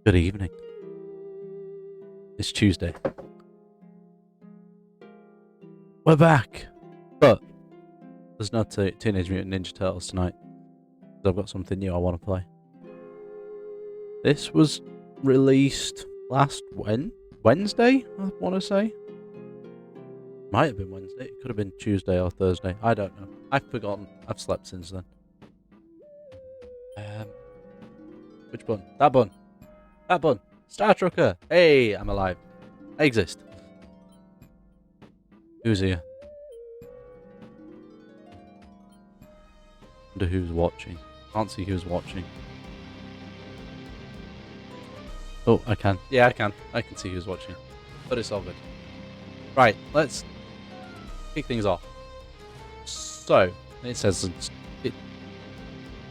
Good evening. It's Tuesday. We're back, but there's no Teenage Mutant Ninja Turtles tonight. I've got something new I want to play. This was released last Wednesday, I want to say. Might have been Wednesday. It could have been Tuesday or Thursday. I don't know. I've forgotten. I've slept since then. Which button? That button. That button. Star Trucker. Hey, I'm alive. I exist. Who's here? Wonder who's watching. Can't see who's watching. Oh, I can. Yeah, I can. I can see who's watching. But it's all good. Right, let's kick things off. So, it says let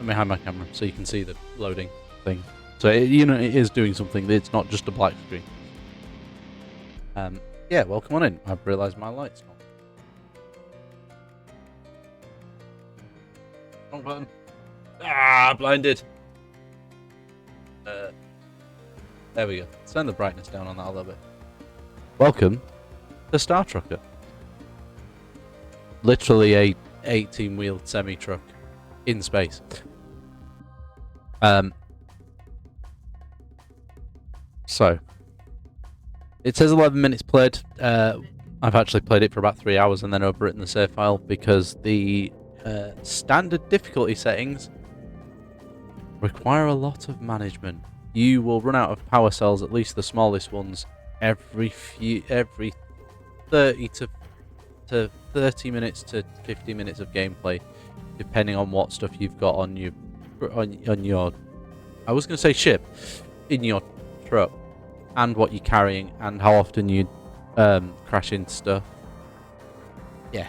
me hide my camera so you can see the loading thing. So, it is doing something. It's not just a black screen. Yeah, well, come on in. I've realised my light's not. Wrong button. Ah, blinded. There we go. Let's turn the brightness down on that a little bit. Welcome to Star Trucker. Literally a 18-wheeled semi-truck in space. So, it says 11 minutes played. I've actually played it for about 3 hours and then overwritten the save file because the standard difficulty settings require a lot of management. You will run out of power cells, at least the smallest ones, every 30 to 30 minutes to 50 minutes of gameplay, depending on what stuff you've got on your I was going to say ship, in your truck, and what you're carrying, and how often you crash into stuff. Yeah.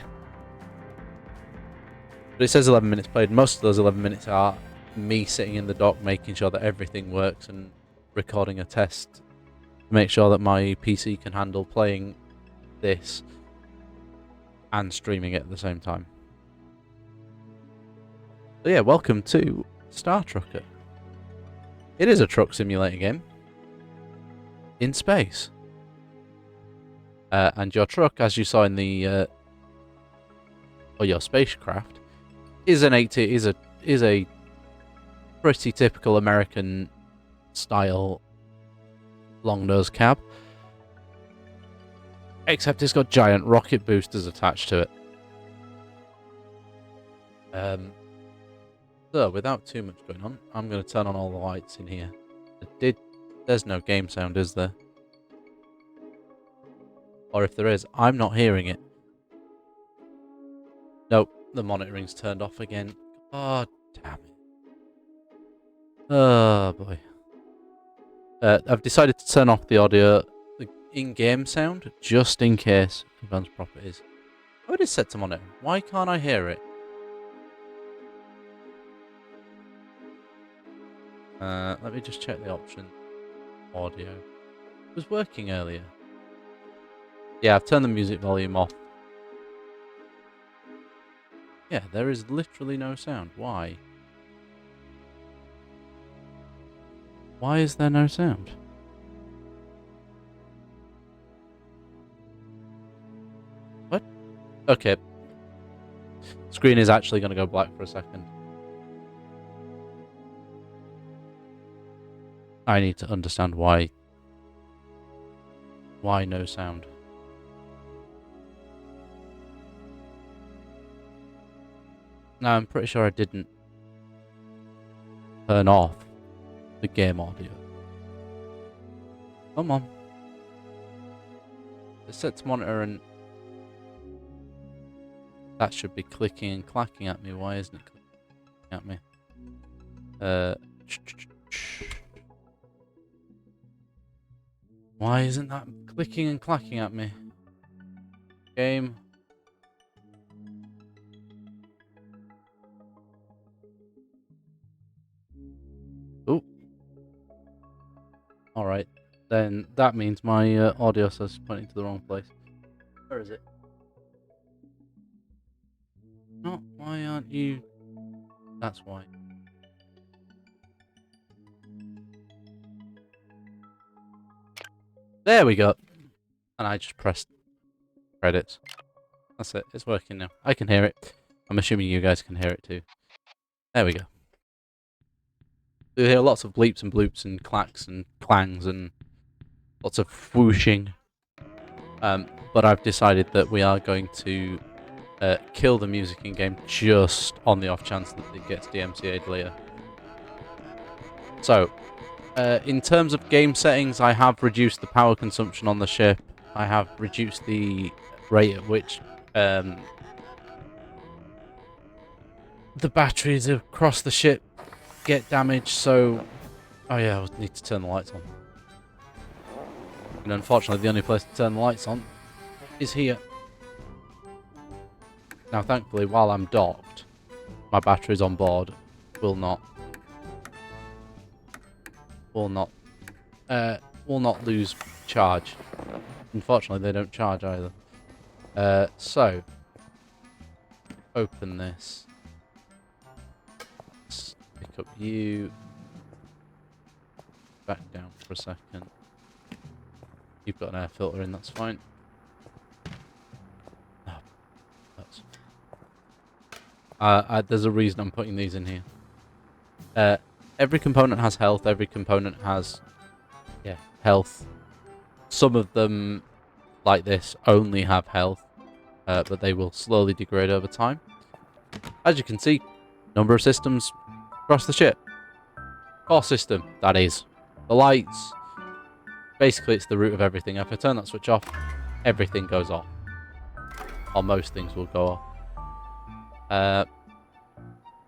But it says 11 minutes played. Most of those 11 minutes are me sitting in the dock making sure that everything works and recording a test to make sure that my PC can handle playing this and streaming it at the same time. So yeah, welcome to Star Trucker. It is a truck simulator game in space. And your truck, as you saw in the or your spacecraft, is a pretty typical American style long nose cab. Except it's got giant rocket boosters attached to it. So, without too much going on, I'm going to turn on all the lights in here. There's no game sound, is there? Or if there is, I'm not hearing it. Nope, the monitoring's turned off again. Oh, damn it. Oh, boy. I've decided to turn off the audio, the in-game sound, just in case advanced properties. Oh, it is set to monitor. Why can't I hear it? Let me just check the option. Audio. It was working earlier. Yeah, I've turned the music volume off. Yeah, there is literally no sound. Why? Why is there no sound? What? Okay. Screen is actually going to go black for a second. I need to understand why. Why no sound? No, I'm pretty sure I didn't turn off the game audio. Come on. It's set to monitor and that should be clicking and clacking at me. Why isn't it clicking at me? Why isn't that clicking and clacking at me? Game. Oh. Alright. Then that means my audio says pointing to the wrong place. Where is it? No, why aren't you? That's why. There we go. And I just pressed credits. That's it. It's working now. I can hear it. I'm assuming you guys can hear it too. There we go. You hear lots of bleeps and bloops and clacks and clangs and lots of whooshing. But I've decided that we are going to kill the music in game just on the off chance that it gets DMCA'd later. So, in terms of game settings, I have reduced the power consumption on the ship. I have reduced the rate at which the batteries across the ship get damaged. So, oh yeah, I need to turn the lights on. And unfortunately, the only place to turn the lights on is here. Now, thankfully, while I'm docked, my batteries on board will not lose charge. Unfortunately, they don't charge either. So, open this. Let's pick up you. Back down for a second. You've got an air filter in, that's fine. Oh, that's... there's a reason I'm putting these in here. Every component has health, every component has health. Some of them, like this, only have health, but they will slowly degrade over time. As you can see, number of systems across the ship. Core system, that is. The lights. Basically, it's the root of everything. If I turn that switch off, everything goes off. Or most things will go off.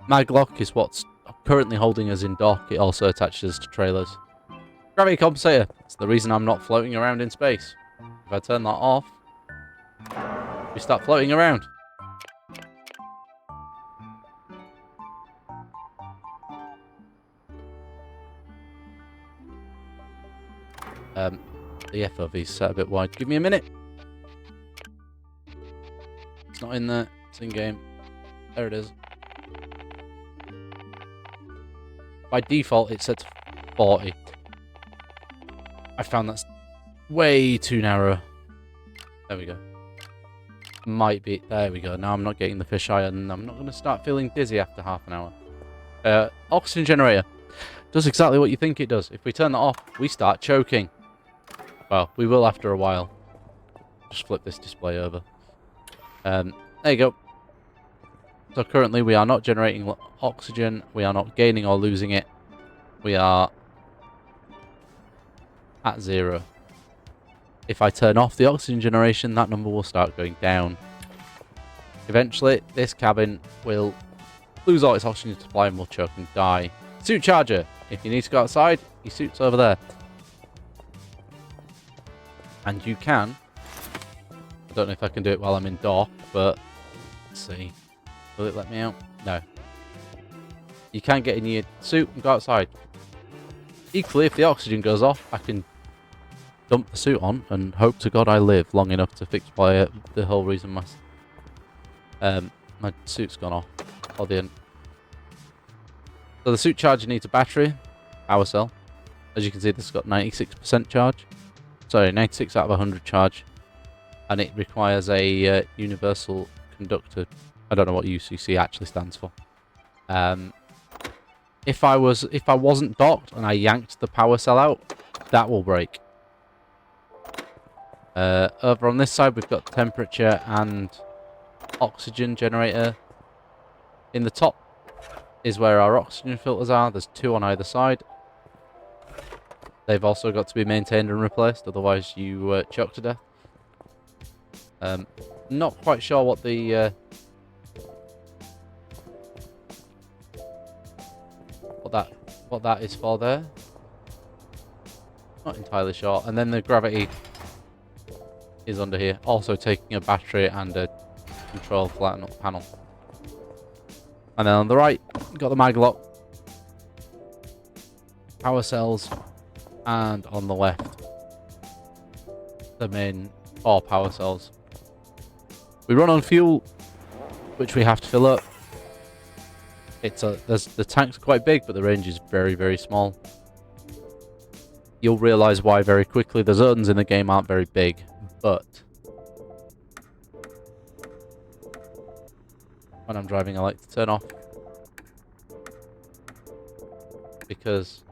Maglock is what's currently holding us in dock. It also attaches to trailers. Gravity compensator. It's the reason I'm not floating around in space. If I turn that off, we start floating around. The FOV's set a bit wide. Give me a minute. It's not in there. It's in game. There it is. By default, it's set to 40. I found that's way too narrow. There we go. Might be. There we go. Now I'm not getting the fisheye, and I'm not going to start feeling dizzy after half an hour. Oxygen generator. Does exactly what you think it does. If we turn that off, we start choking. Well, we will after a while. Just flip this display over. There you go. So currently we are not generating oxygen. We are not gaining or losing it. We are at 0. If I turn off the oxygen generation, that number will start going down. Eventually, this cabin will lose all its oxygen supply and will choke and die. Suit charger. If you need to go outside, your suit's over there. And you can. I don't know if I can do it while I'm in dock, but let's see. Will it let me out? No. You can get in your suit and go outside. Equally, if the oxygen goes off, I can dump the suit on and hope to God I live long enough to fix the whole reason my suit's gone off. Or the end. So the suit charger needs a battery, power cell. As you can see, this has got 96% charge. Sorry, 96 out of 100 charge. And it requires a universal conductor. I don't know what UCC actually stands for. If I wasn't docked and I yanked the power cell out, that will break. Over on this side, we've got temperature and oxygen generator. In the top is where our oxygen filters are. There's 2 on either side. They've also got to be maintained and replaced, otherwise you choke to death. Not quite sure what the what that is for there. Not entirely sure. And then the gravity is under here, also taking a battery and a control panel. And then on the right, you've got the maglock, power cells, and on the left, the main 4 power cells. We run on fuel, which we have to fill up. The tank's quite big, but the range is very, very small. you'll realise why very quickly. The zones in the game aren't very big, but when I'm driving I like to turn off, because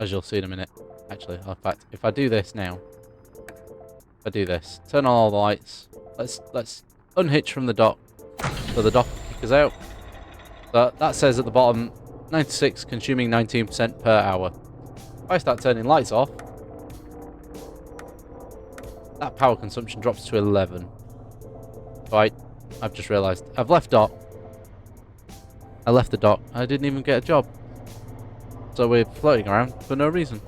as you'll see in a minute, actually, in fact, if I do this now, if I do this, turn on all the lights, let's unhitch from the dock, so the dock will kick us out. So that says at the bottom, 96 consuming 19% per hour. If I start turning lights off, that power consumption drops to 11. Right, I've just realised, I've left dock. I left the dock, I didn't even get a job. So we're floating around for no reason.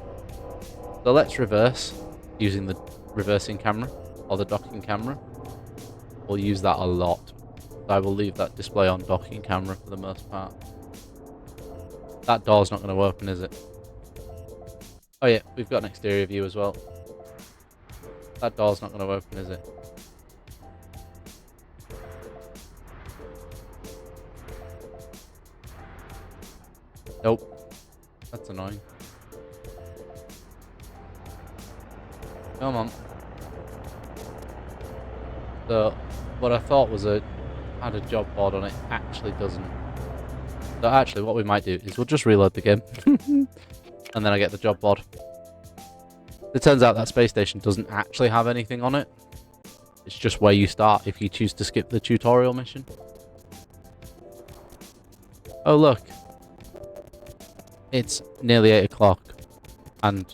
So let's reverse, using the reversing camera, or the docking camera. We'll use that a lot. I will leave that display on docking camera for the most part. That door's not going to open, is it? Oh yeah, we've got an exterior view as well. That door's not going to open, is it? Nope. That's annoying. Come on. So, what I thought was had a job board on it actually doesn't. So actually what we might do is we'll just reload the game. And then I get the job board. It turns out that space station doesn't actually have anything on it. It's just where you start if you choose to skip the tutorial mission. Oh look. It's nearly 8 o'clock. And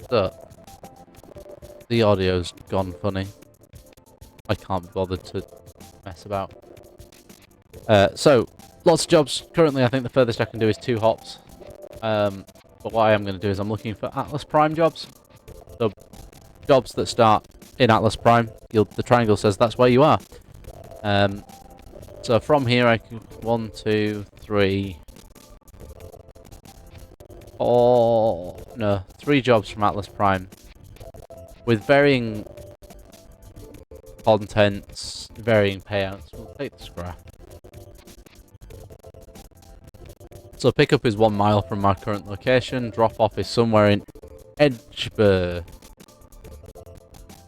so the audio's gone funny. I can't be bothered to mess about. So, lots of jobs. Currently, I think the furthest I can do is 2 hops. But what I am going to do is I'm looking for Atlas Prime jobs. So, jobs that start in Atlas Prime. The triangle says that's where you are. So, from here, I can... 1, 2, 3... 4... No, 3 jobs from Atlas Prime. With varying contents, varying payouts. We'll take the scrap. So pickup is 1 mile from my current location. Drop off is somewhere in Edgebur.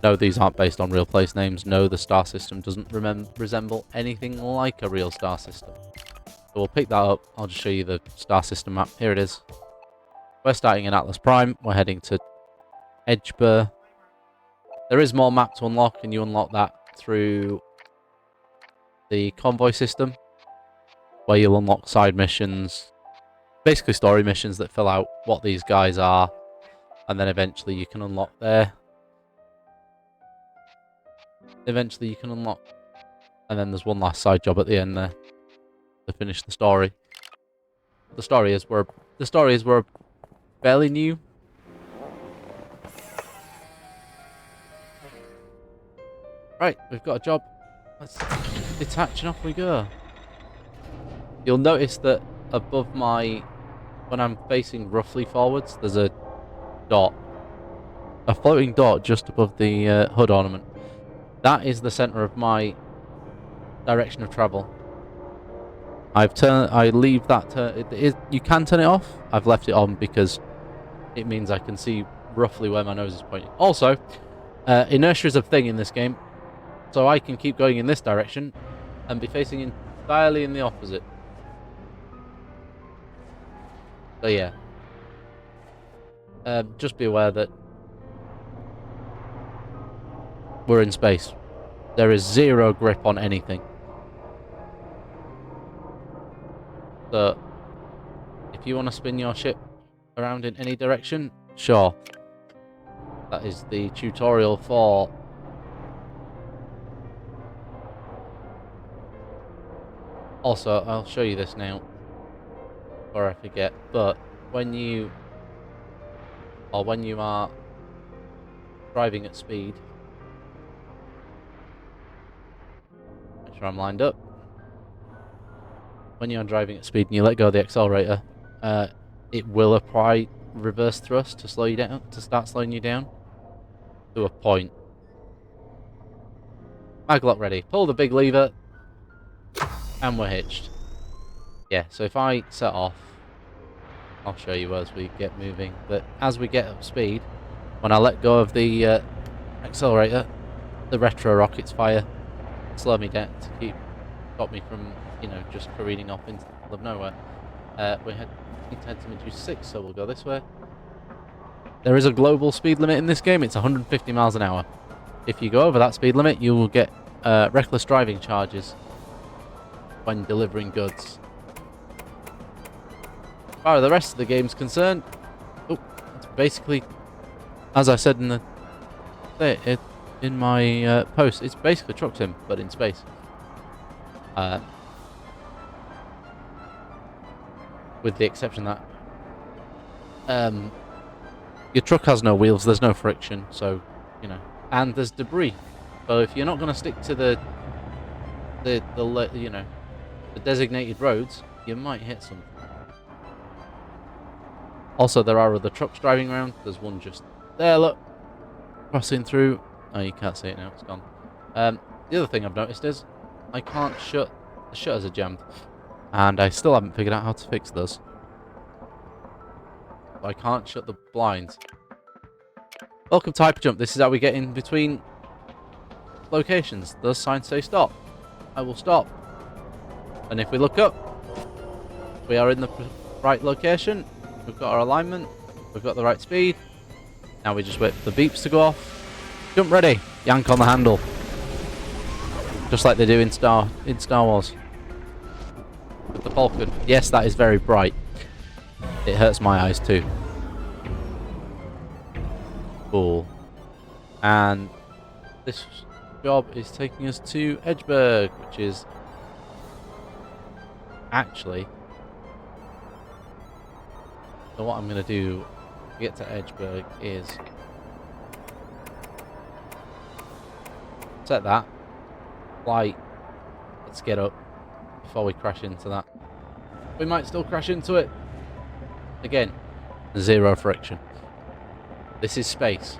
No, these aren't based on real place names. No, the star system doesn't resemble anything like a real star system. So we'll pick that up. I'll just show you the star system map. Here it is. We're starting in Atlas Prime. We're heading to Edgebur. There is more map to unlock, and you unlock that through the convoy system, where you'll unlock side missions, basically story missions that fill out what these guys are, and then eventually you can unlock there. Eventually you can unlock, and then there's one last side job at the end there to finish the story. The story is we're fairly new. Right, we've got a job. Let's detach and off we go. You'll notice that above when I'm facing roughly forwards, there's a dot. A floating dot just above the hood ornament. That is the center of my direction of travel. I leave that you can turn it off. I've left it on because it means I can see roughly where my nose is pointing. Also, inertia is a thing in this game. So I can keep going in this direction and be facing entirely in the opposite. So yeah. Just be aware that we're in space. There is 0 grip on anything. So if you want to spin your ship around in any direction, sure. That is the tutorial for... Also, I'll show you this now, before I forget, but when you are driving at speed, make sure I'm lined up. When you're driving at speed and you let go of the accelerator, it will apply reverse thrust to slow you down, to start slowing you down to a point. Maglock ready. Pull the big lever. And we're hitched. Yeah, so if I set off, I'll show you as we get moving. But as we get up speed, when I let go of the accelerator, the retro rockets fire, slow me down to stop me from, you know, just careening off into the middle of nowhere. We intend to reduce 6, so we'll go this way. There is a global speed limit in this game. It's 150 miles an hour. If you go over that speed limit, you will get reckless driving charges when delivering goods. As far as the rest of the game's concerned, it's basically, as I said in my post, it's basically Truck Sim, but in space. With the exception that your truck has no wheels, there's no friction, so, you know, and there's debris. So if you're not going to stick to the you know, the designated roads, you might hit something. Also, there are other trucks driving around. There's one just there, look, crossing through. Oh, you can't see it now, it's gone. The other thing I've noticed is I can't shut, the shutters are jammed, and I still haven't figured out how to fix those. I can't shut the blinds. Welcome to Hyperjump. This is how we get in between locations. Those signs say stop. I will stop. And if we look up, we are in the right location. We've got our alignment. We've got the right speed. Now we just wait for the beeps to go off. Jump ready. Yank on the handle. Just like they do in Star Wars. With the Falcon. Yes, that is very bright. It hurts my eyes too. Cool. And this job is taking us to Edgeburg, which is actually... So what I'm going to do to get to Edgeburg is set that, flight, let's get up before we crash into that. We might still crash into it. Again, zero friction. This is space.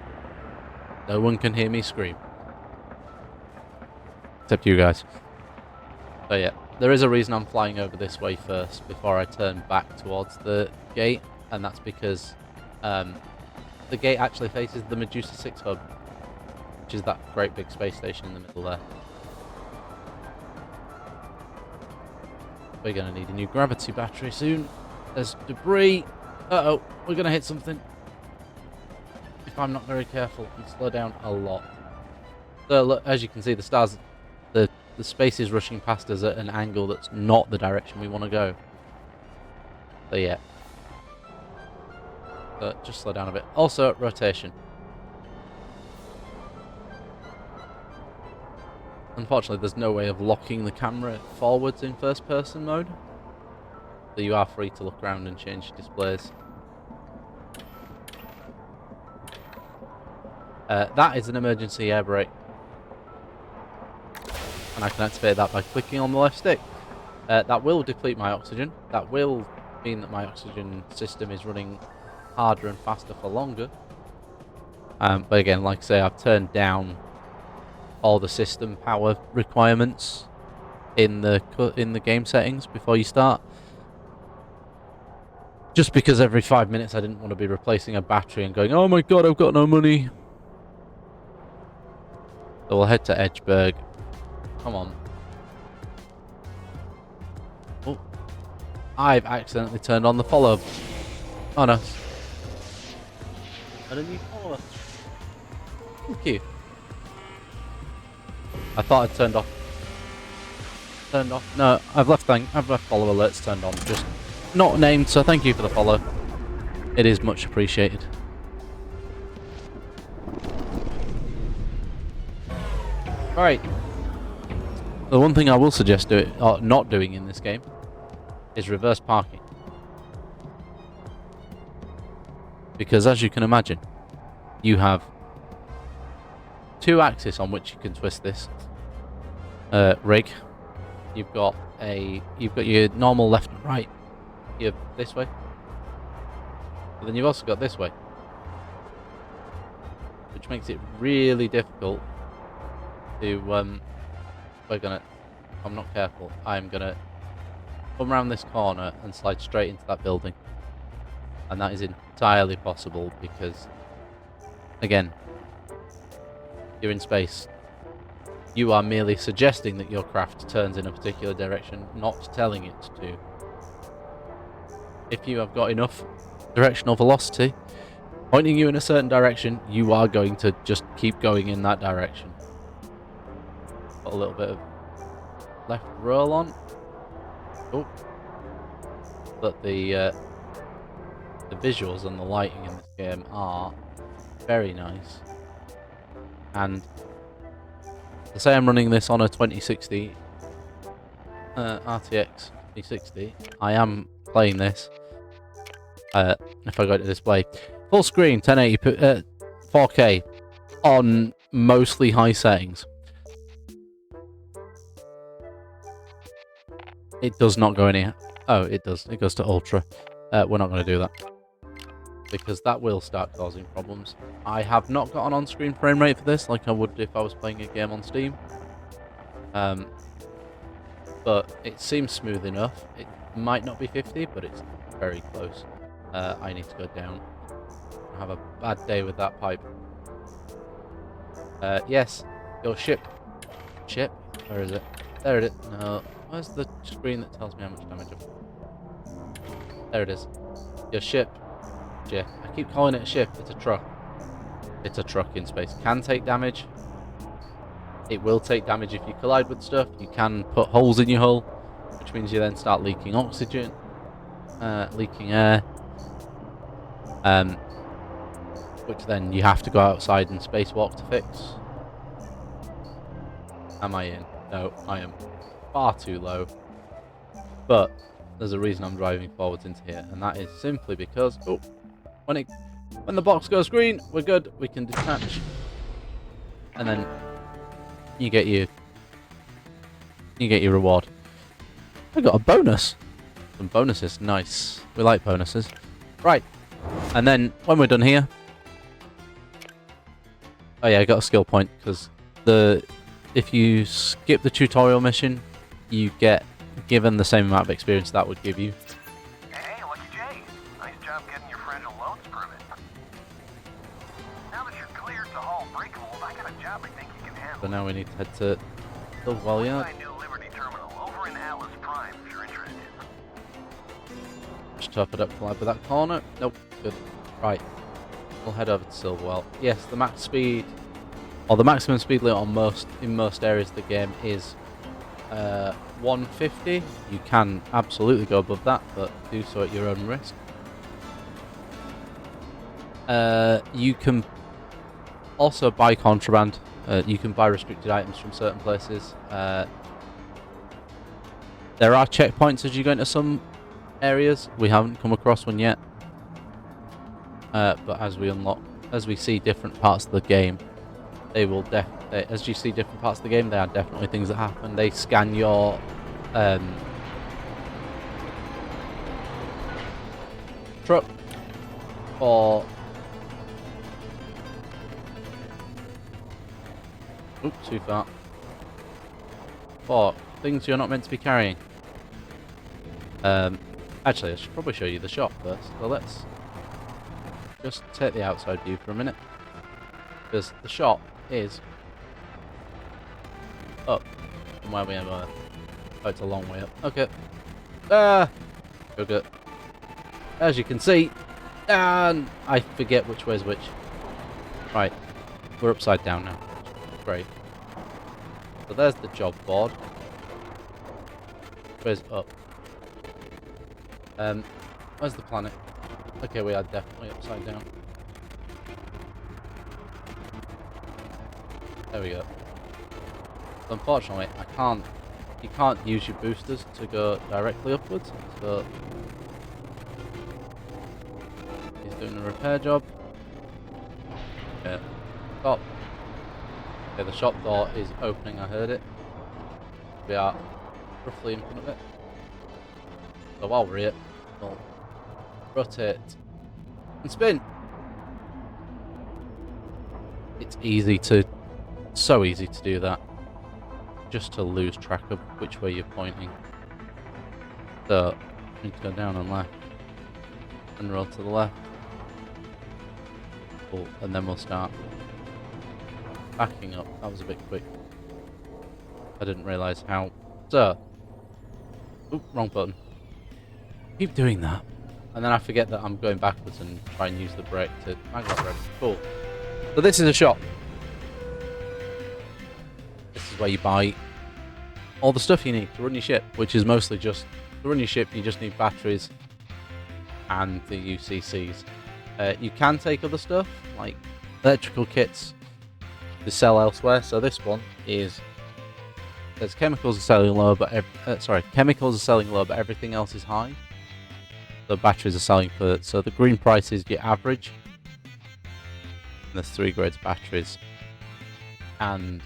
No one can hear me scream. Except you guys. So yeah, there is a reason I'm flying over this way first before I turn back towards the gate. And that's because the gate actually faces the Medusa 6 hub, which is that great big space station in the middle there. We're going to need a new gravity battery soon. There's debris. Uh-oh, we're going to hit something. If I'm not very careful and slow down a lot. So look, as you can see, the stars, the space is rushing past us at an angle that's not the direction we want to go. So yeah. But just slow down a bit. Also, rotation. Unfortunately, there's no way of locking the camera forwards in first-person mode. So you are free to look around and change displays. That is an emergency air brake. And I can activate that by clicking on the left stick. That will deplete my oxygen. That will mean that my oxygen system is running harder and faster for longer. But again, like I say, I've turned down all the system power requirements in the game settings before you start. Just because every 5 minutes I didn't want to be replacing a battery and going, oh my god, I've got no money. So we'll head to Edgeburg. Come on. Oh, I've accidentally turned on the follow. Oh no. I don't need follower. Thank you. I thought I'd turned off. Turned off? No, I've left follow alerts turned on. Just not named, so thank you for the follow. It is much appreciated. Alright. The one thing I will suggest not doing in this game is reverse parking. Because as you can imagine, you have two axes on which you can twist this rig. You've got your normal left and right. You have this way. But then you've also got this way. Which makes it really difficult to if I'm not careful, I'm gonna come around this corner and slide straight into that building. And that is entirely possible because, again, you're in space. You are merely suggesting that your craft turns in a particular direction, not telling it to. If you have got enough directional velocity pointing you in a certain direction, you are going to just keep going in that direction. Got a little bit of left roll on. Oh. But the visuals and the lighting in this game are very nice. And to say I'm running this on a 2060 RTX 360, I am playing this. If I go to display, full screen, 1080p, 4K on mostly high settings. It does not go any. Oh, it does. It goes to ultra. We're not going to do that because that will start causing problems. I have not got an on-screen frame rate for this, like I would if I was playing a game on Steam. But it seems smooth enough. It might not be 50, but it's very close. I need to go down. I have a bad day with that pipe. Yes, your ship. Ship? Where is it? There it is. No. Where's the screen that tells me how much damage I've... There it is. Your ship. Ship. I keep calling it a ship. It's a truck. It's a truck in space. Can take damage. It will take damage if you collide with stuff. You can put holes in your hull, which means you then start leaking oxygen, leaking air, which then you have to go outside and spacewalk to fix. Am I in? No, I am far too low. But there's a reason I'm driving forwards into here, and that is simply because when the box goes green, we're good. We can detach, and then you get your reward. I got a bonus. Some bonuses, nice. We like bonuses, right? And then when we're done here, oh yeah, I got a skill point because if you skip the tutorial mission, you get given the same amount of experience that would give you. Hey, Lucky Jay. Nice job getting your fragile loads permit. Now that you're cleared to haul breakables, I got a job I think you can handle. So now we need to head to the Wallyard. New Liberty Terminal over in Atlas Prime if you're interested. Just top it up collide with that corner. Nope, good. Right, we'll head over to Silverwell. Yes, the max speed, or the maximum speed limit in most areas of the game is 150. You can absolutely go above that, but do so at your own risk. You can also buy contraband. You can buy restricted items from certain places. There are checkpoints as you go into some areas. We haven't come across one yet. But as we see different parts of the game, as you see different parts of the game, there are definitely things that happen. They scan your truck for oops, too far. For things you're not meant to be carrying. Actually, I should probably show you the shop first. So let's just take the outside view for a minute, because the shop is up from where we are. Oh, it's a long way up. Okay. Okay. As you can see, and I forget which way is which. Right, we're upside down now. Great. So there's the job board. Where's up? Where's the planet? Okay, we are definitely upside down. There we go. So unfortunately, you can't use your boosters to go directly upwards, so he's doing a repair job. Okay, stop. Okay, the shop door is opening, I heard it. We are roughly in front of it. So while we're here, we'll rotate and spin. It's so easy to do that. Just to lose track of which way you're pointing. So, I need to go down and left. And roll to the left. Cool. And then we'll start backing up. That was a bit quick. I didn't realise how. So. Oop, wrong button. Keep doing that. And then I forget that I'm going backwards and try and use the brake to magnet brake. Cool. So this is a shop. This is where you buy all the stuff you need to run your ship, which is mostly just to run your ship. You just need batteries and the UCCs. You can take other stuff like electrical kits to sell elsewhere. So this one is there's chemicals are selling low, but chemicals are selling low, but everything else is high. The batteries are selling for, so the green price is your average. And there's 3 grades of batteries, and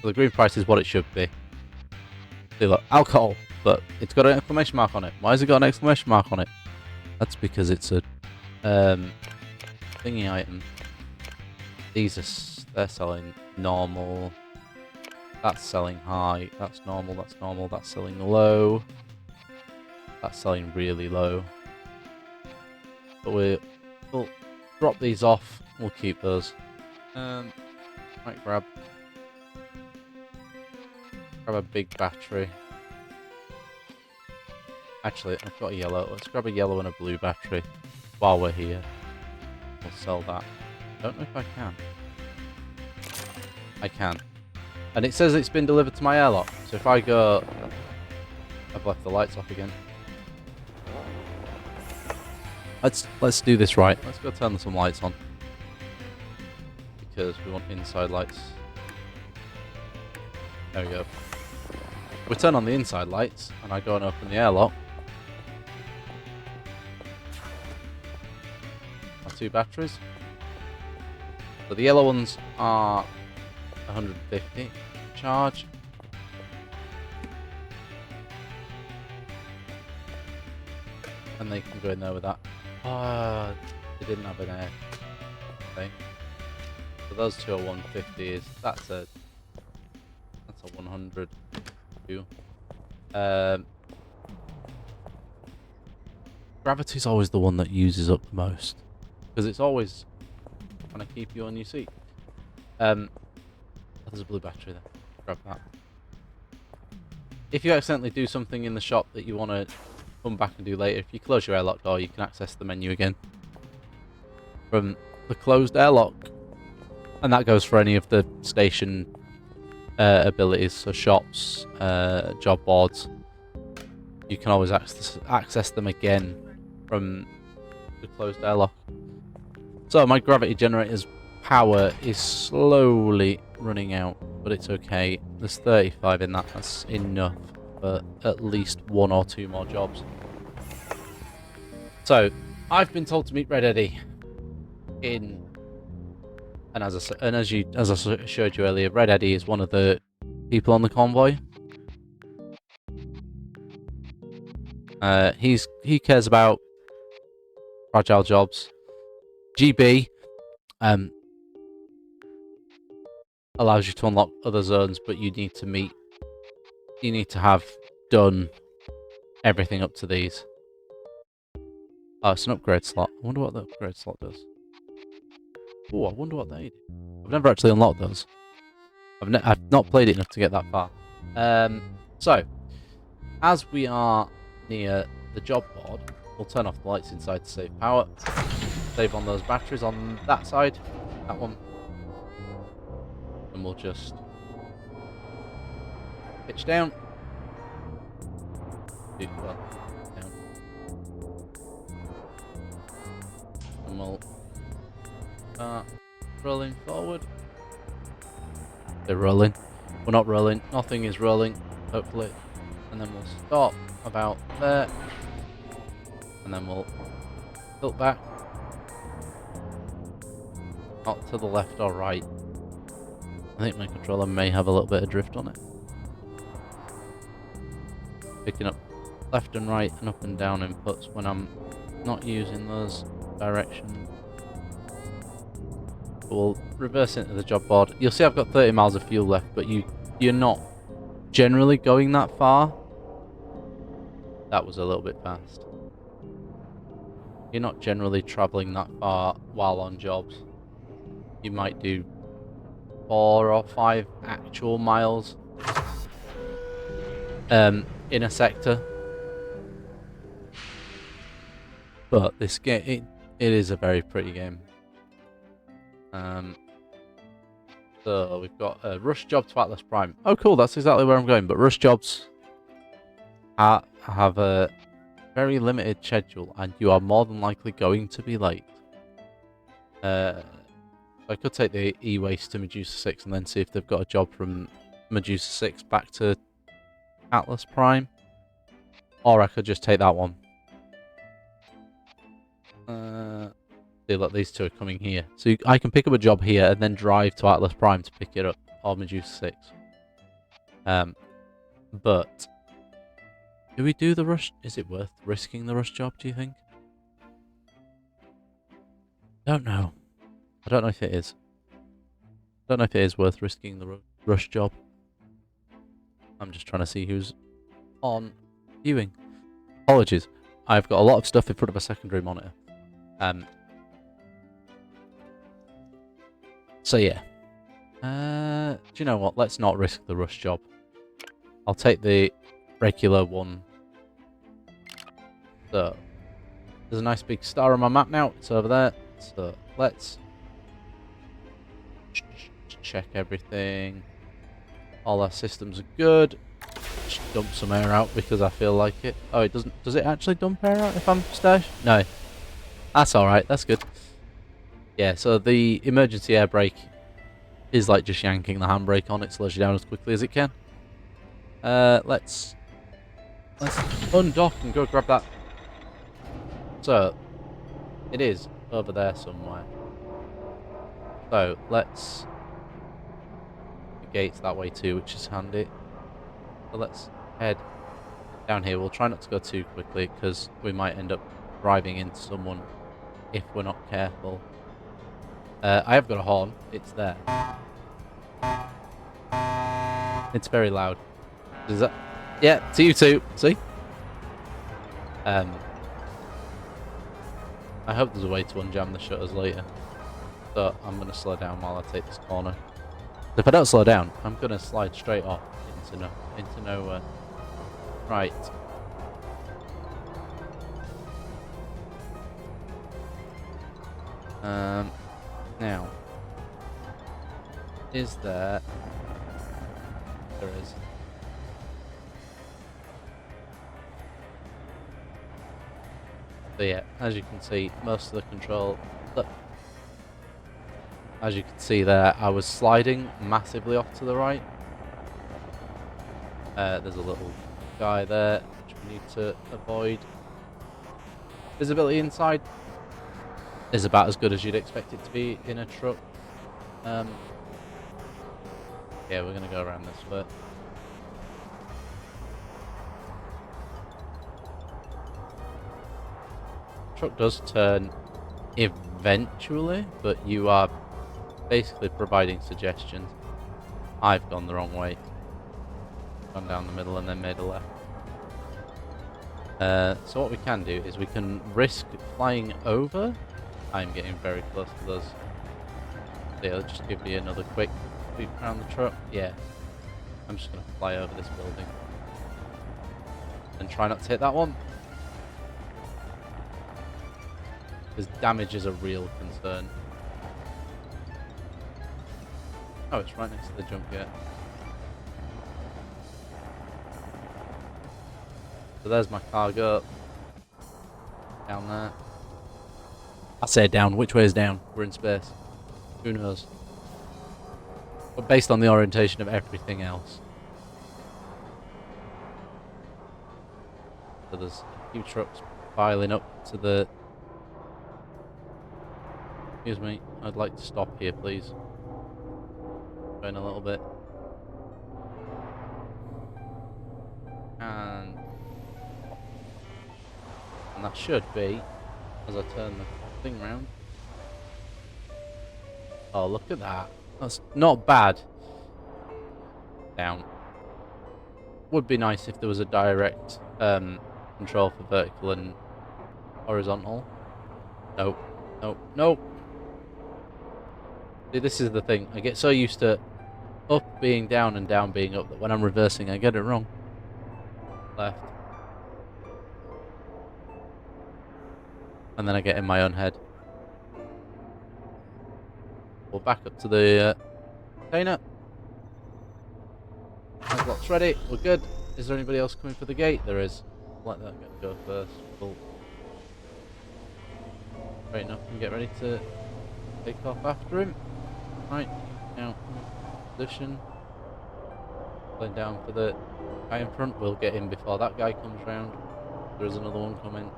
so the green price is what it should be. See, look, alcohol, but it's got an exclamation mark on it. Why has it got an exclamation mark on it? That's because it's a thingy item. These are they're selling normal. That's selling high. That's normal. That's normal. That's selling low. That's selling really low. But we'll drop these off. We'll keep those. Might grab a big battery. Actually, I've got a yellow. Let's grab a yellow and a blue battery while we're here. We'll sell that. Don't know if I can. I can. And it says it's been delivered to my airlock. So if I go... I've left the lights off again. Let's do this right. Let's go turn some lights on. Because we want inside lights. There we go. We turn on the inside lights, and I go and open the airlock. Our 2 batteries. So the yellow ones are 150 charge. And they can go in there with that. They didn't have an air. Okay. So those 2 are 150. That's a 100. Gravity's always the one that uses up the most, because it's always trying to keep you on your seat. There's a blue battery there. Grab that. If you accidentally do something in the shop that you want to come back and do later, if you close your airlock door, you can access the menu again from the closed airlock, and that goes for any of the station abilities, so shops, job boards. You can always access them again from the closed airlock. So my gravity generator's power is slowly running out, but it's okay. There's 35 in that. That's enough for at least 1 or 2 more jobs. So I've been told to meet Red Eddie as I showed you earlier, Red Eddie is one of the people on the convoy. He cares about fragile jobs. GB allows you to unlock other zones, but you need to have done everything up to these. Oh, it's an upgrade slot. I wonder what the upgrade slot does. Oh, I wonder what they do. I've never actually unlocked those. I've not played it enough to get that far. So, as we are near the job board, we'll turn off the lights inside to save power. Save on those batteries on that side. That one. And we'll just pitch down. Well, down. And we'll start rolling forward. They're rolling. We're not rolling. Nothing is rolling, hopefully. And then we'll stop about there. And then we'll tilt back. Not to the left or right. I think my controller may have a little bit of drift on it. Picking up left and right and up and down inputs when I'm not using those directions. But we'll reverse into the job board. You'll see I've got 30 miles of fuel left, but you're not generally going that far. That was a little bit fast. You're not generally travelling that far while on jobs. You might do 4 or 5 actual miles in a sector. But this game, it is a very pretty game. So we've got a rush job to Atlas Prime. Oh, cool! That's exactly where I'm going. But rush jobs have a very limited schedule, and you are more than likely going to be late. I could take the e-waste to Medusa 6 and then see if they've got a job from Medusa 6 back to Atlas Prime, or I could just take that one. See, look, these two are coming here. So I can pick up a job here and then drive to Atlas Prime to pick it up, or Medusa 6. But do we do the rush? Is it worth risking the rush job, do you think? Don't know. I don't know if it is. I don't know if it is worth risking the rush job. I'm just trying to see who's on viewing. Apologies. I've got a lot of stuff in front of a secondary monitor. So yeah. Do you know what? Let's not risk the rush job. I'll take the regular one. So there's a nice big star on my map now. It's over there. So let's check everything. All our systems are good. Just dump some air out because I feel like it. Oh, it doesn't. Does it actually dump air out if I'm stashed? No. That's alright. That's good. Yeah, so the emergency air brake is like just yanking the handbrake on. It slows you down as quickly as it can. Let's undock and go grab that. So it is over there somewhere. So let's the gate's that way too, which is handy. So let's head down here. We'll try not to go too quickly because we might end up driving into someone if we're not careful. I have got a horn. It's there. It's very loud. Does that? Yeah, to you too. See? I hope there's a way to unjam the shutters later. So I'm going to slow down while I take this corner. If I don't slow down, I'm going to slide straight off into nowhere. Right. Now, is there? There is. So yeah, as you can see, most of the control. Look, as you can see there, I was sliding massively off to the right. There's a little guy there which we need to avoid. Visibility inside is about as good as you'd expect it to be in a truck. Yeah, we're going to go around this way. Truck does turn eventually, but you are basically providing suggestions. I've gone the wrong way. Gone down the middle and then made a left. So what we can do is we can risk flying over. I'm getting very close to those. So I'll just give you another quick sweep around the truck. Yeah. I'm just going to fly over this building. And try not to hit that one. Because damage is a real concern. Oh, it's right next to the jump gate. So there's my cargo. Down there. I say down. Which way is down? We're in space. Who knows? But based on the orientation of everything else. So there's a few trucks piling up to the... Excuse me. I'd like to stop here, please. Going a little bit. And that should be, as I turn the thing round. Oh, look at that. That's not bad. Down. Would be nice if there was a direct control for vertical and horizontal. Nope. Nope. Nope. See, this is the thing. I get so used to up being down and down being up that when I'm reversing, I get it wrong. Left. And then I get in my own head. We'll back up to the container. Lock's ready. We're good. Is there anybody else coming for the gate? There is. Let that guy go first. We'll straighten up and get ready to take off after him. Right. Now, position. Playing down for the guy in front. We'll get in before that guy comes round. There's another one coming.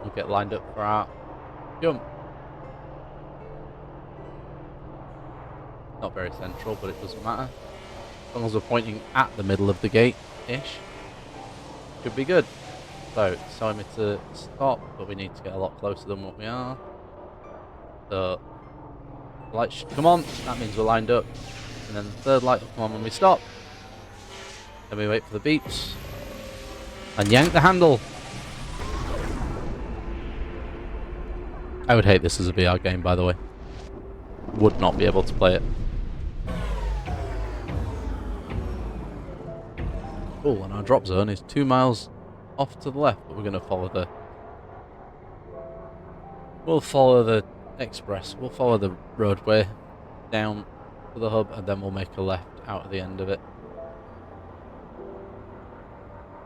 We'll get lined up for our jump. Not very central, but it doesn't matter. As long as we're pointing at the middle of the gate-ish, should be good. So, it's telling me to stop, but we need to get a lot closer than what we are. So, the light should come on. That means we're lined up. And then the third light will come on when we stop. Then we wait for the beeps. And yank the handle. I would hate this as a VR game, by the way. Would not be able to play it. Cool, and our drop zone is 2 miles off to the left, but we're going to follow the... We'll follow the express. We'll follow the roadway down to the hub, and then we'll make a left out of the end of it.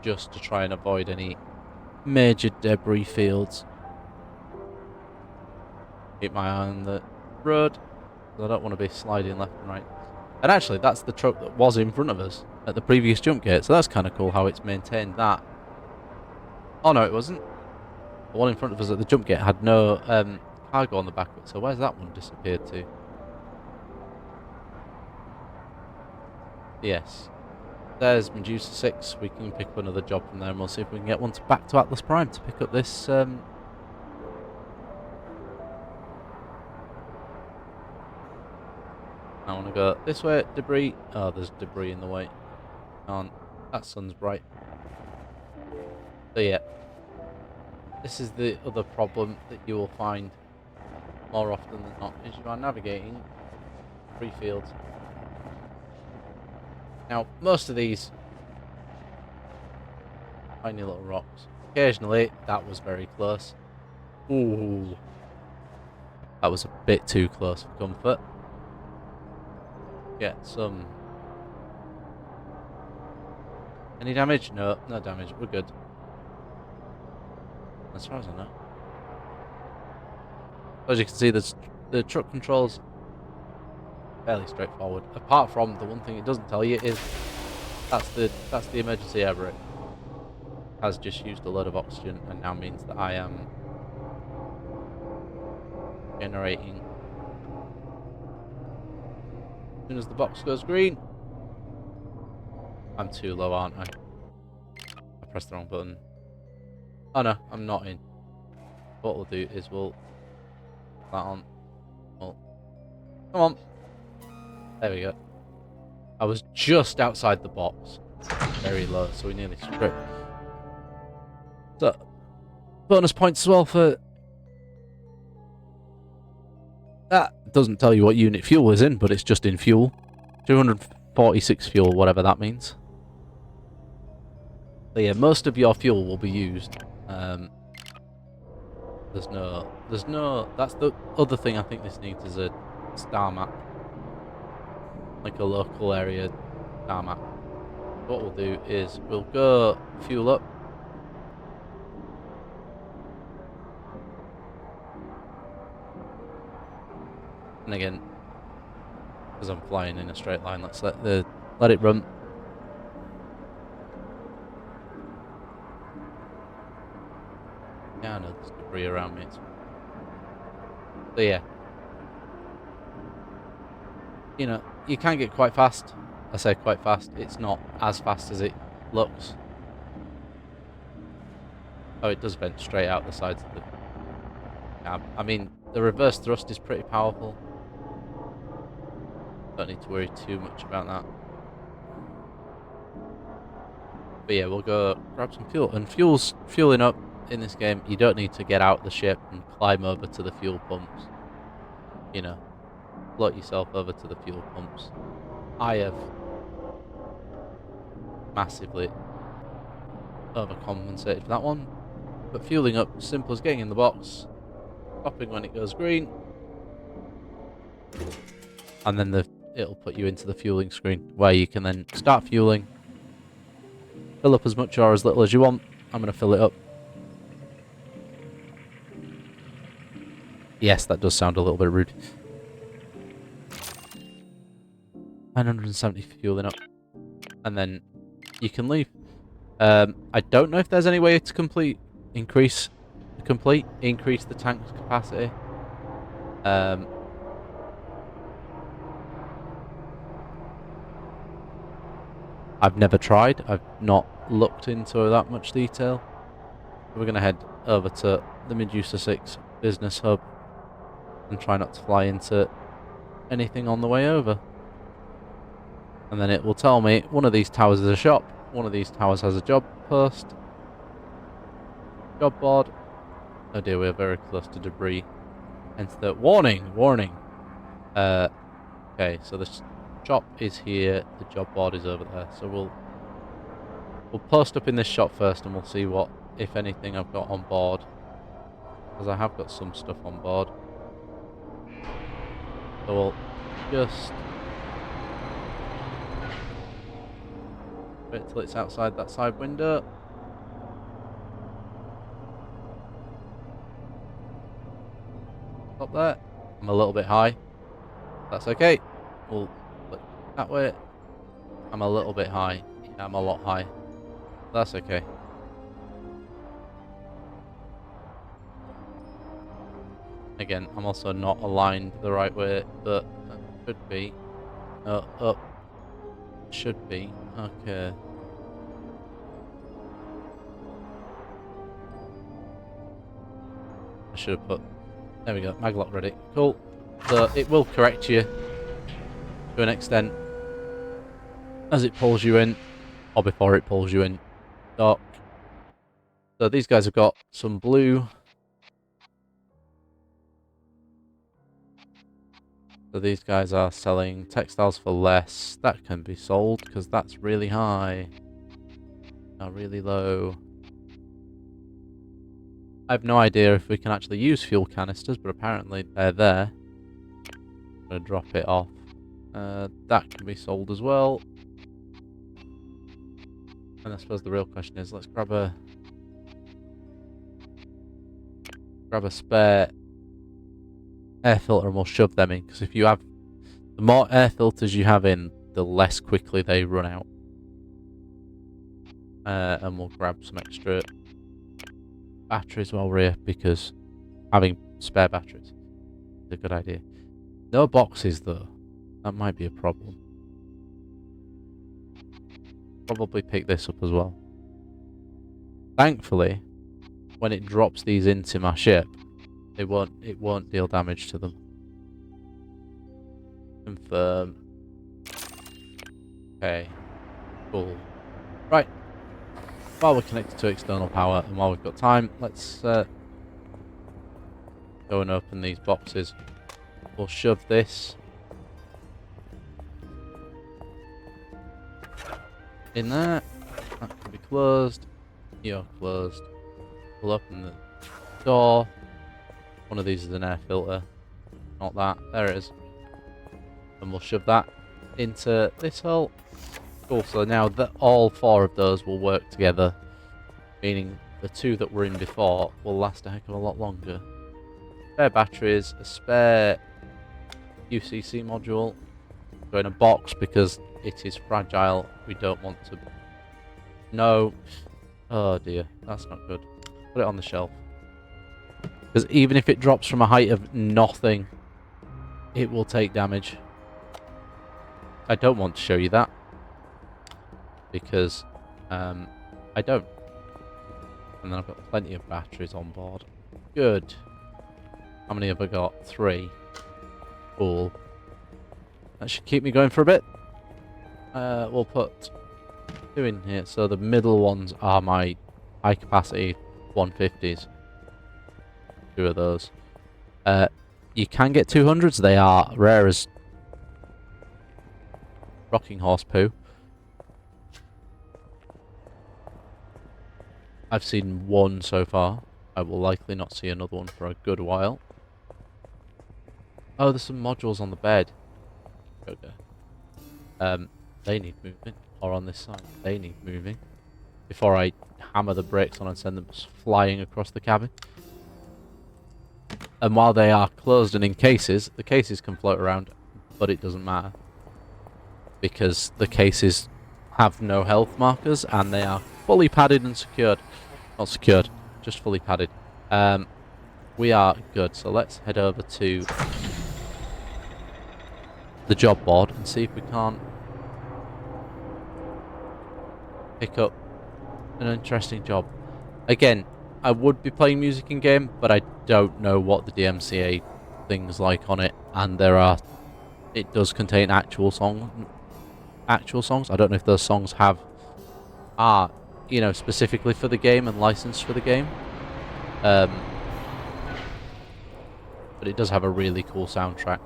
Just to try and avoid any major debris fields. Keep my eye on the road, because I don't want to be sliding left and right. And actually, that's the truck that was in front of us at the previous jump gate, so that's kind of cool how it's maintained that. Oh no, it wasn't. The one in front of us at the jump gate had no cargo on the back of it, so where's that one disappeared to? Yes. There's Medusa 6, we can pick up another job from there, and we'll see if we can get one back to Atlas Prime to pick up this... I want to go this way, debris. Oh, there's debris in the way. That sun's bright. So yeah, this is the other problem that you will find more often than not, is you are navigating free fields. Now, most of these tiny little rocks. Occasionally, that was very close. Ooh, that was a bit too close for comfort. Get some... Any damage? No, no damage. We're good. As far as I know. As you can see, the truck controls fairly straightforward. Apart from the one thing it doesn't tell you is that's the emergency air brake. Has just used a load of oxygen and now means that I am generating. As soon as the box goes green, I'm too low, aren't I? I pressed the wrong button. Oh no, I'm not in. What we'll do is we'll put that on. Well, come on. There we go. I was just outside the box. Very low, so we nearly stripped. So, bonus points as well for... That doesn't tell you what unit fuel is in, but it's just in fuel. 246 fuel, whatever that means. So yeah, most of your fuel will be used. There's no, that's the other thing I think this needs is a star map. Like a local area star map. What we'll do is we'll go fuel up. And again, because I'm flying in a straight line, let's let it run. Yeah, I know there's debris around me. So yeah, you know, you can get quite fast. I say quite fast. It's not as fast as it looks. Oh, it does vent straight out the sides of the cab. I mean, the reverse thrust is pretty powerful. Don't need to worry too much about that. But yeah, we'll go grab some fuel. And fueling up in this game, you don't need to get out the ship and climb over to the fuel pumps. You know, float yourself over to the fuel pumps. I have massively overcompensated for that one. But fueling up, simple as getting in the box, stopping when it goes green, and then it'll put you into the fueling screen where you can then start fueling, fill up as much or as little as you want. I'm going to fill it up. Yes, that does sound a little bit rude. 970 for fueling up, and then you can leave. I don't know if there's any way to increase the tank's capacity. I've never tried. I've not looked into that much detail. We're going to head over to the Medusa 6 business hub and try not to fly into anything on the way over. And then it will tell me one of these towers is a shop, one of these towers has a job post, job board. Oh dear, we're very close to debris. Enter the warning. Okay, so the shop is here, the job board is over there. So we'll post up in this shop first, and we'll see what, if anything, I've got on board, because I have got some stuff on board. So we'll just wait till it's outside that side window. Stop there. I'm a little bit high. That's okay. We'll look that way. I'm a little bit high. Yeah, I'm a lot high. That's okay. Again, I'm also not aligned the right way, but that should be. Up. Should be. Okay. I should have put... There we go. Maglock ready. Cool. So it will correct you to an extent as it pulls you in, or before it pulls you in. Dock. So these guys have got some blue. So these guys are selling textiles for less. That can be sold because that's really high. Now really low. I have no idea if we can actually use fuel canisters, but apparently they're there. I'm going to drop it off. That can be sold as well. And I suppose the real question is, let's grab a spare air filter and we'll shove them in, because if you have, the more air filters you have in, the less quickly they run out. And we'll grab some extra batteries while we're here, because having spare batteries is a good idea. No boxes though, that might be a problem. Probably pick this up as well. Thankfully, when it drops these into my ship, it won't deal damage to them. Confirm. Okay. Cool. Right. While we're connected to external power and while we've got time, let's go and open these boxes. We'll shove this in there. That can be closed. You're closed. We'll open the door. One of these is an air filter. Not that. There it is. And we'll shove that into this hole. Cool. So now that all four of those will work together, meaning the two that were in before will last a heck of a lot longer. Spare batteries, a spare UCC module. Go in a box because it is fragile. We don't want to... No. Oh dear. That's not good. Put it on the shelf. Because even if it drops from a height of nothing, it will take damage. I don't want to show you that, because I don't. And then I've got plenty of batteries on board. Good. How many have I got? 3. Cool. That should keep me going for a bit. We'll put doing here? So the middle ones are my high capacity 150s. 2 of those. You can get 200s. They are rare as rocking horse poo. I've seen 1 so far. I will likely not see another one for a good while. Oh, there's some modules on the bed. Okay. They need moving. Or on this side, they need moving. Before I hammer the brakes on and send them flying across the cabin. And while they are closed and in cases, the cases can float around, but it doesn't matter. Because the cases have no health markers and they are fully padded and secured. Not secured, just fully padded. We are good, so let's head over to the job board and see if we can't pick up an interesting job. Again, I would be playing music in game, but I don't know what the DMCA thing's like on it, and it does contain actual songs. I don't know if those songs are specifically for the game and licensed for the game. But it does have a really cool soundtrack.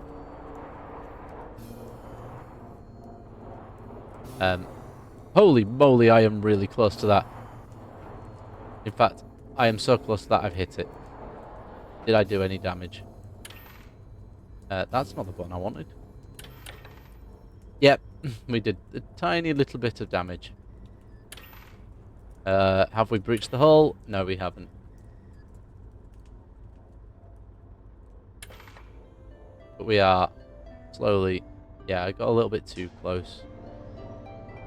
Holy moly, I am really close to that. In fact, I am so close to that I've hit it. Did I do any damage? That's not the button I wanted. Yep, we did a tiny little bit of damage. Have we breached the hull? No, we haven't. But we are slowly... Yeah, I got a little bit too close.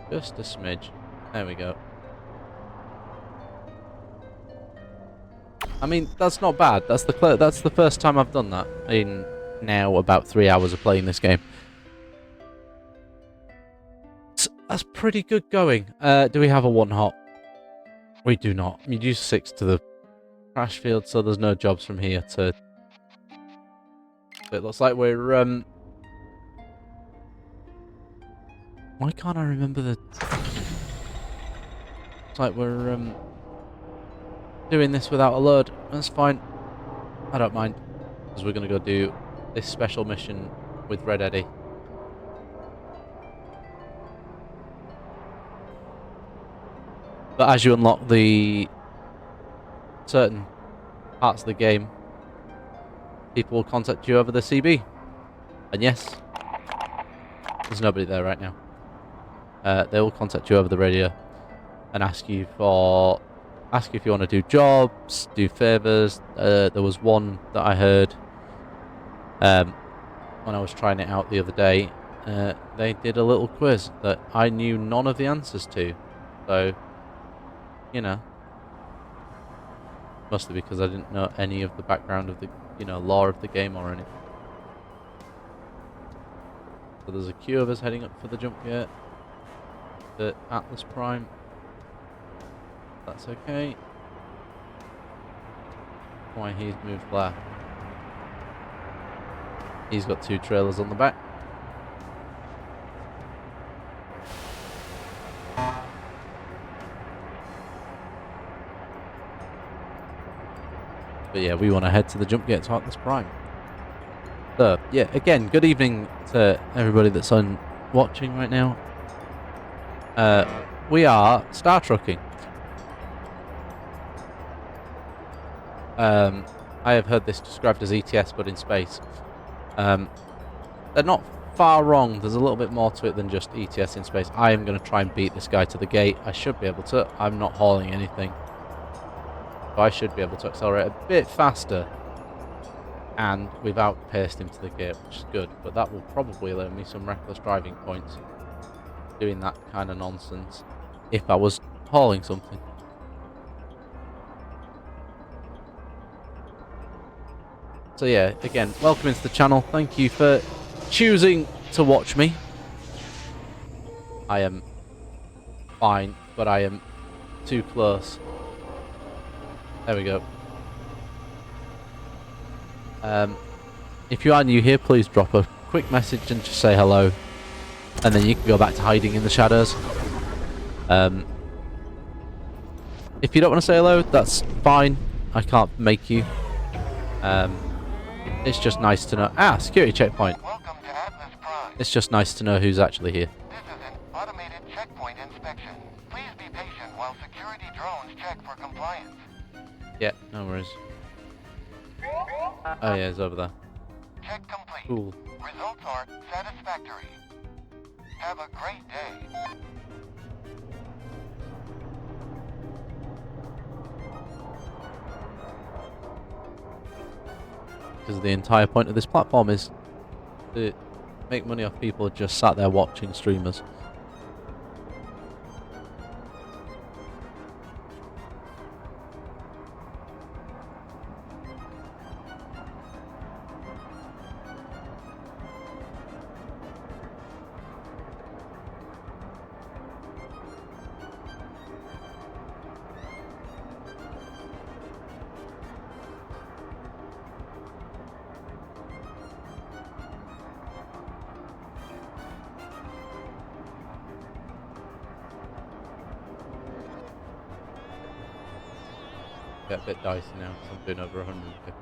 Just a smidge. There we go. I mean, that's not bad. That's the first time I've done that in now about 3 hours of playing this game. That's pretty good going. Do we have a 1-hop? We do not. You use 6 to the crash field, so there's no jobs from here to... It looks like we're... Why can't I remember the... It's like we're doing this without a load. That's fine. I don't mind. Because we're going to go do this special mission with Red Eddie. But as you unlock the certain parts of the game, people will contact you over the CB. And yes, there's nobody there right now. They will contact you over the radio and ask you if you want to do jobs, do favors. There was one that I heard when I was trying it out the other day. They did a little quiz that I knew none of the answers to. So, mostly because I didn't know any of the background of the, lore of the game or anything. So there's a queue of us heading up for the jump gate. The Atlas Prime. That's okay. Why he's moved left. He's got 2 trailers on the back. But yeah, we want to head to the jump gate to Atlas Prime. So yeah, again, good evening to everybody that's watching right now. We are Star Trucking. I have heard this described as ETS, but in space. They're not far wrong. There's a little bit more to it than just ETS in space. I am going to try and beat this guy to the gate. I should be able to. I'm not hauling anything. So I should be able to accelerate a bit faster. And we've outpaced him to the gate, which is good. But that will probably learn me some reckless driving points. Doing that kind of nonsense. If I was hauling something. So yeah, again, welcome into the channel. Thank you for choosing to watch me. I am fine, but I am too close. There we go. If you are new here, please drop a quick message and just say hello. And then you can go back to hiding in the shadows. If you don't want to say hello, that's fine. I can't make you. It's just nice to know. Ah, security checkpoint. Welcome to Atlas Prime. It's just nice to know who's actually here. This is an automated checkpoint inspection. Please be patient while security drones check for compliance. Yeah, no worries. Oh yeah, it's over there. Check complete. Cool. Results are satisfactory. Have a great day. Because the entire point of this platform is to make money off people just sat there watching streamers. Get a bit dicey now because I'm doing over 150.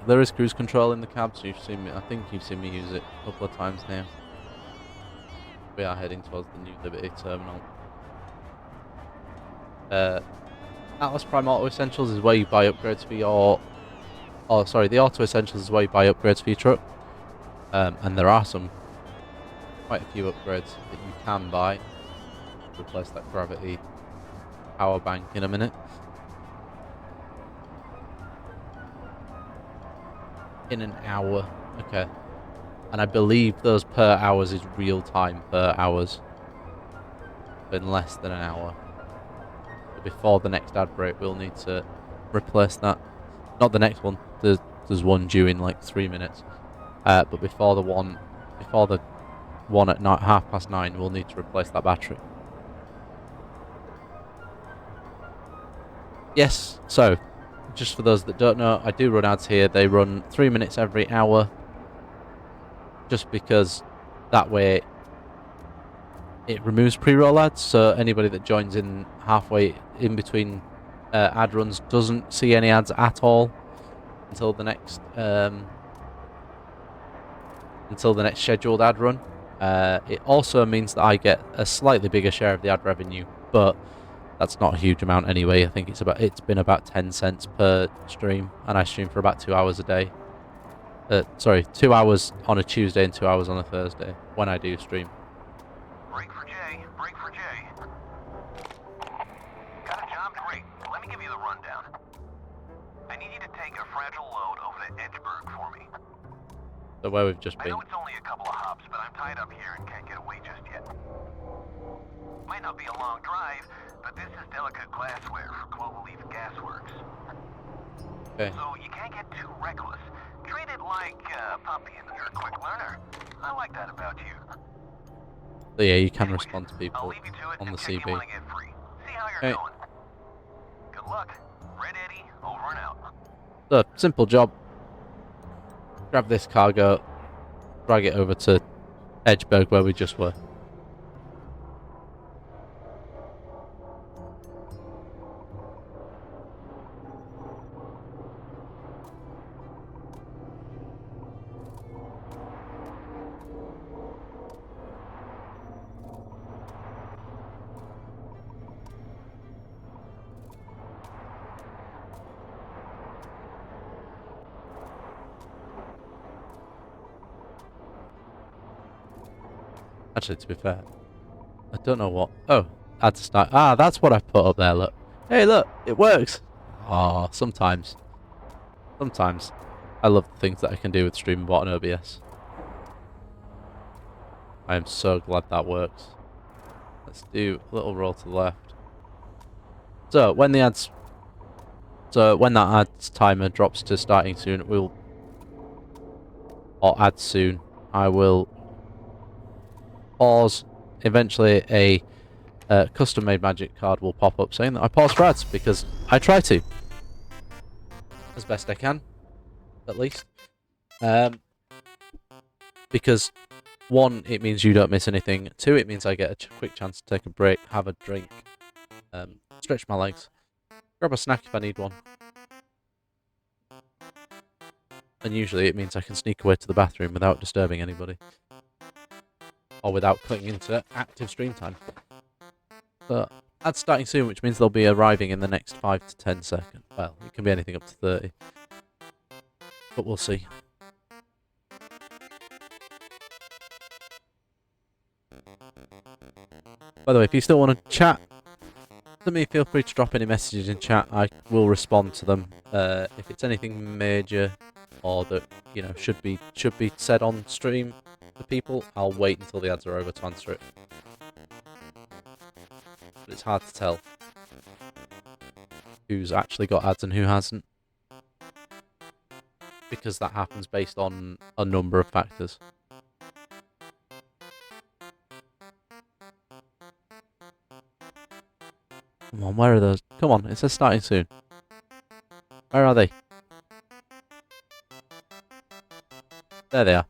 There is cruise control in the cab, so you've seen me. I think you've seen me use it a couple of times now. We are heading towards the new Liberty terminal. Atlas Prime Auto Essentials is where you buy upgrades for your. Oh, sorry, the Auto Essentials is where you buy upgrades for your truck. And there are quite a few upgrades that you can buy to replace that gravity power bank in a minute. In an hour. Okay. And I believe those per hours is real time per hours. In less than an hour. But before the next ad break, we'll need to replace that. Not the next one. There's one due in like 3 minutes. But before the one at 9:30, we'll need to replace that battery. Yes, so, just for those that don't know, I do run ads here. They run 3 minutes every hour. Just because that way it removes pre-roll ads, so anybody that joins in halfway in between ad runs doesn't see any ads at all until the next scheduled ad run. It also means that I get a slightly bigger share of the ad revenue, but that's not a huge amount anyway. I think it's been about 10 cents per stream, and I stream for about 2 hours a day. 2 hours on a Tuesday and 2 hours on a Thursday when I do stream. Break for Jay. Break for Jay. Got a job to break. Let me give you the rundown. I need you to take a fragile load over to Edgeburg for me. So where we've just I been. know it's only a couple of hops, but I'm tied up here and can't get away just yet. Might not be a long drive, but this is delicate glassware for Cloverleaf Gasworks. Okay. So you can't get too reckless. Treat it like a puppy and you're a quick learner. I like that about you. So yeah, you can Anyways, respond to I'll people leave you to it on and the check CB. you when I get free. See how you're Okay. going. Good luck. Red Eddie, over and out. So, simple job. Grab this cargo, drag it over to Edgeburg where we just were. Actually, to be fair, I don't know what. Oh, add to start. Ah, that's what I put up there. Look. Hey, look, it works. Ah, sometimes. Sometimes. I love the things that I can do with StreamBot and OBS. I am so glad that works. Let's do a little roll to the left. So when that ads timer drops to starting soon, or add soon, I will pause. Eventually a custom made magic card will pop up saying that I pause for ads, because I try to as best I can, at least, because 1, it means you don't miss anything. 2, it means I get a quick chance to take a break, have a drink, stretch my legs, grab a snack if I need one. And usually it means I can sneak away to the bathroom without disturbing anybody. Or without clicking into active stream time. So, ads starting soon, which means they'll be arriving in the next 5 to 10 seconds. Well, it can be anything up to 30. But we'll see. By the way, if you still want to chat to me, feel free to drop any messages in chat. I will respond to them. If it's anything major or that should be said on stream to people, I'll wait until the ads are over to answer it. But it's hard to tell who's actually got ads and who hasn't, because that happens based on a number of factors. Come on, where are those? Come on, it says starting soon. Where are they? There they are.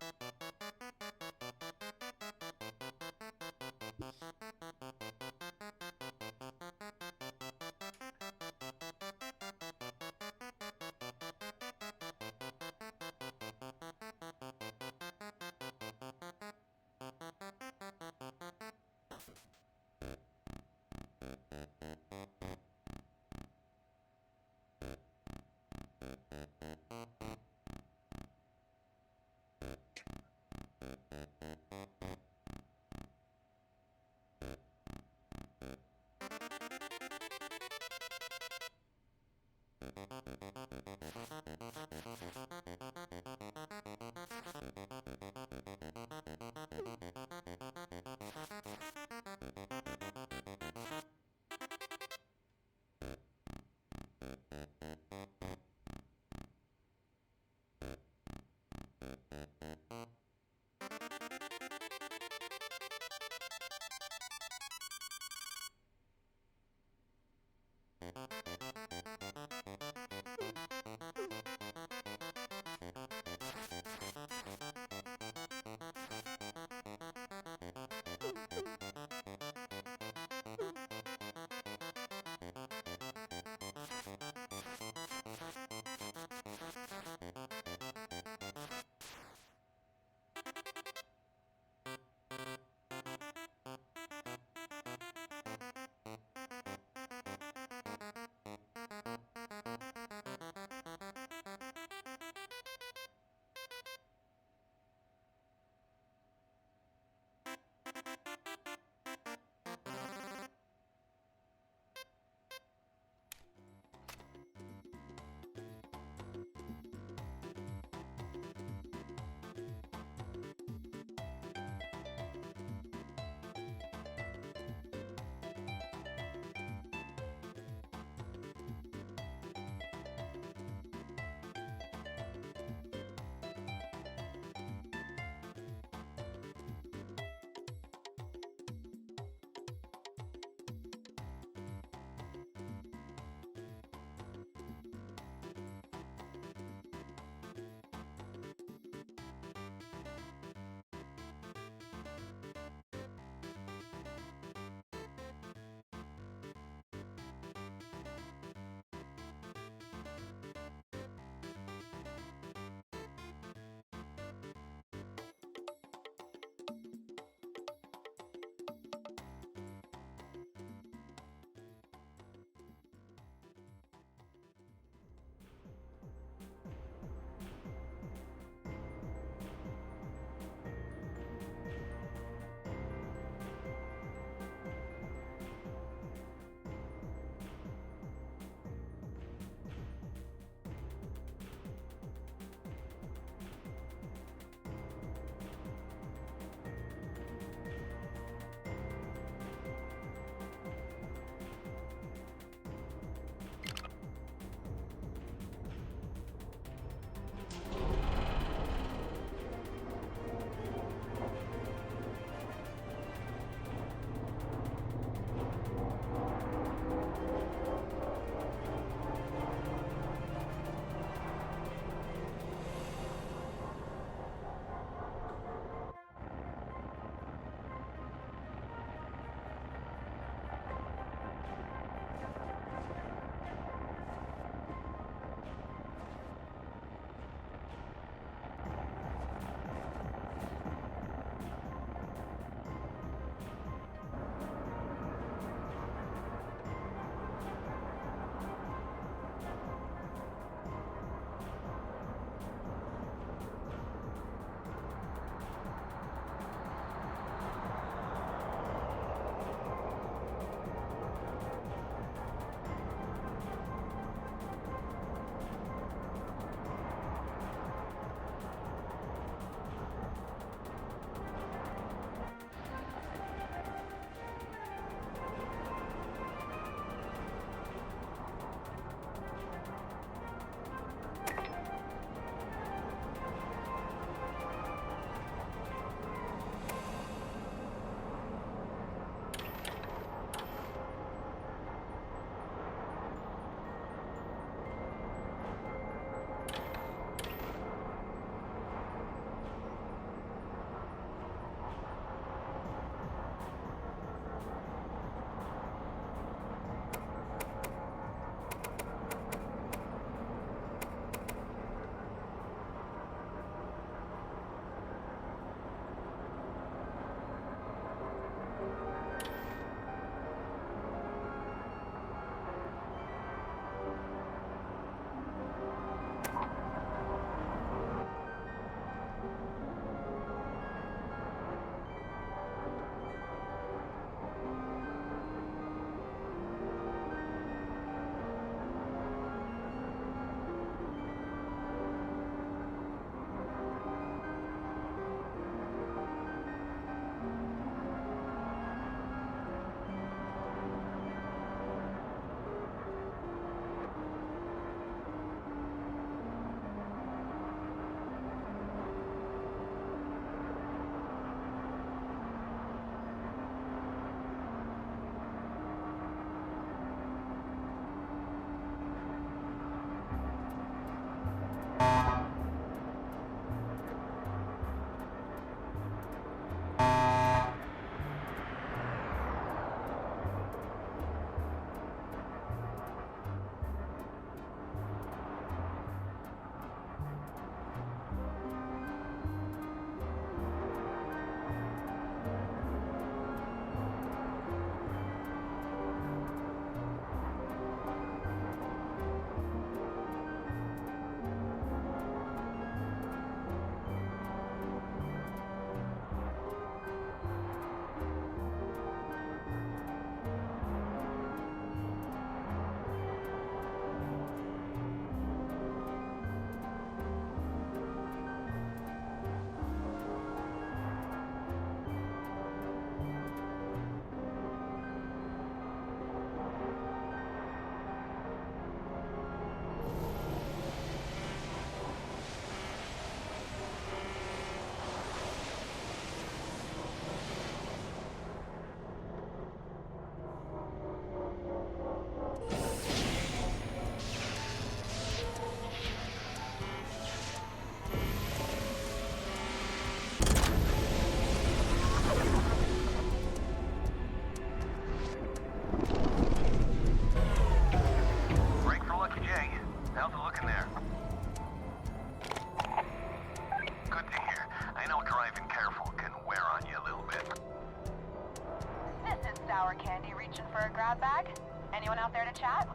grab bag? Anyone out there to chat?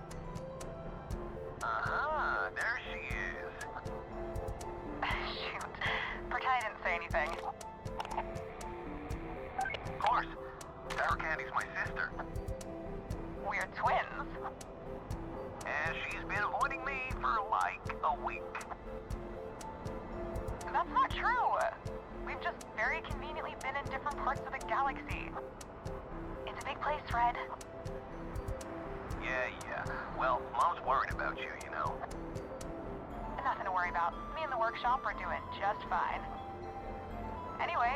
Uh-huh, there she is. Shoot. Pretend I didn't say anything. Of course. Sour Candy's my sister. We're twins. And she's been avoiding me for like a week. That's not true. We've just very conveniently been in different parts of the galaxy. It's a big place, Fred. Yeah. Well, Mom's worried about you, you know. Nothing to worry about. Me and the workshop are doing just fine. Anyway,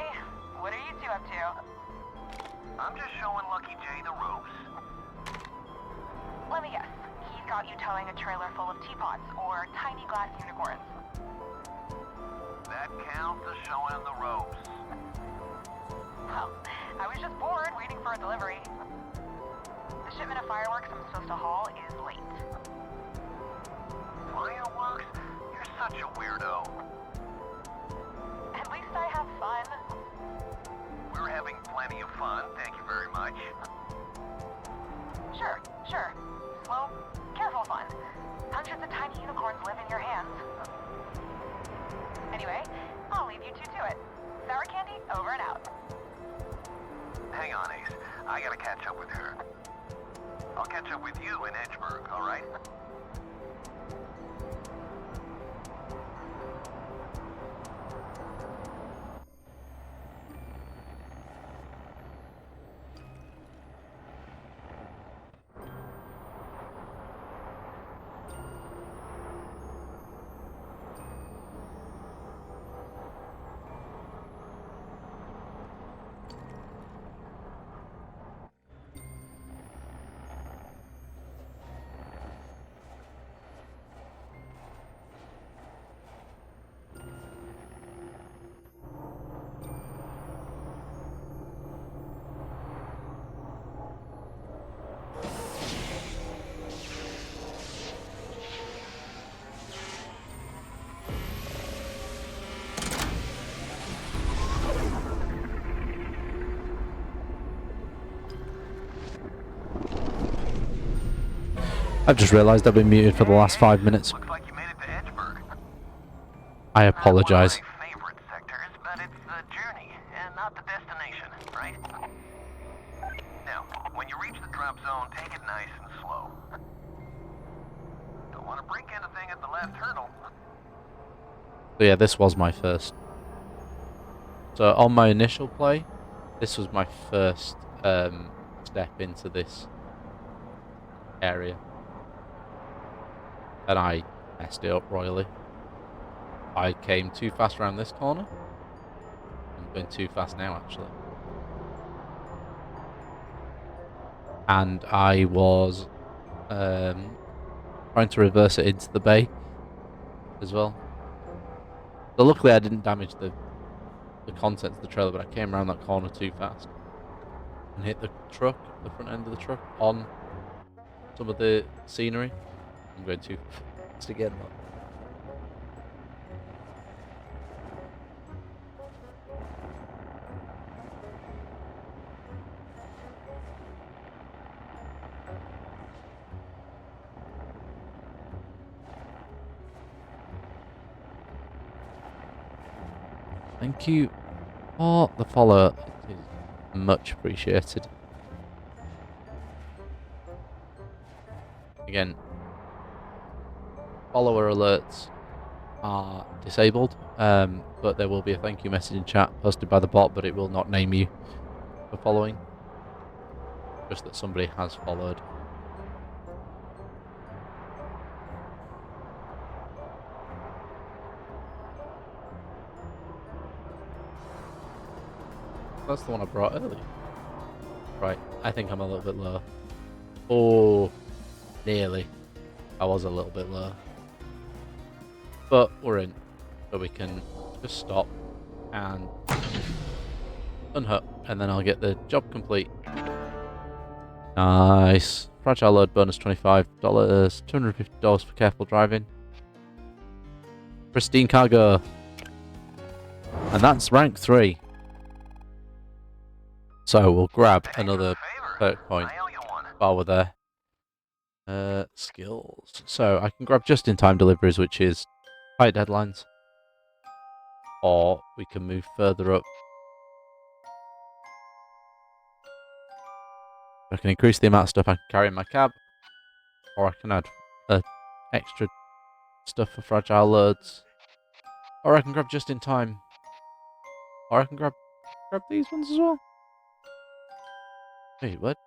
what are you two up to? I'm just showing Lucky Jay the ropes. Let me guess. He's got you towing a trailer full of teapots or tiny glass unicorns. That counts as showing him the ropes. Well, I was just bored waiting for a delivery. The shipment of fireworks I'm supposed to haul is late. Fireworks? You're such a weirdo. At least I have fun. We're having plenty of fun, thank you very much. Sure. Slow, careful fun. Hundreds of tiny unicorns live in your hands. Anyway, I'll leave you two to it. Sour Candy, over and out. Hang on, Ace. I gotta catch up with her. I'll catch up with you in Edgeburg, alright? I've just realised I've been muted for the last 5 minutes. Looks like you made it to Edgeburg. I apologise. Not one of my favorite sectors, but it's the journey and not the destination, right? Now, when you reach the drop zone, take it nice and slow. Don't want to break anything at the last hurdle. So yeah, this was my first. So on my initial play, this was my first step into this area. And I messed it up royally. I came too fast around this corner. I'm going too fast now, actually. And I was trying to reverse it into the bay as well. So luckily I didn't damage the contents of the trailer, but I came around that corner too fast and hit the truck, the front end of the truck, on some of the scenery. I'm going too fast again. Thank you for the follow. It is much appreciated. Again, follower alerts are disabled, but there will be a thank you message in chat posted by the bot, but it will not name you for following. Just that somebody has followed. That's the one I brought earlier. Right, I think I'm a little bit low. Oh, nearly. I was a little bit low. But we're in. So we can just stop and unhook, and then I'll get the job complete. Nice. Fragile load bonus $25, $250 for careful driving. Pristine cargo. And that's rank 3. So we'll grab Thanks for another the favor. perk point. I owe you one. while we're there. Skills. So I can grab just-in-time deliveries, which is tight deadlines. Or we can move further up. I can increase the amount of stuff I can carry in my cab. Or I can add extra stuff for fragile loads. Or I can grab just-in-time. Or I can grab these ones as well. Wait, what?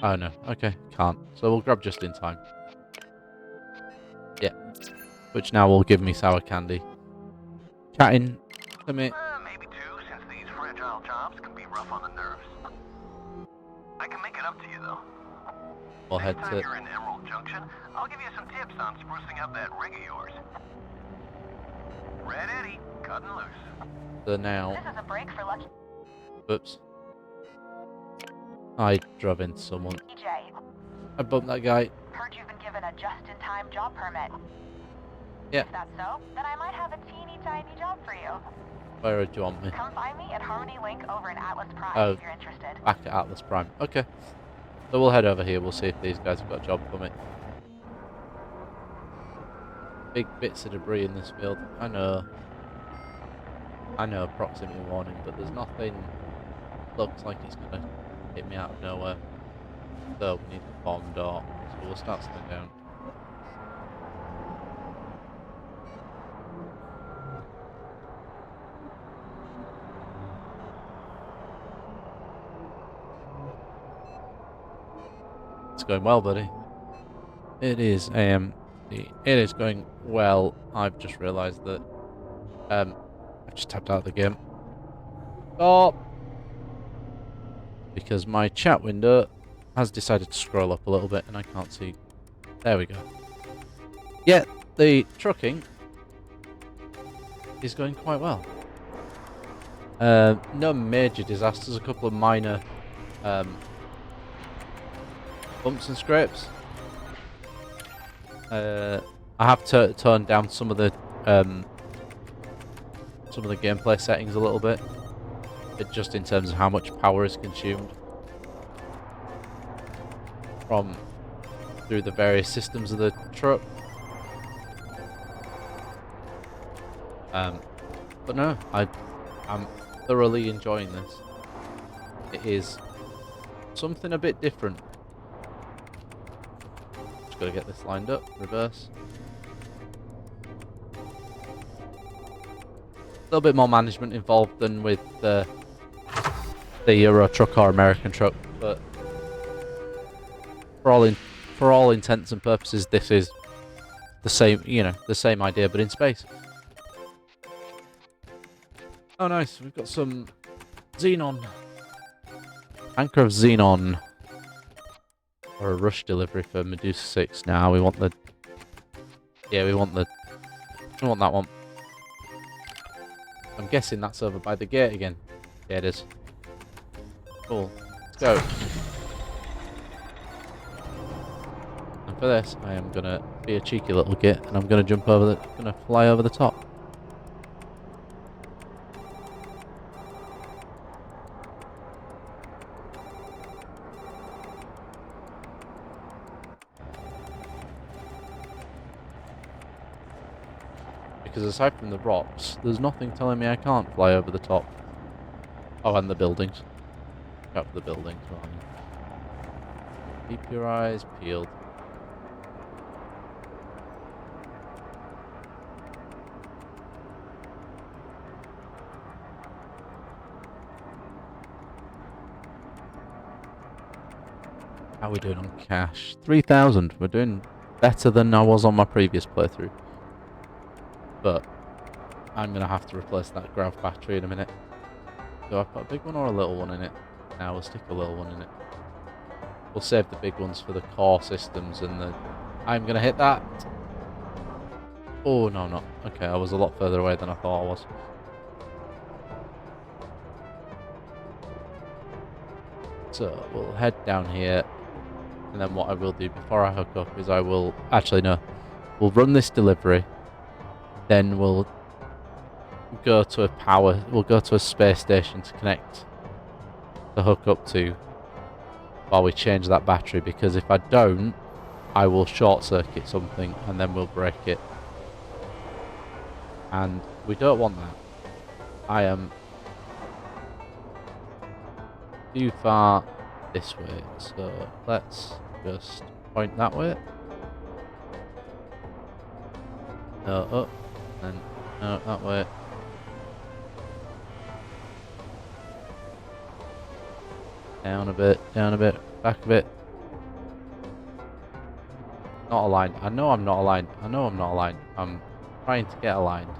Oh no, okay, can't. So we'll grab just-in-time. Yeah. Which now will give me sour candy. Chatting to me. Maybe two, since these fragile jobs can be rough on the nerves. I can make it up to you, though. We'll head Next time to... you're in Emerald Junction, I'll give you some tips on sprucing up that rig of yours. Red Eddie, cutting loose. So now... This is a break for Lucky Oops. I drove into someone. EJ. I bumped that guy. Heard you've been given a just-in-time job permit. Yeah. If that's so, then I might have a teeny tiny job for you. Where do you want me? Come find me at Harmony Link over in Atlas Prime Oh. if you're interested. Back at Atlas Prime. Okay. So we'll head over here. We'll see if these guys have got a job for me. Big bits of debris in this field. I know proximity warning, but there's nothing looks like it's gonna hit me out of nowhere. So we need a bomb door. So we'll start slowing down. It's going well, buddy. It is AMD. It is going well. I've just realised that I've just tapped out of the game. Stop! Because my chat window has decided to scroll up a little bit and I can't see. There we go. Yeah, the trucking is going quite well. No major disasters, a couple of minor bumps and scrapes. I have toned down some of the gameplay settings a little bit, just in terms of how much power is consumed through the various systems of the truck. But no, I'm thoroughly enjoying this. It is something a bit different. Just gotta get this lined up, reverse. A little bit more management involved than with the Euro truck or American truck, but for all intents and purposes, this is the same, the same idea, but in space. Oh, nice! We've got some xenon, anchor of xenon, or a rush delivery for Medusa 6. Now we want the, we want that one. I'm guessing that's over by the gate again. Yeah, it is. Cool. Let's go. And for this, I am gonna be a cheeky little git, and I'm gonna gonna fly over the top. Because aside from the rocks, there's nothing telling me I can't fly over the top. Oh, and the buildings. Up the buildings. Keep your eyes peeled. How are we doing on cash? 3,000. We're doing better than I was on my previous playthrough. But I'm going to have to replace that grav battery in a minute. Do I put a big one or a little one in it? Now we'll stick a little one in it. We'll save the big ones for the core systems and the... I'm going to hit that! Oh, no, not. Okay, I was a lot further away than I thought I was. So, we'll head down here. And then what I will do before I hook up is I will... Actually, no. We'll run this delivery. Then we'll go to a space station to connect to hook up to while we change that battery, because if I don't, I will short circuit something and then we'll break it. And we don't want that. I am too far this way, so let's just point that way. No, up, and no, that way. Down a bit, back a bit. Not aligned. I know I'm not aligned. I'm trying to get aligned.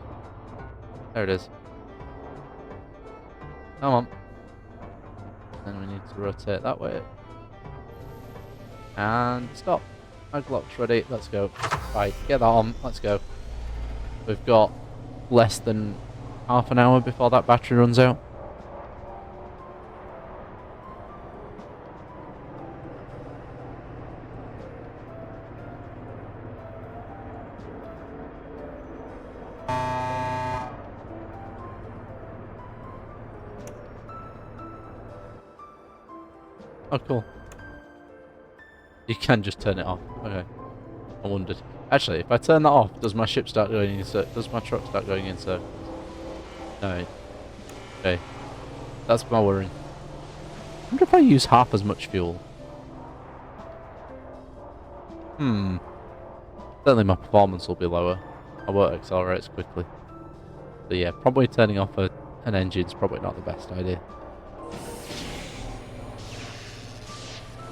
There it is. Come on. Then we need to rotate that way. And stop. Maglock's ready. Let's go. Right, get that on. Let's go. We've got less than half an hour before that battery runs out. Oh, cool. You can just turn it off. Okay. I wondered. Actually, if I turn that off, does my ship start going in circles? Does my truck start going in circles? No. Okay. That's my worry. I wonder if I use half as much fuel. Certainly my performance will be lower. I won't accelerate as quickly. So yeah, probably turning off an engine is probably not the best idea.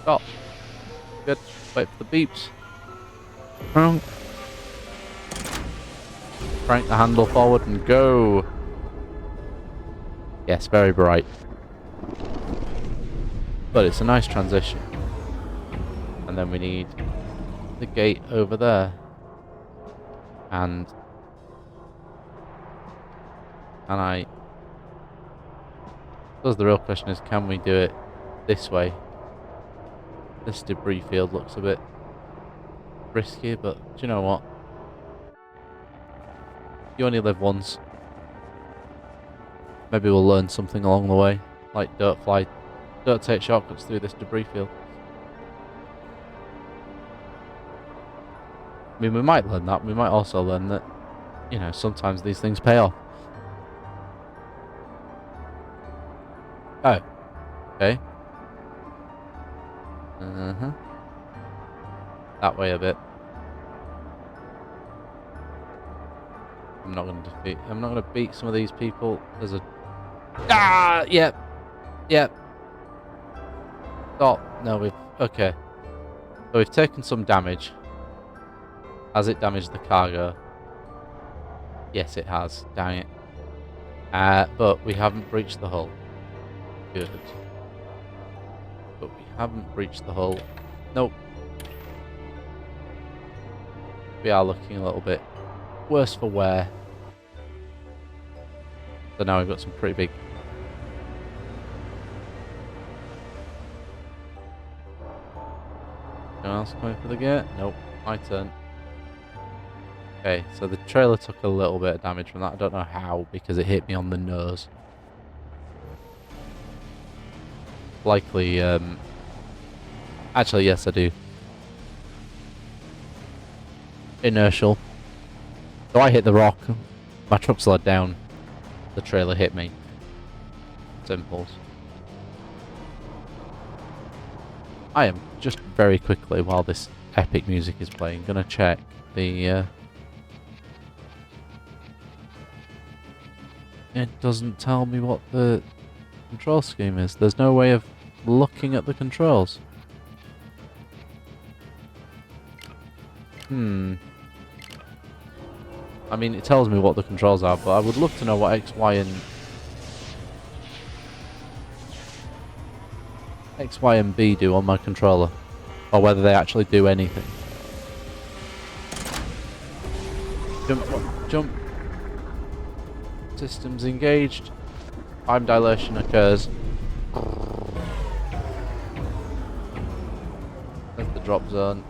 Stop. Good. Wait for the beeps. Crank the handle forward and go. Yes, very bright. But it's a nice transition. And then we need the gate over there. And can I... I suppose the real question is, can we do it this way? This debris field looks a bit risky, but do you know what? You only live once. Maybe we'll learn something along the way. Like, don't take shortcuts through this debris field. I mean, we might learn that. We might also learn that, you know, sometimes these things pay off. Oh. Okay. That way a bit. I'm not gonna beat some of these people. There's a... Ah! Yep. Yep. Stop. No, we've... Okay. So we've taken some damage. Has it damaged the cargo? Yes, it has. Dang it. But we haven't breached the hull. Good. But we haven't breached the hull. Nope. We are looking a little bit worse for wear. So now we've got some pretty big... Anyone else coming for the gate? Nope. My turn. Okay, so the trailer took a little bit of damage from that. I don't know how, because it hit me on the nose. Likely, actually, yes, I do. Inertial. So I hit the rock, my truck slowed down, the trailer hit me. Simples. I am just very quickly, while this epic music is playing, gonna check the... It doesn't tell me what the control scheme is. There's no way of looking at the controls. I mean, it tells me what the controls are, but I would love to know what X, Y, and B do on my controller. Or whether they actually do anything. Jump, jump. Systems engaged. Time dilation occurs. That's the drop zone.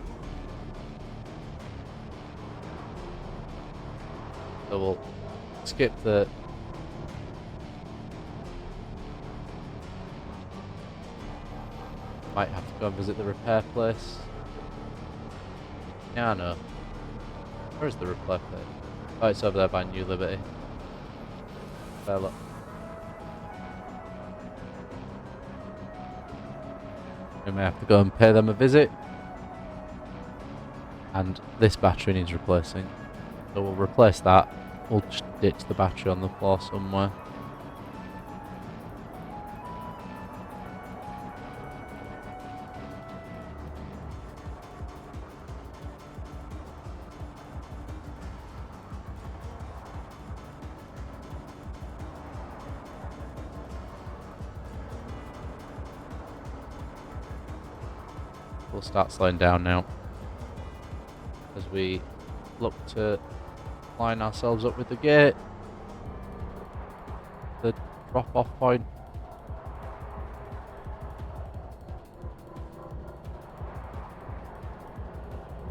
So we'll skip the... Might have to go and visit the repair place. Yeah, I know. Where is the repair place? Oh, it's over there by New Liberty. Fair look. We may have to go and pay them a visit. And this battery needs replacing. So we'll replace that. We'll just ditch the battery on the floor somewhere. We'll start slowing down now as we look to line ourselves up with the gate, the drop-off point.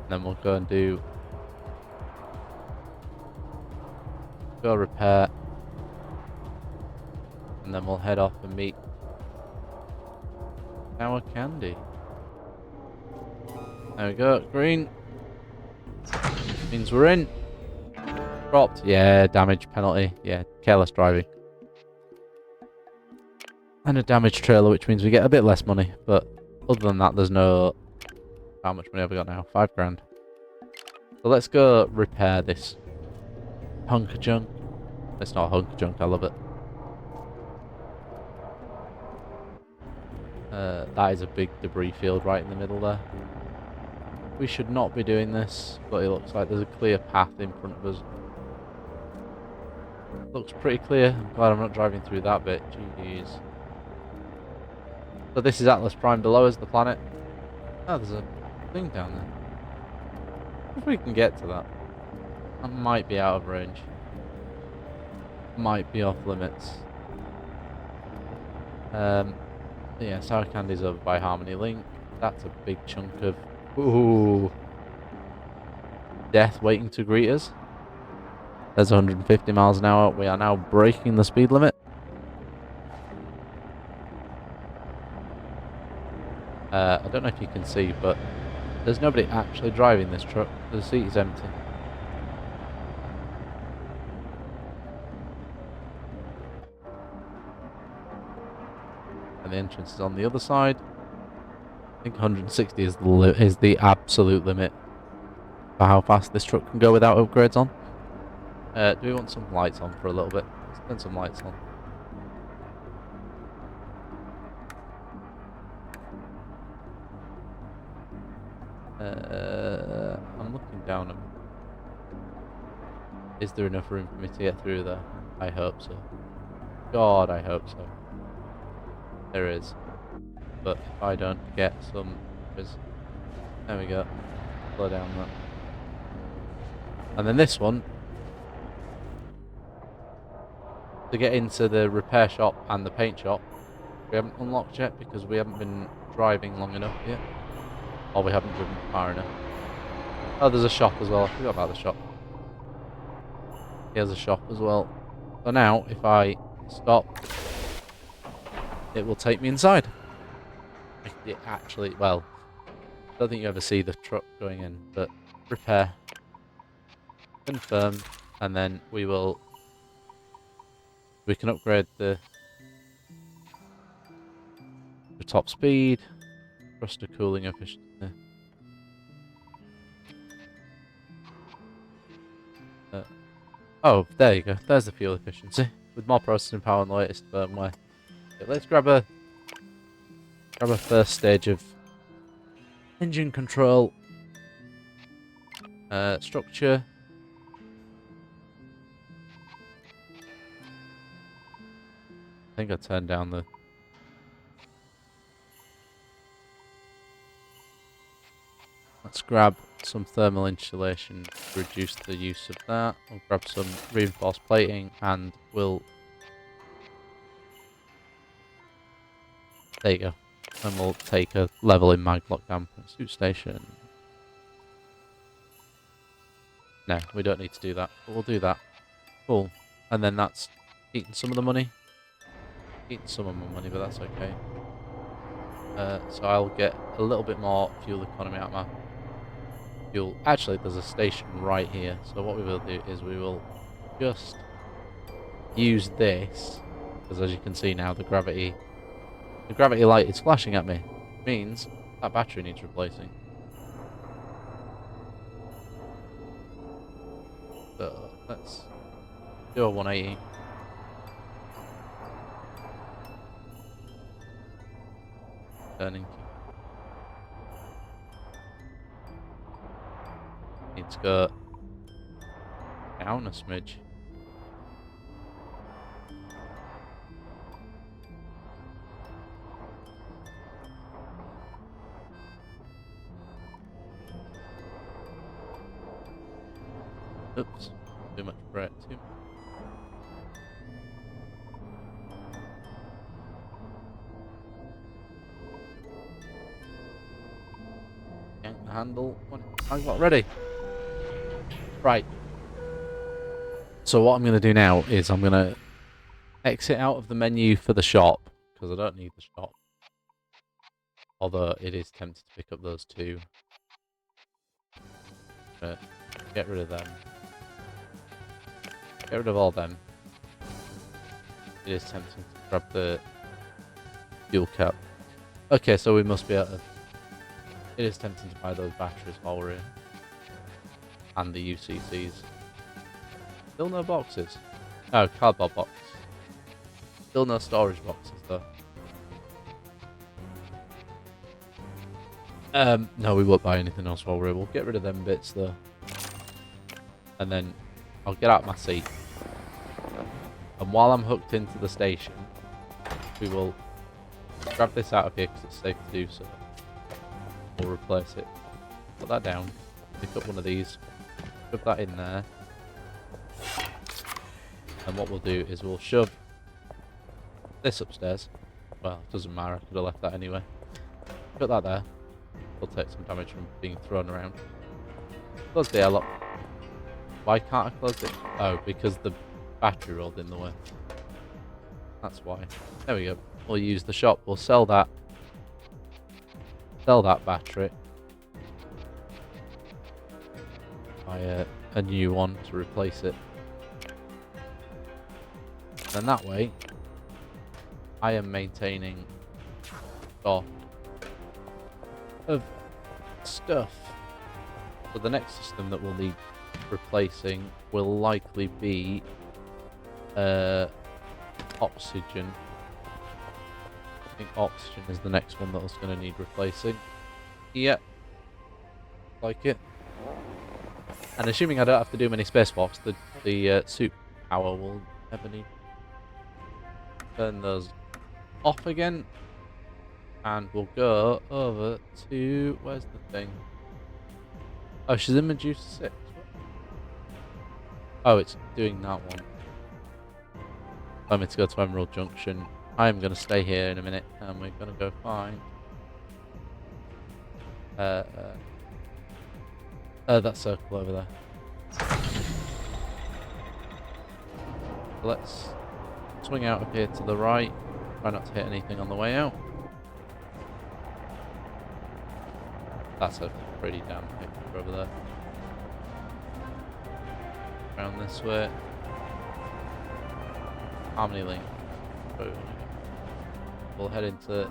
And then we'll go and go repair, and then we'll head off and meet our Candy. There we go, green. Means we're in. Dropped. Yeah, damage penalty. Yeah, careless driving. And a damaged trailer, which means we get a bit less money. But other than that, there's no... How much money have we got now? 5 grand. So let's go repair this hunk of junk. It's not a hunk of junk, I love it. That is a big debris field right in the middle there. We should not be doing this, but it looks like there's a clear path in front of us. Looks pretty clear. I'm glad I'm not driving through that bit. Jeez. So this is Atlas Prime below us, the planet. Oh, there's a thing down there. If we can get to that. That might be out of range. Might be off limits. Yeah, Sour Candy's over by Harmony Link. That's a big chunk of... Ooh. Death waiting to greet us. There's 150 miles an hour. We are now breaking the speed limit. I don't know if you can see, but there's nobody actually driving this truck. The seat is empty. And the entrance is on the other side. I think 160 is the absolute limit for how fast this truck can go without upgrades on. Do we want some lights on for a little bit? Let's turn some lights on. I'm looking down at... Is there enough room for me to get through there? I hope so. God, I hope so. There is. But if I don't get some... There we go. Slow down that. And then this one, to get into the repair shop and the paint shop, we haven't unlocked yet because we haven't been driving long enough yet. Or we haven't driven far enough. Oh, there's a shop as well. I forgot about the shop. Here's a shop as well. So now, if I stop, it will take me inside. It actually, well, I don't think you ever see the truck going in, but repair, confirm, and then we can upgrade the top speed, thruster cooling efficiency. Oh, there you go. There's the fuel efficiency with more processing power and the latest firmware. Okay, let's grab a first stage of engine control, structure. I think I turned down the... Let's grab some thermal insulation to reduce the use of that. I'll grab some reinforced plating and we'll... There you go. And we'll take a level in mag lockdown suit station. No, we don't need to do that, but we'll do that. Cool. And then that's eating some of the money. Eating some of my money, but that's okay. So I'll get a little bit more fuel economy out of my fuel. Actually, there's a station right here. So what we will do is we will just use this, because as you can see now, the gravity light is flashing at me. Means that battery needs replacing. So let's do a 180. Turning key. Need to go down a smidge. Oops, too much brake, too. Yank the handle. I've got ready. Right. So what I'm going to do now is I'm going to exit out of the menu for the shop, because I don't need the shop. Although it is tempted to pick up those two. But get rid of them. Get rid of all them. It is tempting to grab the fuel cap. Okay, so we must be able to... It is tempting to buy those batteries while we're in. And the UCCs. Still no boxes. Oh, cardboard box. Still no storage boxes though. No, we won't buy anything else while we're in. We'll get rid of them bits though. And then I'll get out my seat. And while I'm hooked into the station, we will grab this out of here because it's safe to do so. We'll replace it. Put that down. Pick up one of these. Shove that in there. And what we'll do is we'll shove this upstairs. Well, it doesn't matter. I could have left that anyway. Put that there. We'll take some damage from being thrown around. Close the airlock. Why can't I close it? Oh, because the battery rolled in the way. That's why. There we go. We'll use the shop. We'll sell that. Sell that battery. Buy a new one to replace it. And that way, I am maintaining stock of stuff. So the next system that we'll need replacing will likely be oxygen. I think oxygen is the next one that's going to need replacing. Yep. Like it. And assuming I don't have to do many spacewalks, the suit power will never need. Turn those off again. And we'll go over to... Where's the thing? Oh, she's in Medusa 6. Oh, it's doing that one. I'm going to go to Emerald Junction. I'm going to stay here in a minute, and we're going to go find... that circle over there. Let's swing out of here to the right. Try not to hit anything on the way out. That's a pretty damn picture over there. Around this way. Harmony Link. We'll head into...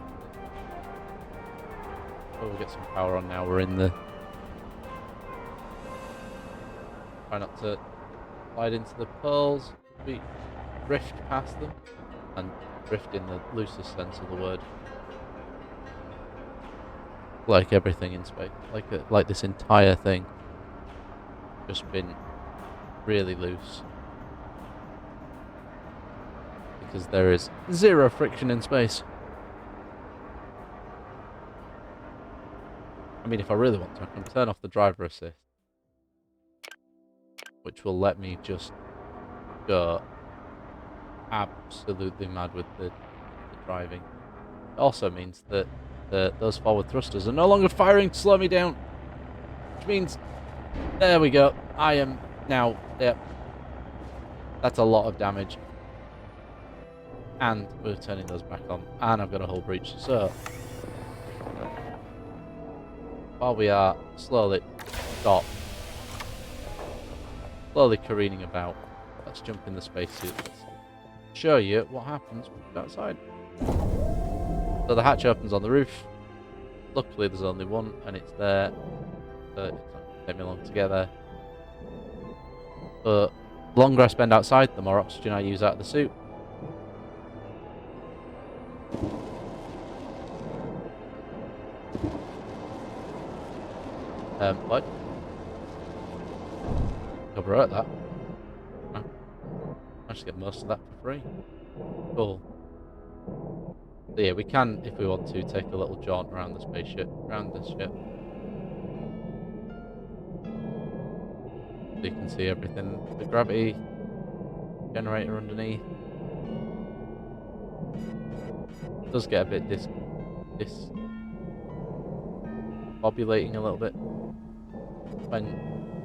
Oh, we'll get some power on now. We're in the... Try not to slide into the pearls. We drift past them. And drift in the loosest sense of the word. Like everything in space. Like this entire thing. Just been really loose. Because there is zero friction in space. I mean, if I really want to, I can turn off the driver assist. Which will let me just go absolutely mad with the driving. It also means that those forward thrusters are no longer firing to slow me down. Which means, there we go. I am now, yep. That's a lot of damage. And we're turning those back on. And I've got a hull breach. So, while we are slowly careening about, let's jump in the spacesuit. Let's show you what happens outside. So the hatch opens on the roof. Luckily, there's only one, and it's there. So it's not going to take me long to get there. But the longer I spend outside, the more oxygen I use out of the suit. What? Cover out that. Managed to get most of that for free. Cool. So yeah, we can, if we want to, take a little jaunt around the spaceship, around the ship. So you can see everything. The gravity generator underneath. It does get a bit disbobulating a little bit when you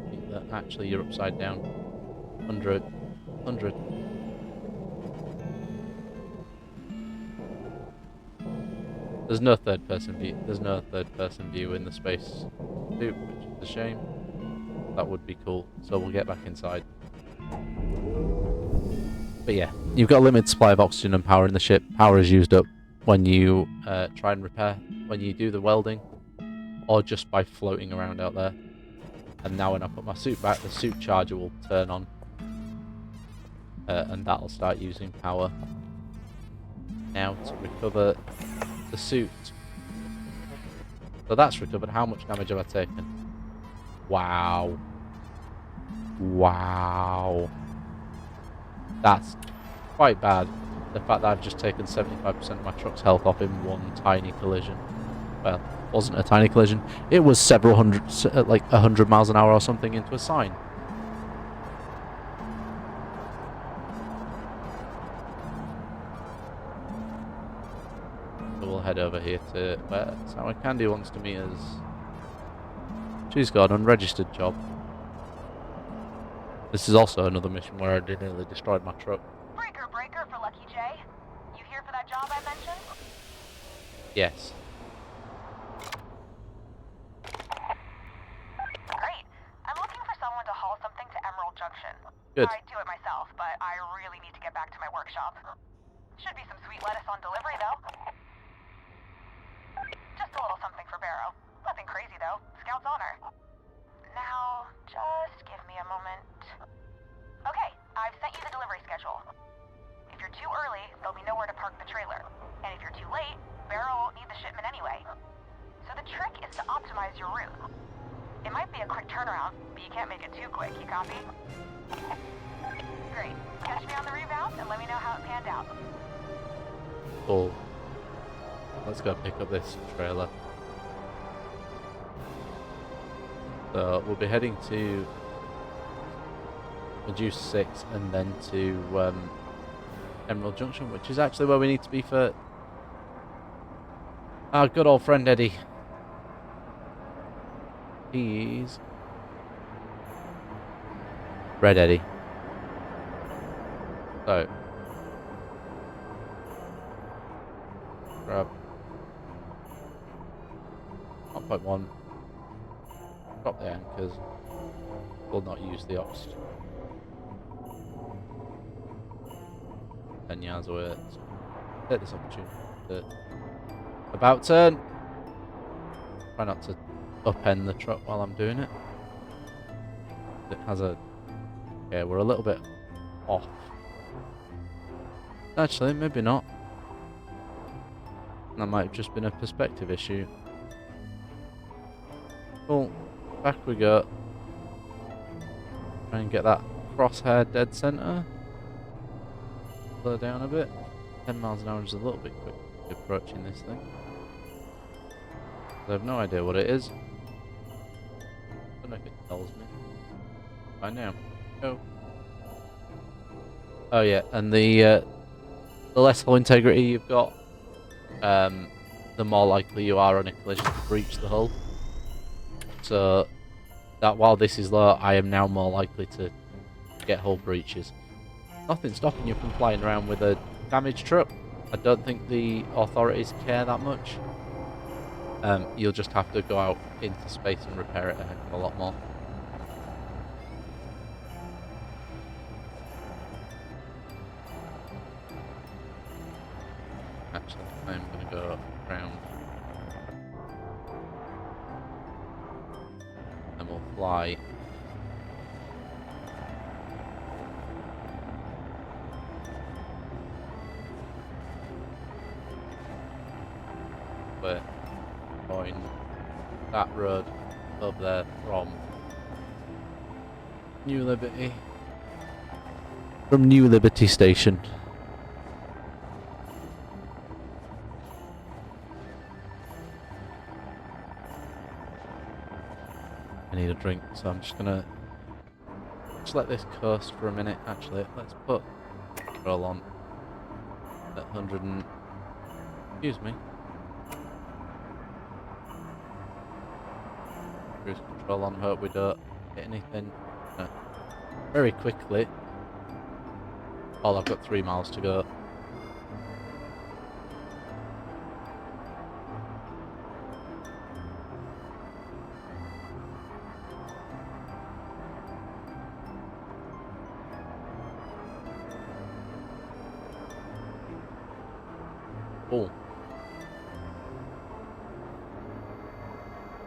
think that actually you're upside down. 100. There's no third person view. There's no third person view in the space suit, which is a shame. That would be cool. So we'll get back inside. But yeah, you've got a limited supply of oxygen and power in the ship. Power is used up when you try and repair, when you do the welding, or just by floating around out there. And now when I put my suit back, the suit charger will turn on, and that'll start using power. Now to recover the suit. So that's recovered. How much damage have I taken? Wow. That's quite bad. The fact that I've just taken 75% of my truck's health off in one tiny collision. Well, it wasn't a tiny collision. It was several hundred, like 100 miles an hour or something into a sign. So we'll head over here to where Sour Candy wants to meet us. She's got an unregistered job. This is also another mission where I nearly destroyed my truck. Breaker for Lucky J. You here for that job I mentioned? Yes. Great. I'm looking for someone to haul something to Emerald Junction. Good. I'd do it myself, but I really need to get back to my workshop. Should be some sweet lettuce on delivery, though. Just a little something for Barrow. Nothing crazy, though. Scout's honor. Now, just give me a moment. Okay, I've sent you the delivery schedule. If you're too early, there'll be nowhere to park the trailer. And if you're too late, Barrow won't need the shipment anyway. So the trick is to optimize your route. It might be a quick turnaround, but you can't make it too quick, you copy? Great. Catch me on the rebound and let me know how it panned out. Cool. Let's go pick up this trailer. So we'll be heading to Reduce 6 and then to Emerald Junction, which is actually where we need to be for our good old friend Eddie. He's Red Eddie. So grab 1.1. Drop the anchors. Will not use the oxygen. 10 yards away. So take this opportunity to about turn. Try not to upend the truck while I'm doing it. It has a. Yeah, we're a little bit off. Actually, maybe not. That might have just been a perspective issue. Cool. Back we go. Try and get that crosshair dead center. Slow down a bit. 10 miles an hour is a little bit quick approaching this thing. I have no idea what it is. I don't know if it tells me. Find out. Go. Oh yeah, and the less hull integrity you've got, the more likely you are on a collision to breach the hull. So that while this is low, I am now more likely to get hull breaches. Nothing stopping you from flying around with a damaged truck. I don't think the authorities care that much. you'll just have to go out into space and repair it a heck of a lot more. Actually, I'm going to go around. And we'll fly. We're going that road over there from New Liberty. From New Liberty Station. I need a drink, so I'm just gonna just let this coast for a minute. Actually, let's put control on at 100 and excuse me. Cruise control on. Hope we don't hit anything very quickly. Oh, I've got 3 miles to go. Oh.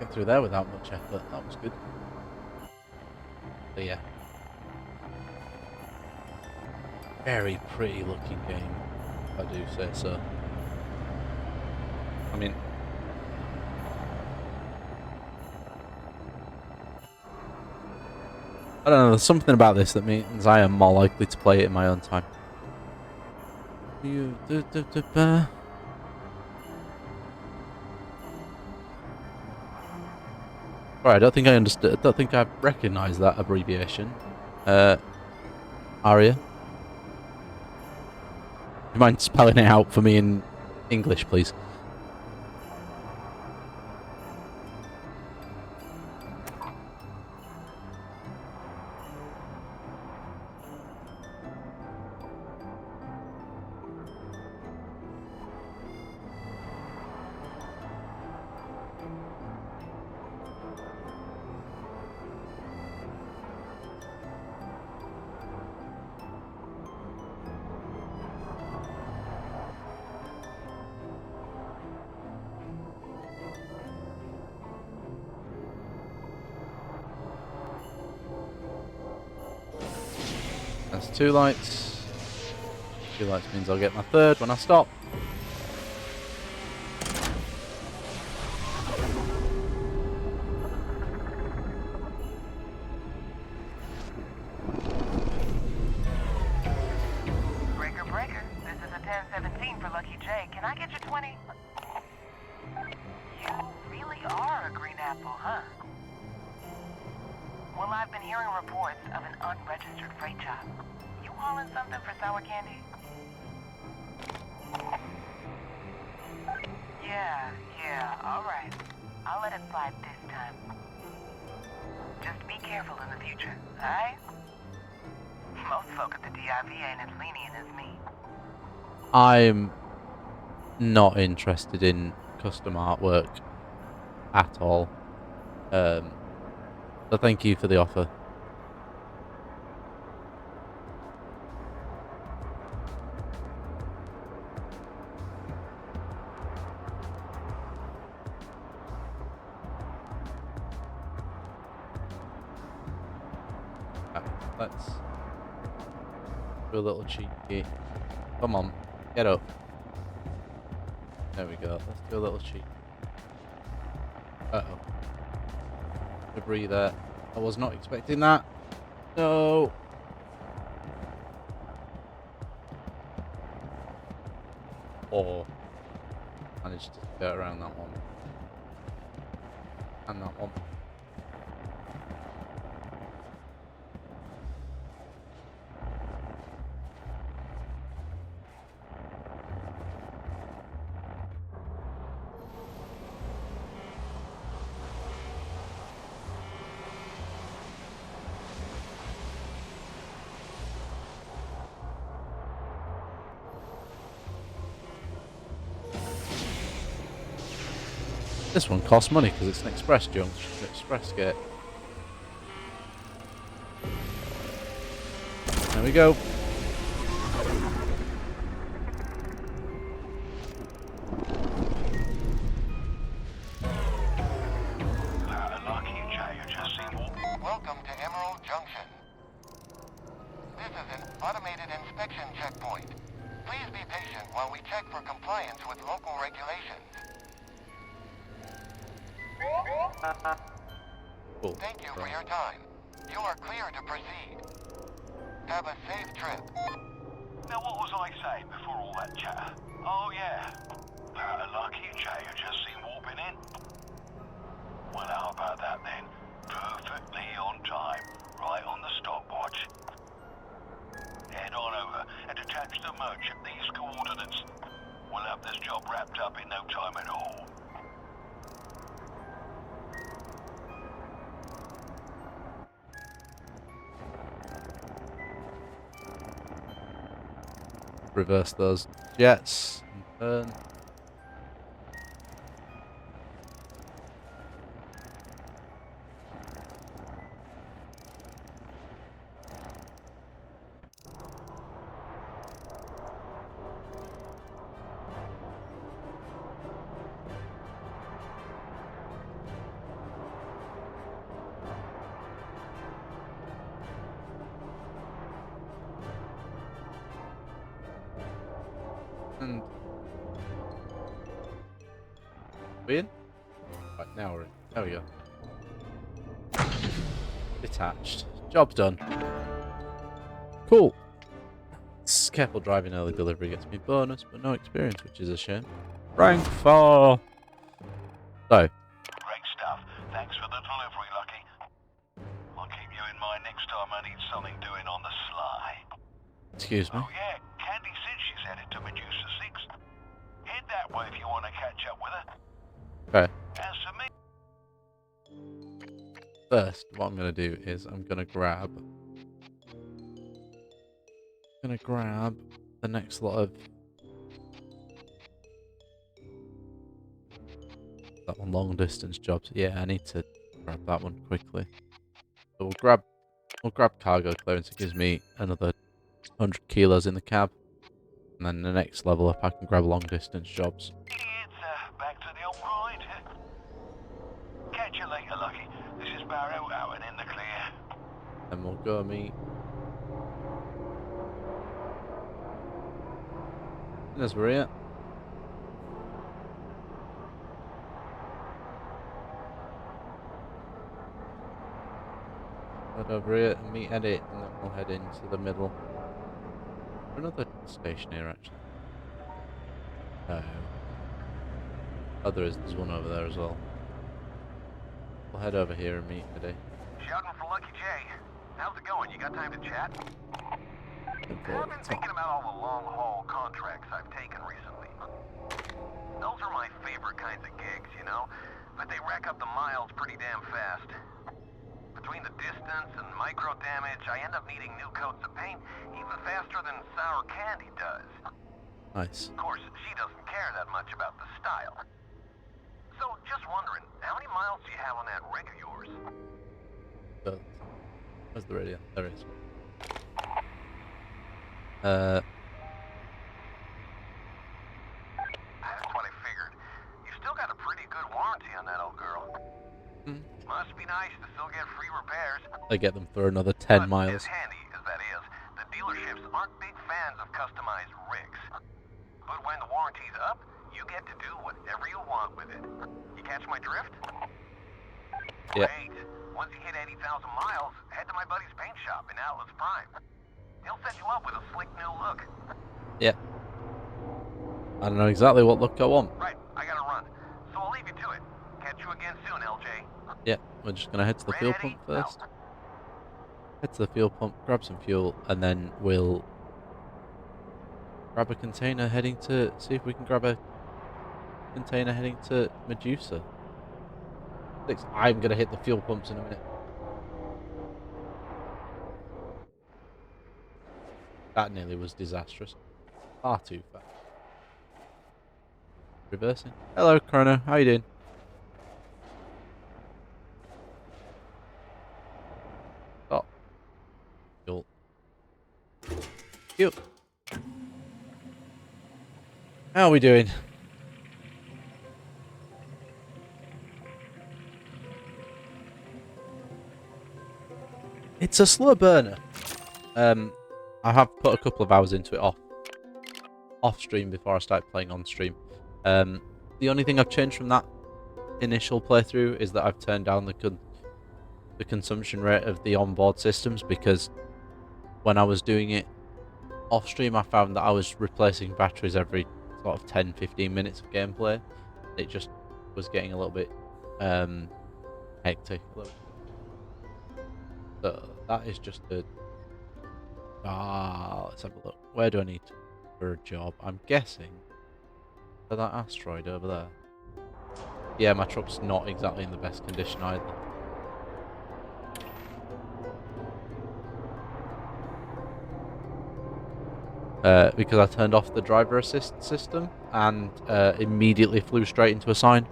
Get through there without much effort. That was good. But yeah. Very pretty looking game, if I do say so. I mean, I don't know, there's something about this that means I am more likely to play it in my own time. Right, I don't think I understood. I don't think I recognised that abbreviation. Aria? Do you mind spelling it out for me in English, please? That's 2 lights. 2 lights means I'll get my 3rd when I stop. Breaker, breaker. This is a 1017 for Lucky J. Can I get your 20? You really are a green apple, huh? Well, I've been hearing reports of an unregistered freight job. You hauling something for sour candy? Yeah, alright. I'll let it slide this time. Just be careful in the future, alright? Most folk at the DIV ain't as lenient as me. I'm not interested in custom artwork at all. So thank you for the offer. Right, let's do a little cheeky. Come on, get up. There we go. Let's do a little cheat. Uh-oh. Debris there. I was not expecting that. No. Or managed to get around that one. And that one. This one costs money because it's an express junction, express gate. There we go. Welcome to Emerald Junction. This is an automated inspection checkpoint. Please be patient while we check for compliance with local regulations. Cool. Thank you for your time. You are clear to proceed. Have a safe trip. Now what was I saying before all that chatter? Oh yeah, about a lucky Jay who just seen warping in. Well, how about that then? Perfectly on time, right on the stopwatch. Head on over and attach the merch at these coordinates. We'll have this job wrapped up in no time at all. Reverse those jets and turn. And we in? Right, now we're in. There we go. Detached. Job done. Cool. Careful driving early delivery gets me bonus, but no experience, which is a shame. Rank 4. So, Great stuff. Thanks for the delivery, Lucky. I'll keep you in mind next time I need something doing on the sly. excuse me. Oh yeah, Candy said she's headed to Medusa 6. Head that way if you want to catch up with her. Okay. As for me... First, what I'm going to do is I'm going to grab the next lot of that one long distance jobs. Yeah, I need to grab that one quickly. So we'll grab cargo clearance. It gives me another 100 kilos in the cab, and then the next level up I can grab long distance jobs. It's back to the old grind. Catch you later, Lucky. This is Barrow out and in the clear. And we'll go meet. There's Maria. Head over here and meet Eddie, and then we'll head into the middle. Another station here, actually. Oh, there's one over there as well. We'll head over here and meet Eddie. Shouting for Lucky Jay. How's it going? You got time to chat? And I've been thinking about all the long-haul contracts I've taken recently. Those are my favorite kinds of gigs, you know? But they rack up the miles pretty damn fast. Between the distance and micro damage, I end up needing new coats of paint even faster than sour candy does. Nice. Of course, she doesn't care that much about the style. So, just wondering, how many miles do you have on that rig of yours? Where's the radio? There it is. That's what I figured. You still got a pretty good warranty on that old girl. Must be nice to still get free repairs. I get them for another 10 But miles. as handy as that is, the dealerships aren't big fans of customized rigs. But when the warranty's up, you get to do whatever you want with it. You catch my drift? Yeah. Great. Once you hit 80,000 miles, head to my buddy's paint shop in Atlas Prime. He'll set you up with a slick new look. Yeah. I don't know exactly what look I want. Right, I gotta run. So I'll leave you to it. Catch you again soon, LJ. Yeah, we're just gonna head to the Red fuel Eddie, pump first. out. Head to the fuel pump, grab some fuel, and then we'll grab a container heading to... See if we can grab a container heading to Medusa. I'm gonna hit the fuel pumps in a minute. That nearly was disastrous. Far too fast. Reversing. Hello, Chrono. How you doing? you. How are we doing? It's a slow burner. I have put a couple of hours into it off stream before I start playing on stream. The only thing I've changed from that initial playthrough is that I've turned down the consumption rate of the onboard systems, because when I was doing it off stream I found that I was replacing batteries every sort of 10-15 minutes of gameplay. It just was getting a little bit hectic. So that is just a let's have a look. Where do I need to for a job? I'm guessing for that asteroid over there. Yeah, my truck's not exactly in the best condition either. Because I turned off the driver assist system and immediately flew straight into a sign.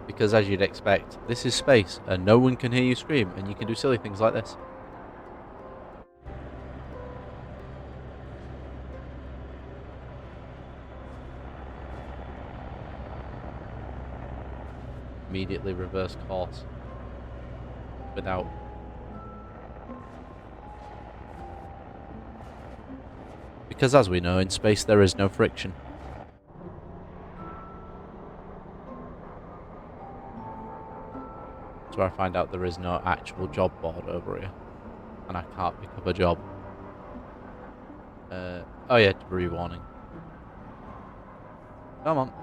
Because as you'd expect, this is space and no one can hear you scream, and you can do silly things like this. Immediately reverse course without. Because as we know, in space there is no friction. That's where I find out there is no actual job board over here, and I can't pick up a job. Oh yeah, debris warning. Come on.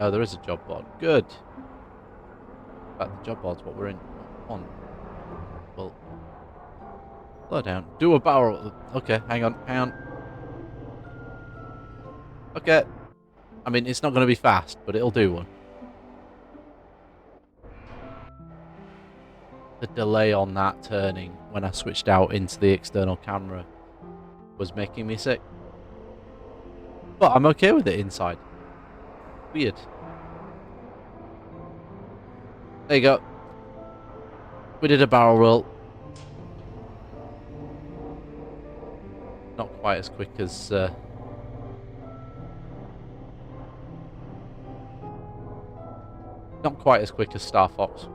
Oh, there is a job board. Good. In fact, the job board's what we're in. Come on. Well, slow down. Do a barrel. Okay, hang on. Okay. I mean, it's not going to be fast, but it'll do one. The delay on that turning when I switched out into the external camera was making me sick. But I'm okay with it inside. Weird. There you go. We did a barrel roll. Not quite as quick as... not quite as quick as Star Fox.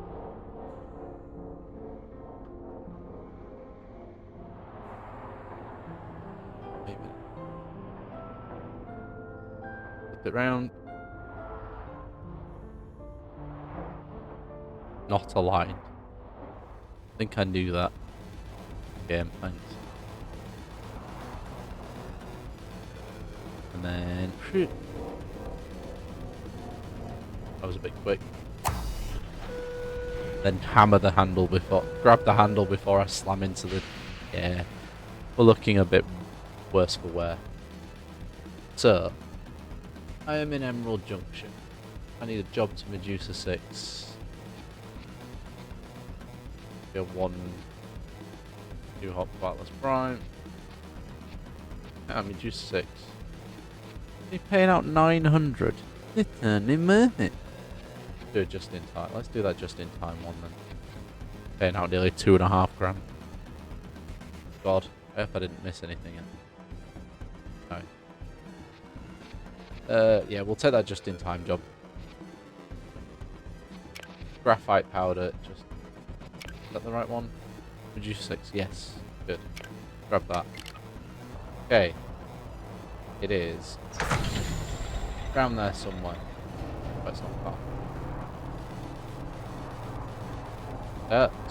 Maybe. Flip it round. Not aligned. I think I knew that. Game, thanks. And then... That was a bit quick. Then hammer the handle before... Grab the handle before I slam into the... Yeah. We're looking a bit worse for wear. So... I am in Emerald Junction. I need a job to Medusa 6. We have 1... 2 hot Atlas Prime. Medusa 6. You're paying out 900. It's only money. Do it just in time. Let's do that just in time one then. Paying out nearly 2.5 grand. God, I hope I didn't miss anything. No. Yeah, we'll take that just in time job. Graphite powder, just... Is that the right one? Medusa 6, yes. Good. Grab that. Okay. It is. Around there somewhere. But it's not far.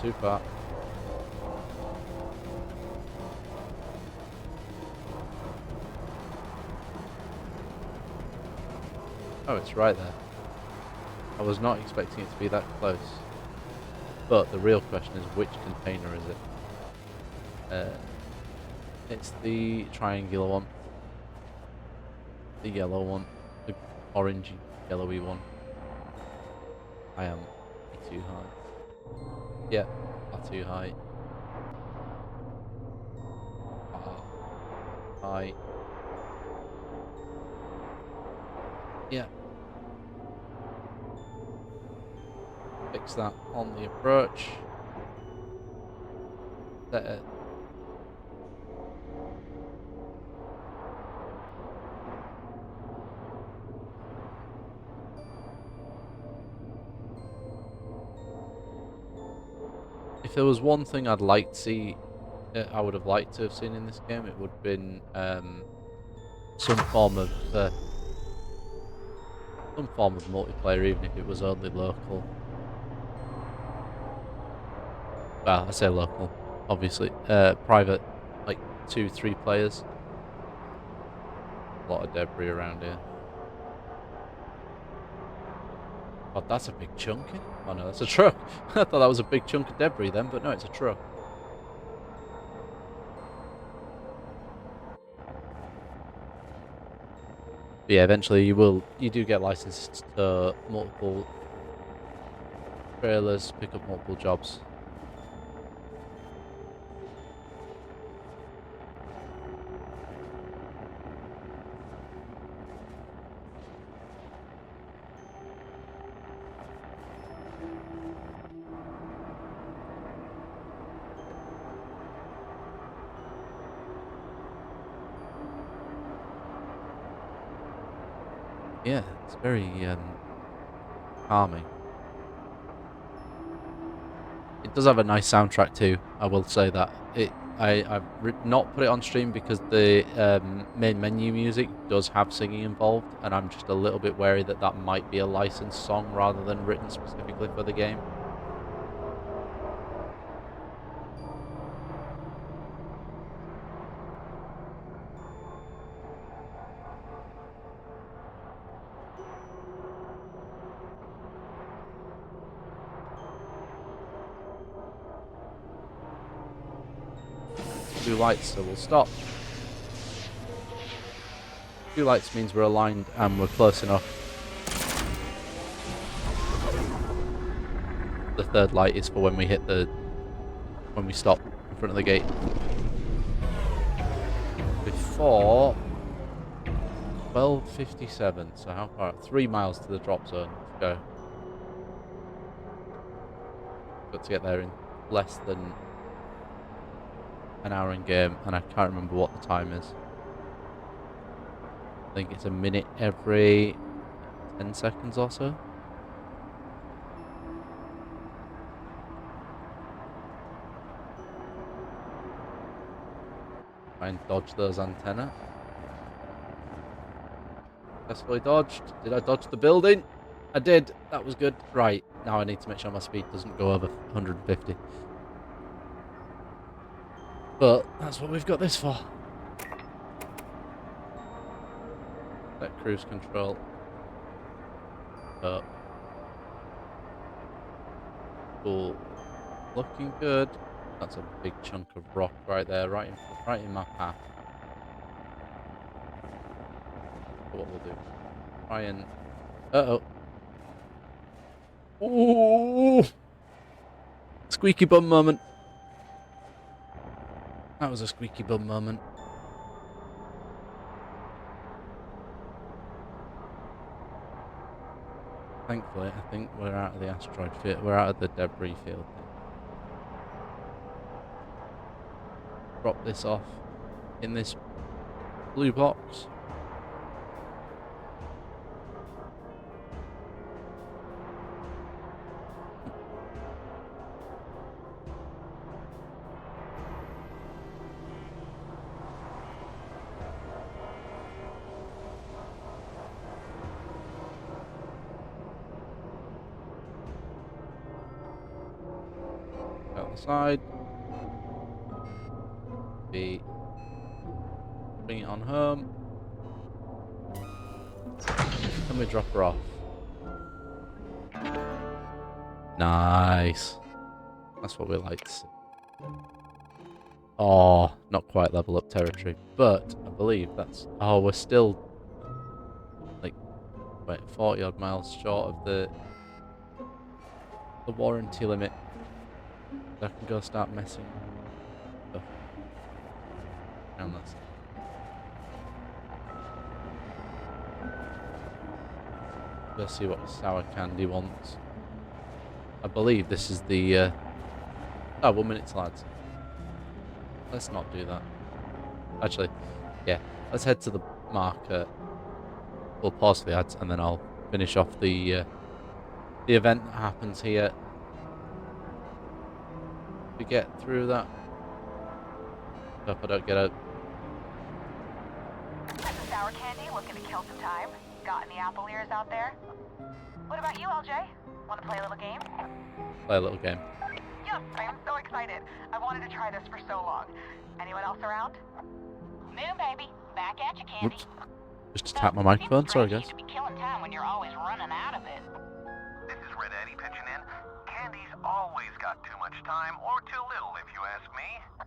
Too far. Oh, it's right there. I was not expecting it to be that close. But the real question is, which container is it? It's the triangular one. The yellow one. The orangey, yellowy one. I am too high. Yeah, not too high. High. Yeah. Fix that on the approach. Set it. If there was one thing I'd like to see, I would have liked to have seen in this game, it would have been some form of multiplayer, even if it was only local. Well, I say local, obviously. Private, like 2-3 players. A lot of debris around here. God, that's a big chunk. Oh no, that's a truck. I thought that was a big chunk of debris then, but no, it's a truck. But yeah, eventually you do get licensed to multiple trailers, pick up multiple jobs. Yeah, it's very calming. It does have a nice soundtrack too. I will say that I've not put it on stream because the main menu music does have singing involved, and I'm just a little bit wary that that might be a licensed song rather than written specifically for the game. Blue lights, so we'll stop. Blue lights means we're aligned and we're close enough. The third light is for when we when we stop in front of the gate. Before 12:57, so how far? 3 miles to the drop zone. Let's go. Got to get there in less than an hour in game, and I can't remember what the time is. I think it's a minute every 10 seconds or so. Try and dodge those antennae. Successfully dodged. Did I dodge the building? I did. That was good. Right, now I need to make sure my speed doesn't go over 150. But that's what we've got this for. Set cruise control up. Cool. Looking good. That's a big chunk of rock right there, right in my path. So what we'll do? Try and Ooh! Squeaky bum moment. That was a squeaky bum moment. Thankfully, I think we're out of the asteroid field. We're out of the debris field. Drop this off in this blue box. Out the side. Bring it on home. Then we drop her off. Nice. That's what we like to see. Oh, not quite level up territory, but I believe that's... Oh, we're still like, wait, 40 odd miles short of the warranty limit. I can go start messing stuff down that side. Let's see what sour candy wants. I believe this is the... Oh, 1 minute, lads. Let's not do that. Actually, yeah. Let's head to the market. We'll pause the ads, and then I'll finish off the event that happens here. We get through that. Hope I don't get out. This is Sour Candy, looking to kill some time. Got any apple ears out there? What about you, LJ? Want to play a little game? Play a little game. Yes, I am so excited. I've wanted to try this for so long. Anyone else around? Moon baby, back at you, Candy. Oops. Just to tap my microphone. Sorry, guys. To be killing time when you're always running out of it. This is Red Eddie pitching in. Candy's always got too much time, or too little, if you ask me.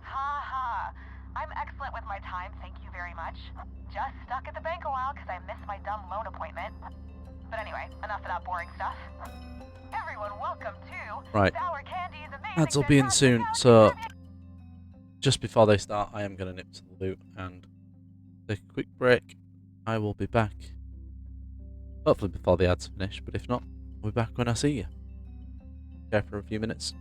Ha ha. I'm excellent with my time, thank you very much. Just stuck at the bank a while because I missed my dumb loan appointment. But anyway, enough of that boring stuff. Everyone, welcome to Right. Sour Candy's amazing. Ads will be in soon, so just before they start, I am going to nip to the loot and take a quick break. I will be back, hopefully before the ads finish, but if not, I'll be back when I see you. Okay, for a few minutes.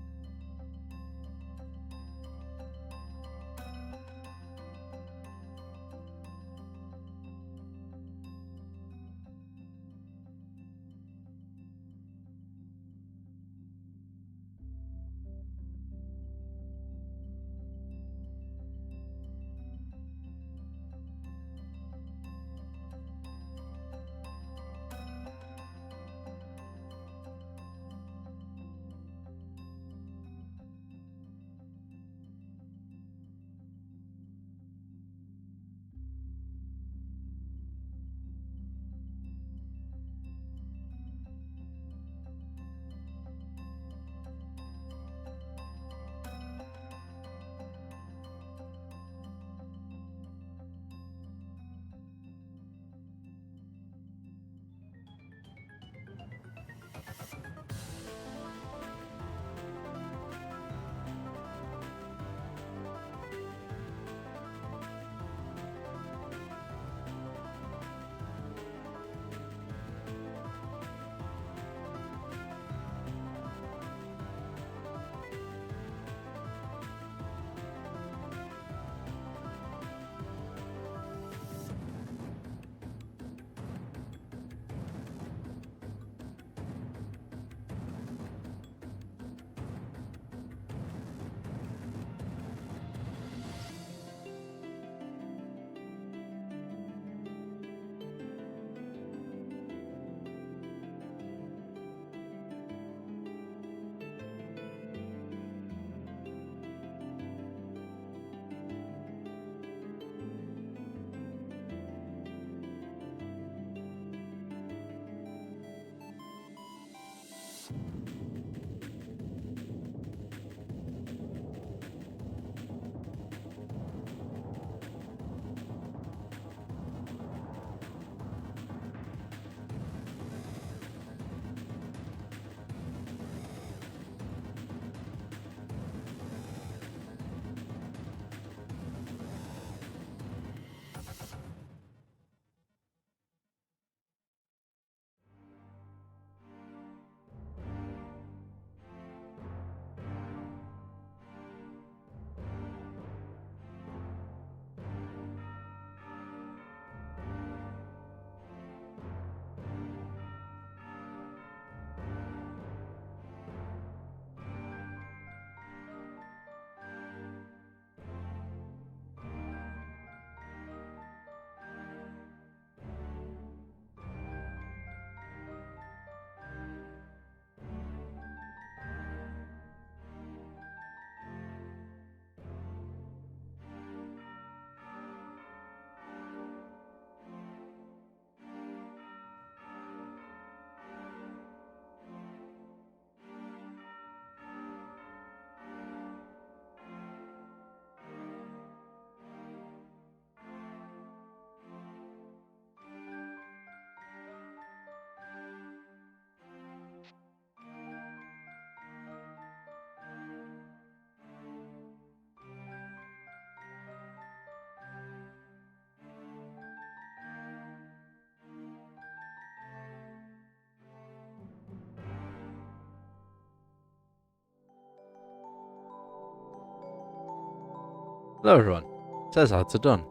Hello everyone. It says ads are done.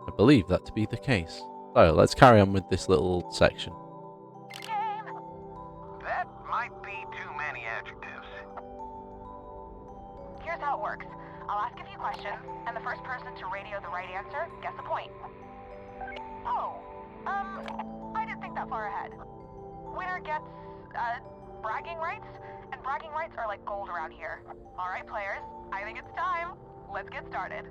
I believe that to be the case. So let's carry on with this little section. Game! That might be too many adjectives. Here's how it works. I'll ask a few questions, and the first person to radio the right answer gets a point. Oh, I didn't think that far ahead. Winner gets, bragging rights, and bragging rights are like gold around here. Alright, players, I think it's time. Let's get started.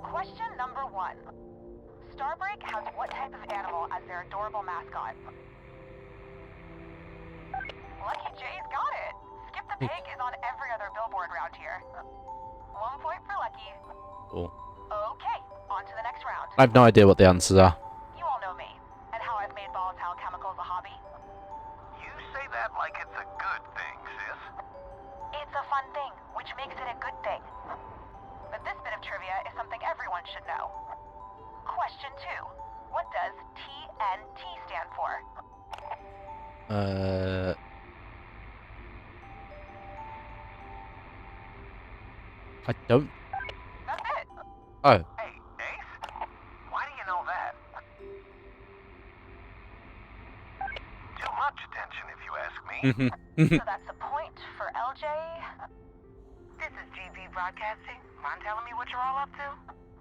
Question number 1. Starbreak has what type of animal as their adorable mascot? Lucky Jay's got it! Skip the Pig is on every other billboard around here. 1 point for Lucky. Cool. Okay, on to the next round. I have no idea what the answers are. You all know me, and how I've made volatile chemicals a hobby. You say that like it's a good thing, sis. It's a fun thing, which makes it a good thing. But this bit of trivia is something everyone should know. Question 2. What does TNT stand for? I don't. That's it. Oh. Hey, Ace? Why do you know that? Too much attention, if you ask me. So that's a point for LJ. This is GB Broadcasting. Mind telling me what you're all up to?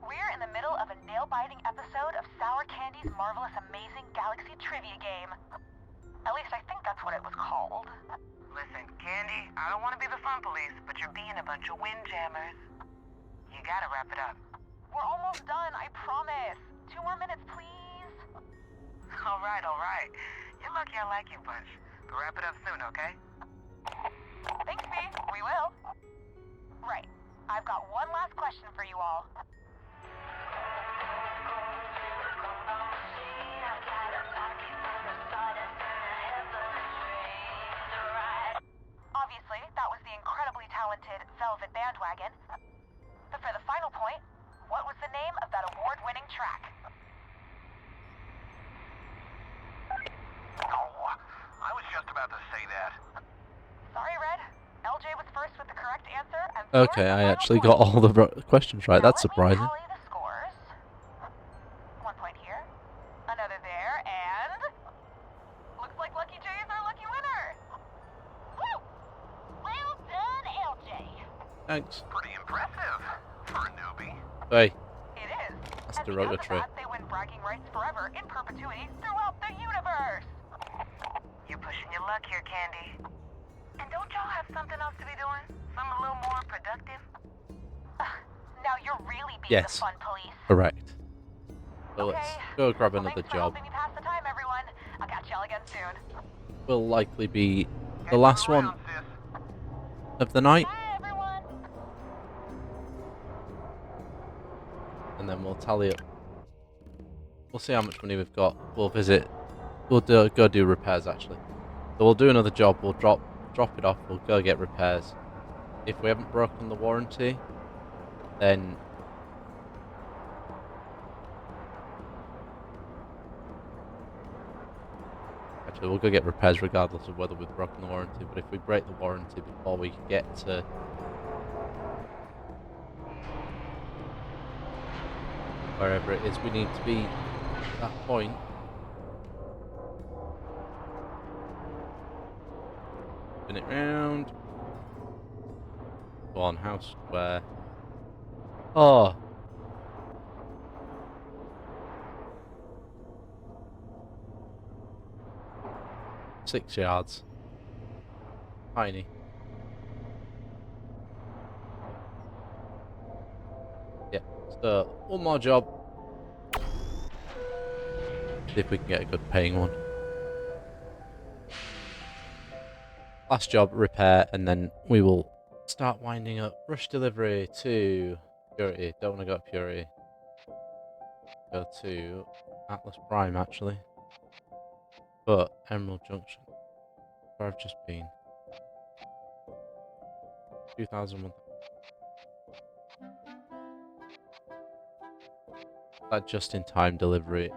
We're in the middle of a nail-biting episode of Sour Candy's Marvelous Amazing Galaxy Trivia Game. At least I think that's what it was called. Listen, Candy, I don't want to be the fun police, but you're being a bunch of windjammers. You gotta wrap it up. We're almost done, I promise. 2 more minutes, please. All right. You're lucky I like you a bunch. But wrap it up soon, okay? Thanks, B. We will. Right. I've got one last question for you all. Obviously, that was the incredibly talented Velvet Bandwagon. But for the final point, what was the name of that award-winning track? Oh, I was just about to say that. Sorry, Red. LJ was first with the correct answer, and Okay, I actually got all the questions right. That's surprising. Tally the scores. 1 point here, another there, and looks like Lucky J is our lucky winner. Woo! Well done, LJ. Thanks. Pretty impressive for a newbie. Hey, It is. that's And because of derogatory. that, they win bragging rights forever in perpetuity throughout the universe. You're pushing your luck here, Candy. And don't y'all have something else to be doing? Something a little more productive? Now you're really being Yes. the fun police. Correct. So let's Okay. go grab Well, another thanks for job. helping me pass the time, everyone. I'll catch y'all again soon. Will likely be the Catch last you one around, sis. of the night, Bye, everyone. and then we'll tally up. We'll see how much money we've got. We'll visit. We'll go do repairs actually. So we'll do another job. We'll drop it off. We'll go get repairs. If we haven't broken the warranty, then actually we'll go get repairs regardless of whether we've broken the warranty. But if we break the warranty before we get to wherever it is we need to be at that point, spin it round. Go on, house square. Oh. Six yards. Tiny. Yeah, so one more job. See if we can get a good paying one. Last job, repair, and then we will start winding up. Rush delivery to Purity. Don't want to go to Purity. Go to Atlas Prime actually. But Emerald Junction, where I've just been. 2001. That just-in-time delivery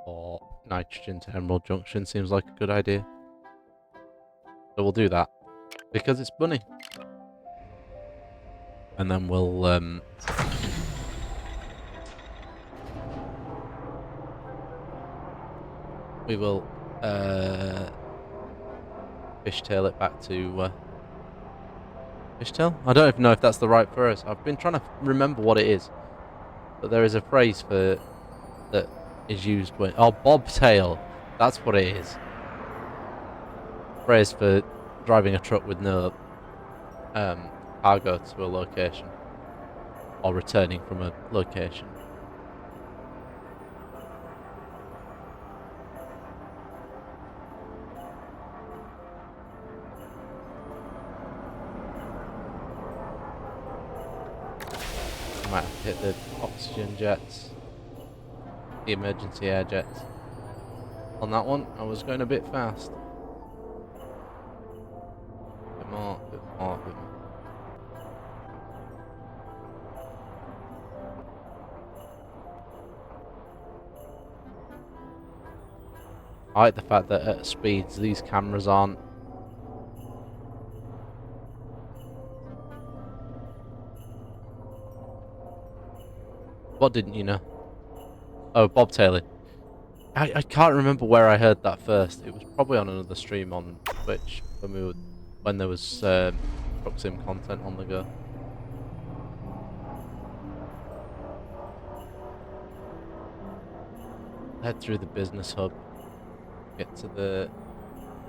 for nitrogen to Emerald Junction seems like a good idea. So we'll do that because it's money. and then we'll we will fishtail it back to fishtail? I don't even know if that's the right phrase. I've been trying to remember what it is, but there is a phrase for that is used when bobtail. That's what it is. Phrase for driving a truck with no cargo to a location or returning from a location. I might have to hit the oxygen jets, the emergency air jets. On that one, I was going a bit fast. A bit more, a bit more, a bit more. I like the fact that at speeds these cameras aren't. What didn't you know? Oh, bobtailing. I can't remember where I heard that first. It was probably on another stream on Twitch when there was truck sim content on the go. Head through the business hub, get to the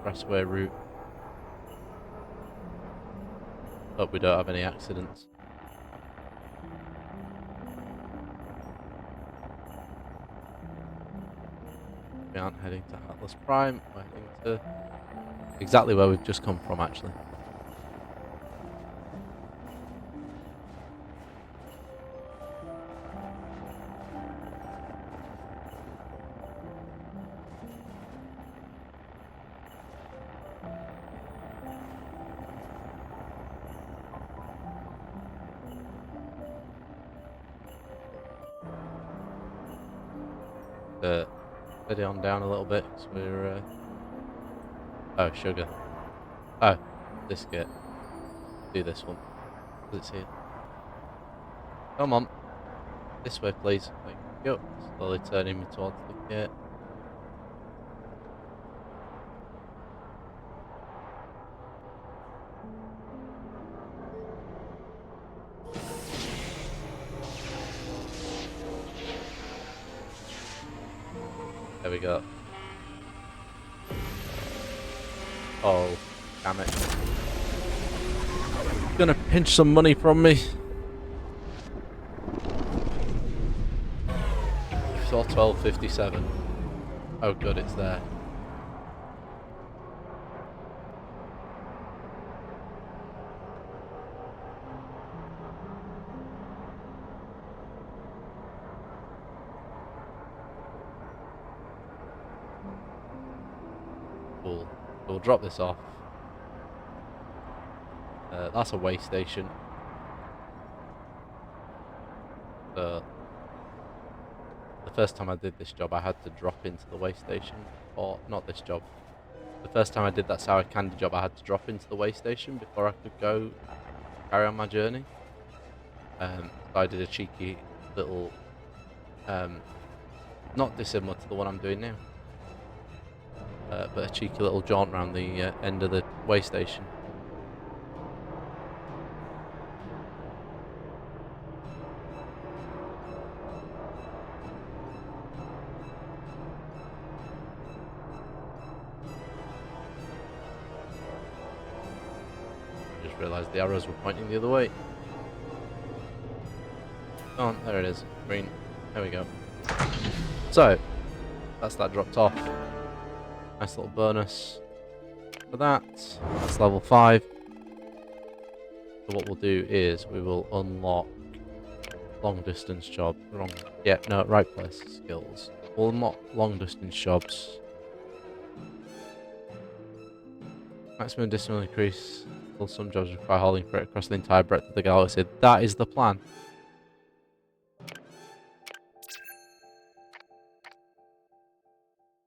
expressway route. Hope we don't have any accidents. We aren't heading to Atlas Prime, we're heading to exactly where we've just come from, actually. Steady on down a little bit, because we're... Oh, sugar. Oh, this gate. Do this one. Does it see it? Come on. This way, please. Thank you. Slowly turning me towards the gate. There we go. Oh, damn it. Gonna pinch some money from me. Saw 12.57. Oh good, it's there. Cool. So we'll drop this off. That's a way station. So the first time I did this job, I had to drop into the way station. Or not this job. The first time I did that sour candy job, I had to drop into the way station before I could go carry on my journey. So I did a cheeky little, not dissimilar to the one I'm doing now, but a cheeky little jaunt around the end of the way station. Just realised the arrows were pointing the other way. Oh, there it is. Green. There we go. So, that's that dropped off. Nice little bonus for that. That's level 5. So what we'll do is we will unlock long distance job. Wrong. Yeah, no, right place. Skills. We'll unlock long distance jobs. Maximum distance will increase. Well, some jobs require hauling freight across the entire breadth of the galaxy. That is the plan.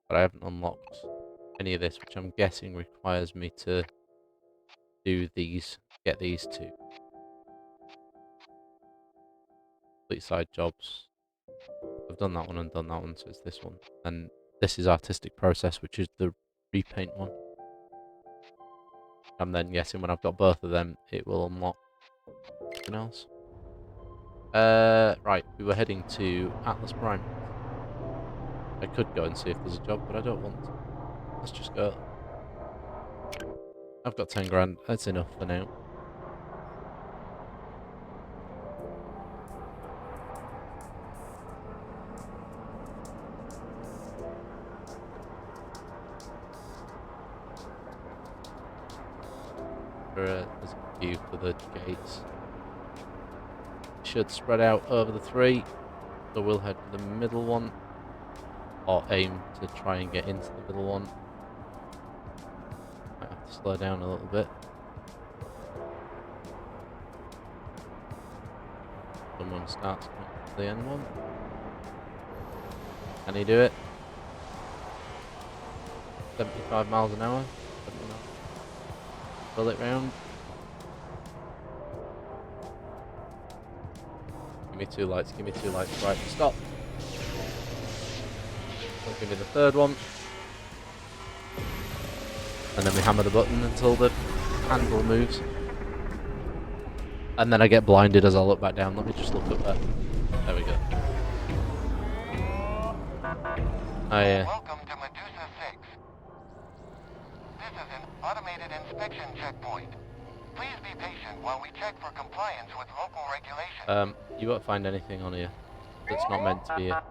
But I haven't unlocked any of this, which I'm guessing requires me to do these, get these two. complete side jobs. I've done that one and done that one, so it's this one. And this is artistic process, which is the repaint one. I'm then guessing when I've got both of them, it will unlock something else. Right, we were heading to Atlas Prime. I could go and see if there's a job, but I don't want to. Let's just go. I've got 10 grand. That's enough for now. There's a queue for the gates. Should spread out over the 3. So we'll head for the middle one. Or aim to try and get into the middle one. Might have to slow down a little bit. Someone starts coming to the end one. Can he do it? 75 miles an hour. Pull it round. Give me 2 lights, give me 2 lights. Right, stop. Don't give me the 3rd one. And then we hammer the button until the handle moves. And then I get blinded as I look back down. Let me just look up there. There we go. Oh yeah. Welcome to Medusa 6. This is an automated inspection checkpoint. Please be patient while we check for compliance with local regulations. You won't find anything on here that's not meant to be here.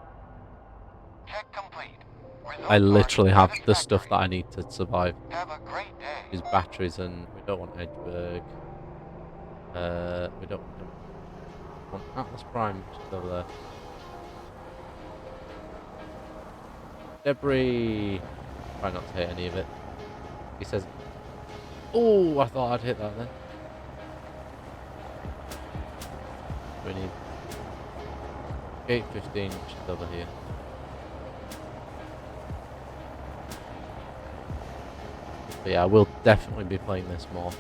Check complete. Results I literally are have the stuff that satisfactory. I need to survive. Have a great day. These batteries, and we don't want Edgeburg. We don't want Atlas Prime, which is over there. Debris. Try not to hit any of it. He says, "Oh, I thought I'd hit that then." We need gate 15, which is over here. But yeah, I will definitely be playing this more.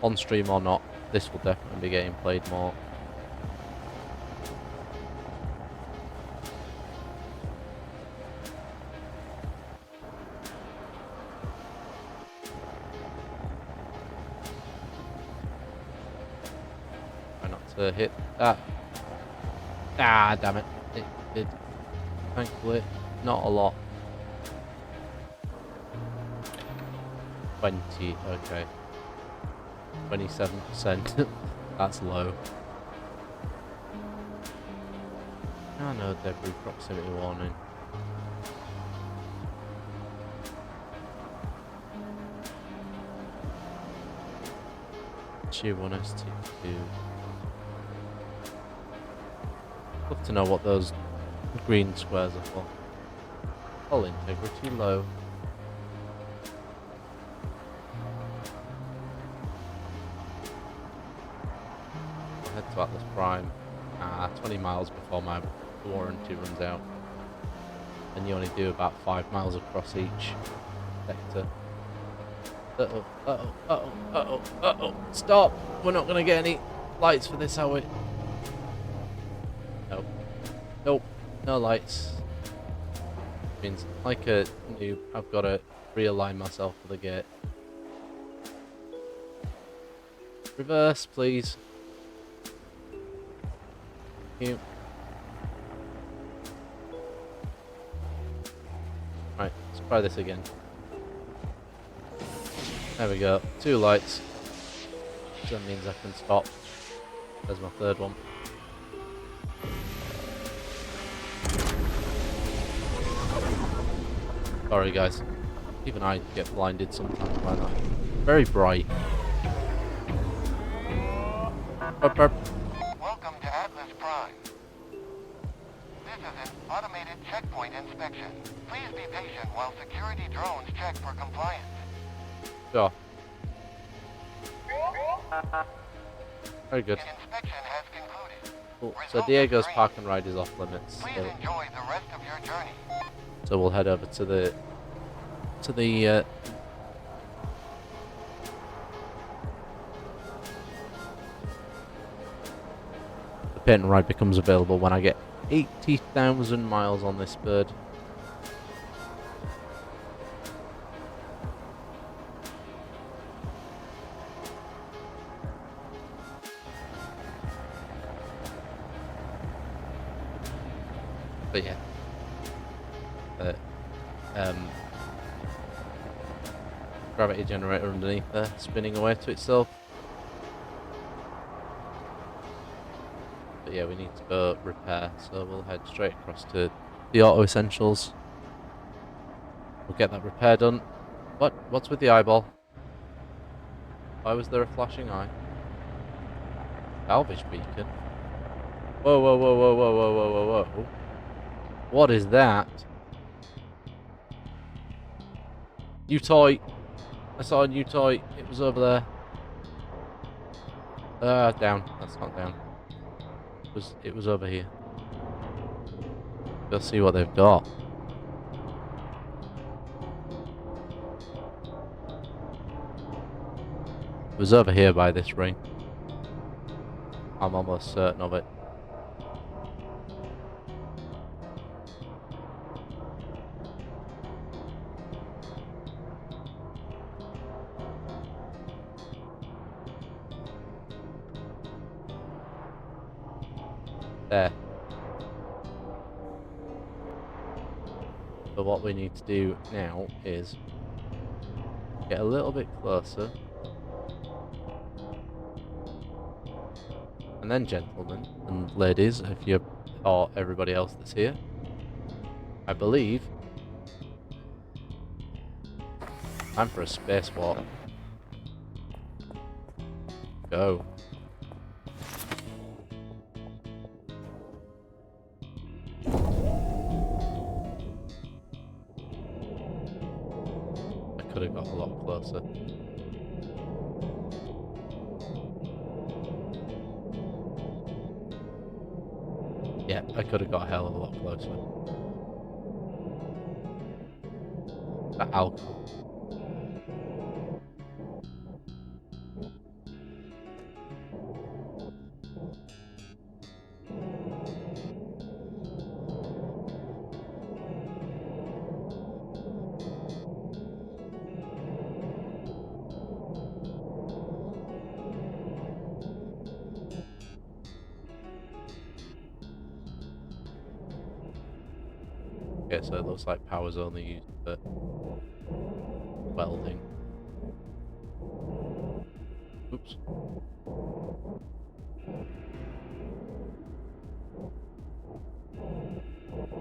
On stream or not, this will definitely be getting played more. Try not to hit that. Ah, damn it. It did. Thankfully, not a lot. 20, okay. 27%. That's low. Oh no, debris proximity warning. G1 ST2. Love to know what those green squares are for. Hull integrity low. Head to Atlas Prime. 20 miles before my warranty runs out. And you only do about 5 miles across each sector. Uh-oh, uh-oh, uh-oh, uh-oh, uh-oh. Stop! We're not gonna get any lights for this, are we? Nope. Nope. No lights. Means, like a noob, I've got to realign myself for the gate. Reverse, please. Thank you. Right, let's try this again. There we go. 2 lights. So that means I can stop. There's my 3rd one. Sorry guys. Even I get blinded sometimes by that. Very bright. Burp, burp. Welcome to Atlas Prime. This is an automated checkpoint inspection. Please be patient while security drones check for compliance. Sure. Very good. Inspection has concluded. Cool. So Diego's Park and Ride is off limits. Please So, enjoy the rest of your journey. so we'll head over to the paint and ride becomes available when I get 80,000 miles on this bird. But yeah. Gravity generator underneath there, spinning away to itself. But yeah, we need to go repair, so we'll head straight across to the Auto Essentials. We'll get that repair done. What's with the eyeball? Why was there a flashing eye? Salvage beacon. Whoa, whoa, whoa, whoa, whoa, whoa, whoa, whoa, whoa. What is that? New toy. I saw a new toy. It was over there. Down. That's not down. It was over here. Let's see what they've got. It was over here by this ring. I'm almost certain of it. There. So what we need to do now is get a little bit closer. And then, gentlemen and ladies, if you or everybody else that's here, I believe time for a spacewalk. Go. I could have got a lot closer. Yeah, I could have got a hell of a lot closer. That alcohol. Okay, so it looks like power's only used for welding. Oops.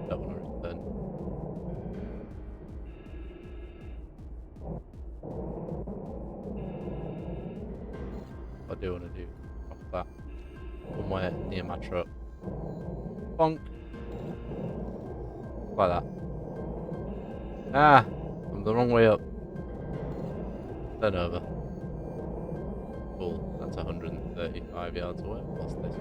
Don't want to return. What I do want to do off that somewhere near my truck. Bonk. Like that. Ah! I'm the wrong way up. Turn over. Cool. That's 135 yards away. What's this?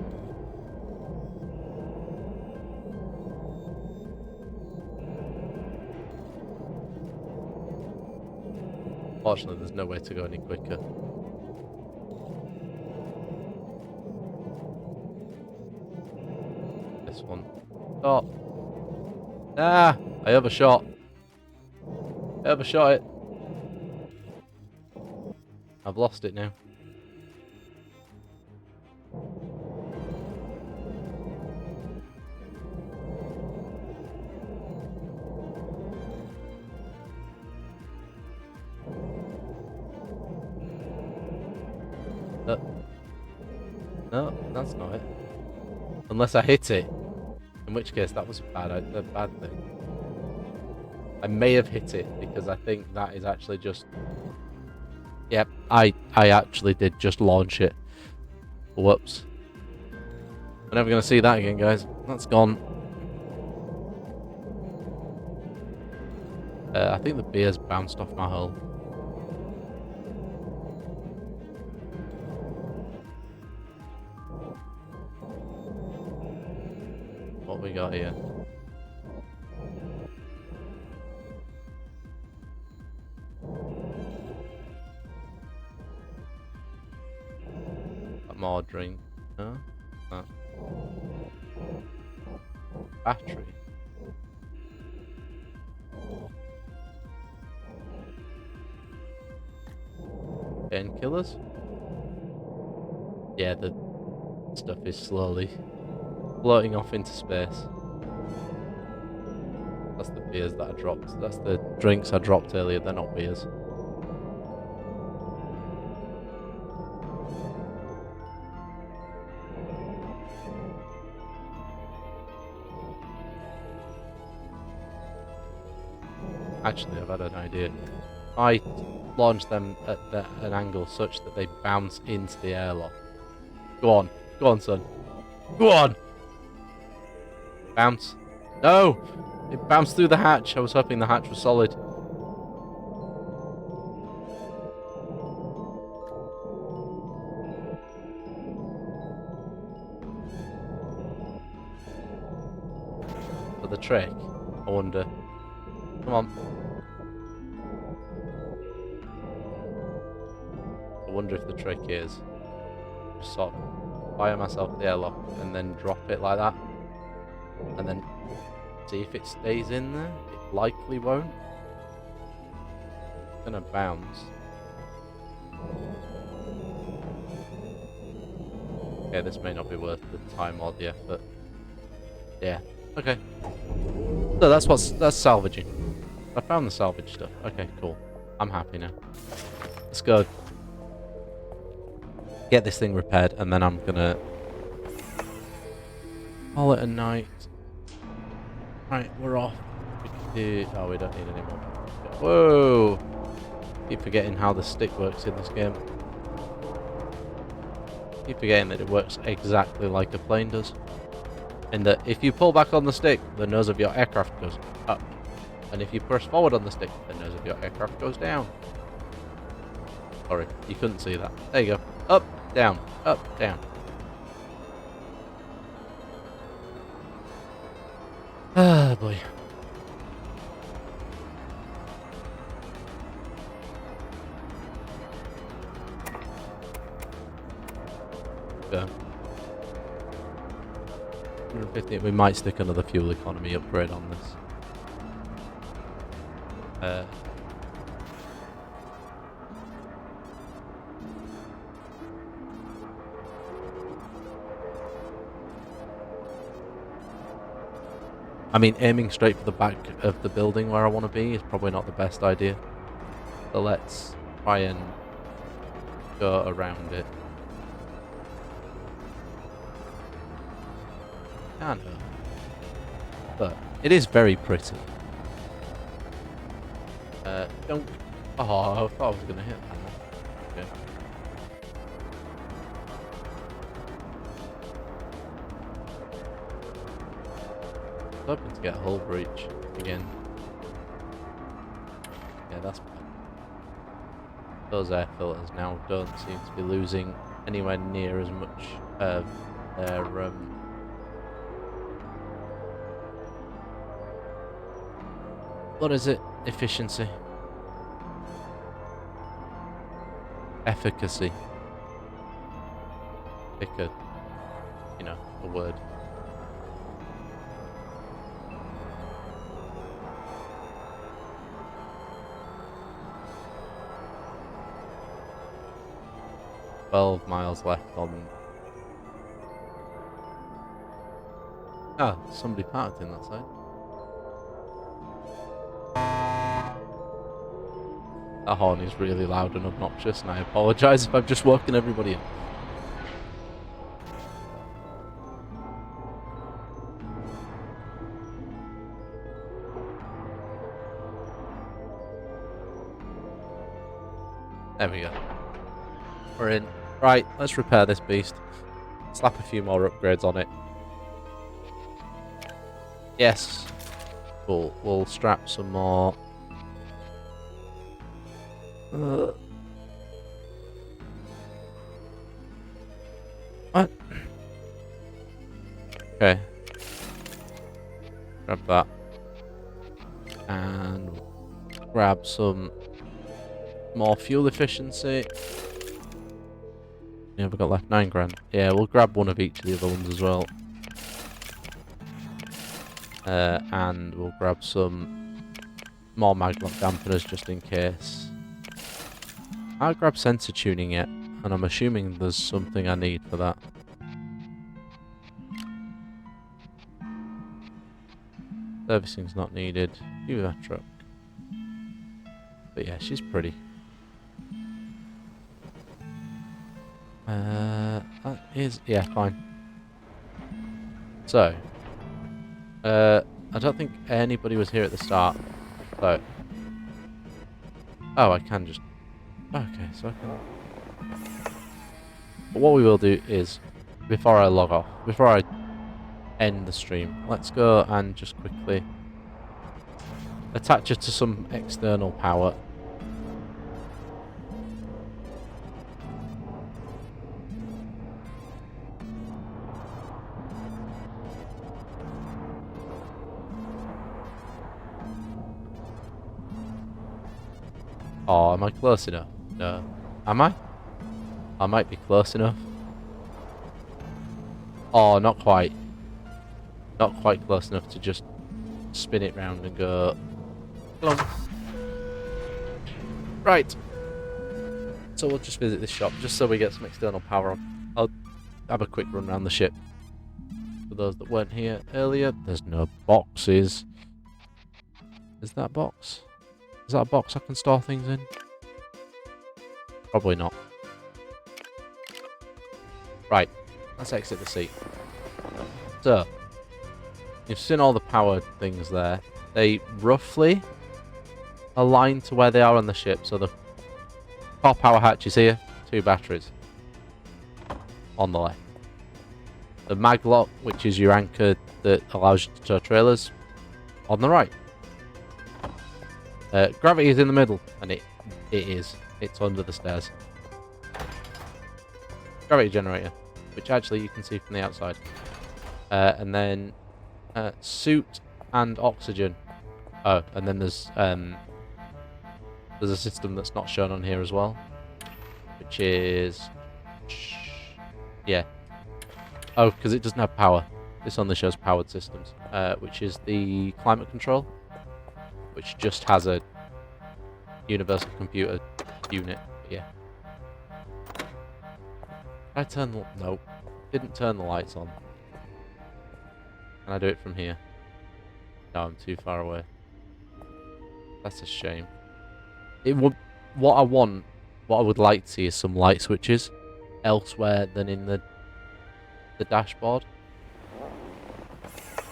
Fortunately, there's no way to go any quicker. This one. Stop. Ah! I overshot. I overshot it. I've lost it now. No, that's not it. Unless I hit it. In which case, that was a bad thing. I may have hit it, because I think that is actually just... Yep, I actually did just launch it. Whoops. We're never going to see that again, guys. That's gone. I think the beer's bounced off my hull. What we got here? More drink. No? No. battery. Painkillers? Yeah, the stuff is slowly floating off into space. That's the beers that I dropped. That's the drinks I dropped earlier. They're not beers. Actually, I've had an idea. I launch them at an angle such that they bounce into the airlock. Go on, son. Go on! Bounce. No! It bounced through the hatch. I was hoping the hatch was solid. But the trick, I wonder. Come on. I wonder if the trick is just sort of fire myself the airlock and then drop it like that. And then see if it stays in there. It likely won't. It's gonna bounce. Okay, this may not be worth the time or the effort. Yeah. Okay. So that's salvaging. I found the salvage stuff. Okay, cool. I'm happy now. Let's go get this thing repaired, and then I'm gonna call it a night. Right, we're off. Oh, we don't need any more. Whoa! Keep forgetting how the stick works in this game. Keep forgetting that it works exactly like a plane does. And that if you pull back on the stick, the nose of your aircraft goes up. And if you press forward on the stick, the nose of your aircraft goes down. Sorry, you couldn't see that. There you go. Up, down, up, down. Ah, boy. Go. 150. We might stick another fuel economy upgrade on this. I mean, aiming straight for the back of the building where I want to be is probably not the best idea. So let's try and go around it. Kind of. But it is very pretty. Don't... Oh, I thought I was going to hit that. Okay. I was hoping to get a hull breach again. Yeah, that's bad. Those air filters now don't seem to be losing anywhere near as much of their what is it? Efficiency. Efficacy. Pick a, you know, a word. "12 miles left on..." Ah, somebody parked in that side. That horn is really loud and obnoxious, and I apologise if I've just woken everybody up. There we go. We're in. Right, let's repair this beast. Slap a few more upgrades on it. Yes. Cool. We'll strap some more. What? Okay. Grab that. And grab some more fuel efficiency. Yeah, we've got left 9 grand. Yeah, we'll grab one of each of the other ones as well. And we'll grab some more maglock dampeners just in case. I'll grab sensor tuning yet, and I'm assuming there's something I need for that. Servicing's not needed. View that truck. But yeah, she's pretty. That is, yeah, fine. So, I don't think anybody was here at the start. So, oh, I can just, okay, so I can. But what we will do is, before I log off, before I end the stream, let's go and just quickly attach it to some external power. Oh, am I close enough? No. Am I? I might be close enough. Oh, not quite. Not quite close enough to just spin it round and go. Come on. Right. So we'll just visit this shop just so we get some external power on. I'll have a quick run around the ship. For those that weren't here earlier, there's no boxes. Is that a box? Is that a box I can store things in? Probably not. Right, let's exit the seat. So, you've seen all the power things there. They roughly align to where they are on the ship. So the core power hatch is here, 2 batteries on the left. The maglock, which is your anchor that allows you to tow trailers, on the right. Gravity is in the middle, and it is. It's under the stairs. Gravity generator, which actually you can see from the outside. And then suit and oxygen. Oh, and then there's a system that's not shown on here as well, which is, yeah. Oh, because it doesn't have power. This only shows powered systems, which is the climate control, which just has a universal computer unit. Yeah. I turn the... No. Didn't turn the lights on. Can I do it from here? No, I'm too far away. That's a shame. It would... What I would like to see is some light switches elsewhere than in the dashboard.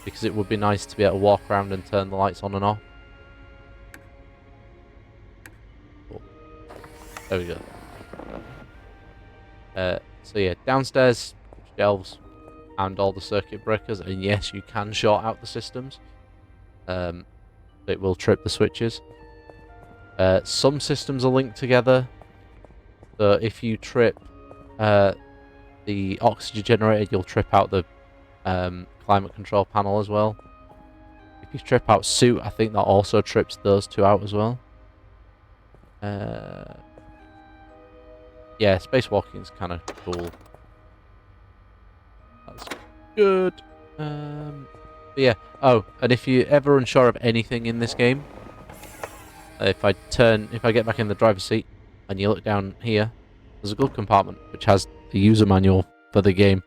Because it would be nice to be able to walk around and turn the lights on and off. Oh. There we go. So yeah, downstairs, shelves, and all the circuit breakers. And yes, you can short out the systems. It will trip the switches. Some systems are linked together. So if you trip the oxygen generator, you'll trip out the climate control panel as well. If you trip out suit, I think that also trips those 2 out as well. Yeah, spacewalking is kind of cool. That's good. But yeah. Oh, and if you're ever unsure of anything in this game, if I get back in the driver's seat and you look down here, there's a glove compartment which has the user manual for the game.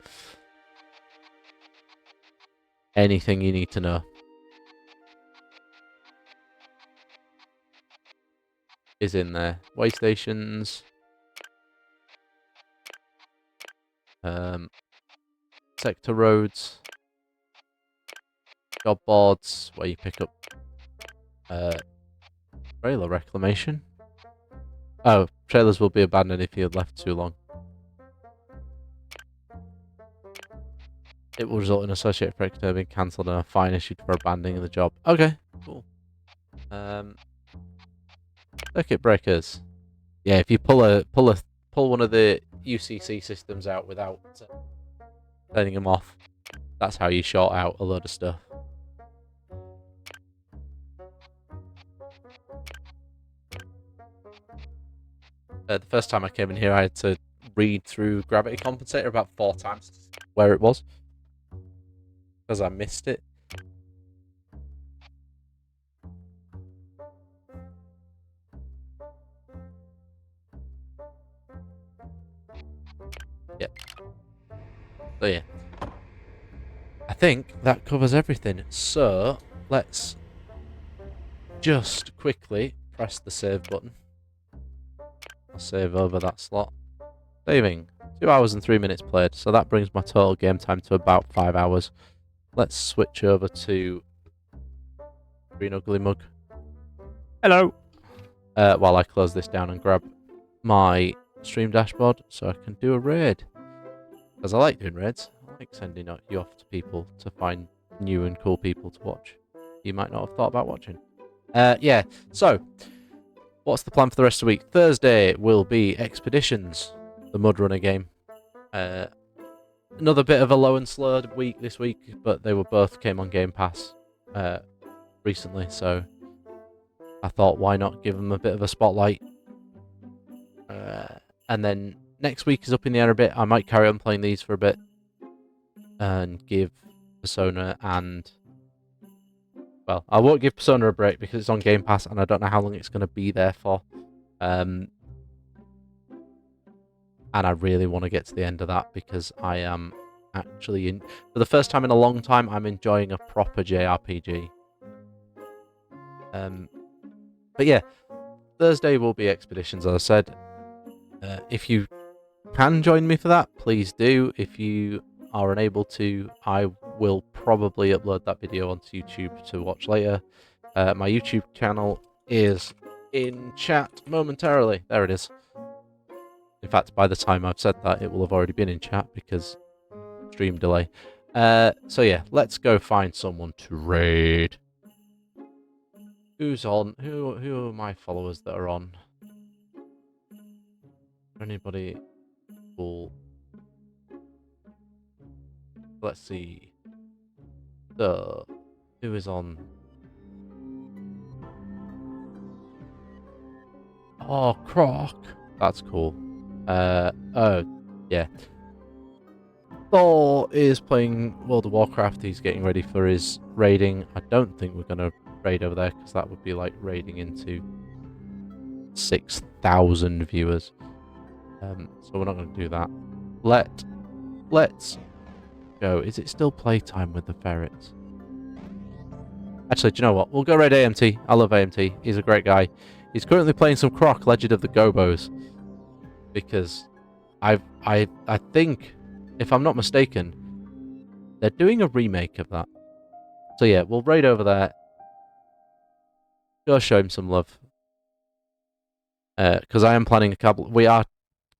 Anything you need to know is in there. Way stations. Sector roads. Job boards where you pick up trailer reclamation. Oh, trailers will be abandoned if you're left too long. It will result in associated freight container being cancelled and a fine issued for abandoning the job. Okay, cool. Circuit breakers. Yeah, if you pull one of the UCC systems out without turning them off, that's how you short out a load of stuff. The first time I came in here, I had to read through Gravity Compensator about 4 times where it was, because I missed it. Yeah. So yeah. I think that covers everything. So let's just quickly press the save button. I'll save over that slot. Saving. 2 hours and 3 minutes played. So that brings my total game time to about 5 hours. Let's switch over to Green Ugly Mug. Hello. While I close this down and grab my stream dashboard so I can do a raid. Because I like doing raids. I like sending you off to people to find new and cool people to watch. You might not have thought about watching. Yeah, so what's the plan for the rest of the week? Thursday will be Expeditions, the Mud Runner game. Another bit of a low and slow week this week, but they both came on Game Pass recently, so I thought why not give them a bit of a spotlight. And then next week is up in the air a bit. I might carry on playing these for a bit and give Persona and... Well, I won't give Persona a break because it's on Game Pass and I don't know how long it's going to be there for. And I really want to get to the end of that because I am actually, for the first time in a long time, I'm enjoying a proper JRPG. But yeah, Thursday will be Expeditions, as I said. If you can join me for that, please do. If you are unable to, I will probably upload that video onto YouTube to watch later. My YouTube channel is in chat momentarily. There it is. In fact, by the time I've said that, it will have already been in chat because stream delay. So yeah, let's go find someone to raid. Who's on? Who are my followers that are on? Anybody cool? Let's see. So, who is on? Oh, Croc. That's cool. Oh, yeah. Thor is playing World of Warcraft. He's getting ready for his raiding. I don't think we're going to raid over there because that would be like raiding into 6,000 viewers. So we're not going to do that. Let's go. Is it still playtime with the ferrets? Actually, do you know what? We'll go raid AMT. I love AMT. He's a great guy. He's currently playing some Croc, Legend of the Gobos. Because I think, if I'm not mistaken, they're doing a remake of that. So yeah, we'll raid over there. Go show him some love. Because I am planning we are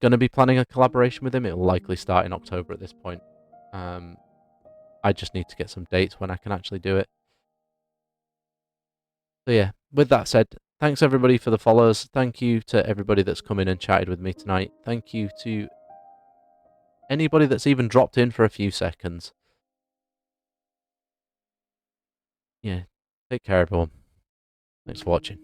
going to be planning a collaboration with him. It will likely start in October at this point. I just need to get some dates when I can actually do it. So yeah, with that said, thanks everybody for the follows. Thank you to everybody that's come in and chatted with me tonight. Thank you to anybody that's even dropped in for a few seconds. Yeah, take care everyone. Thanks for watching.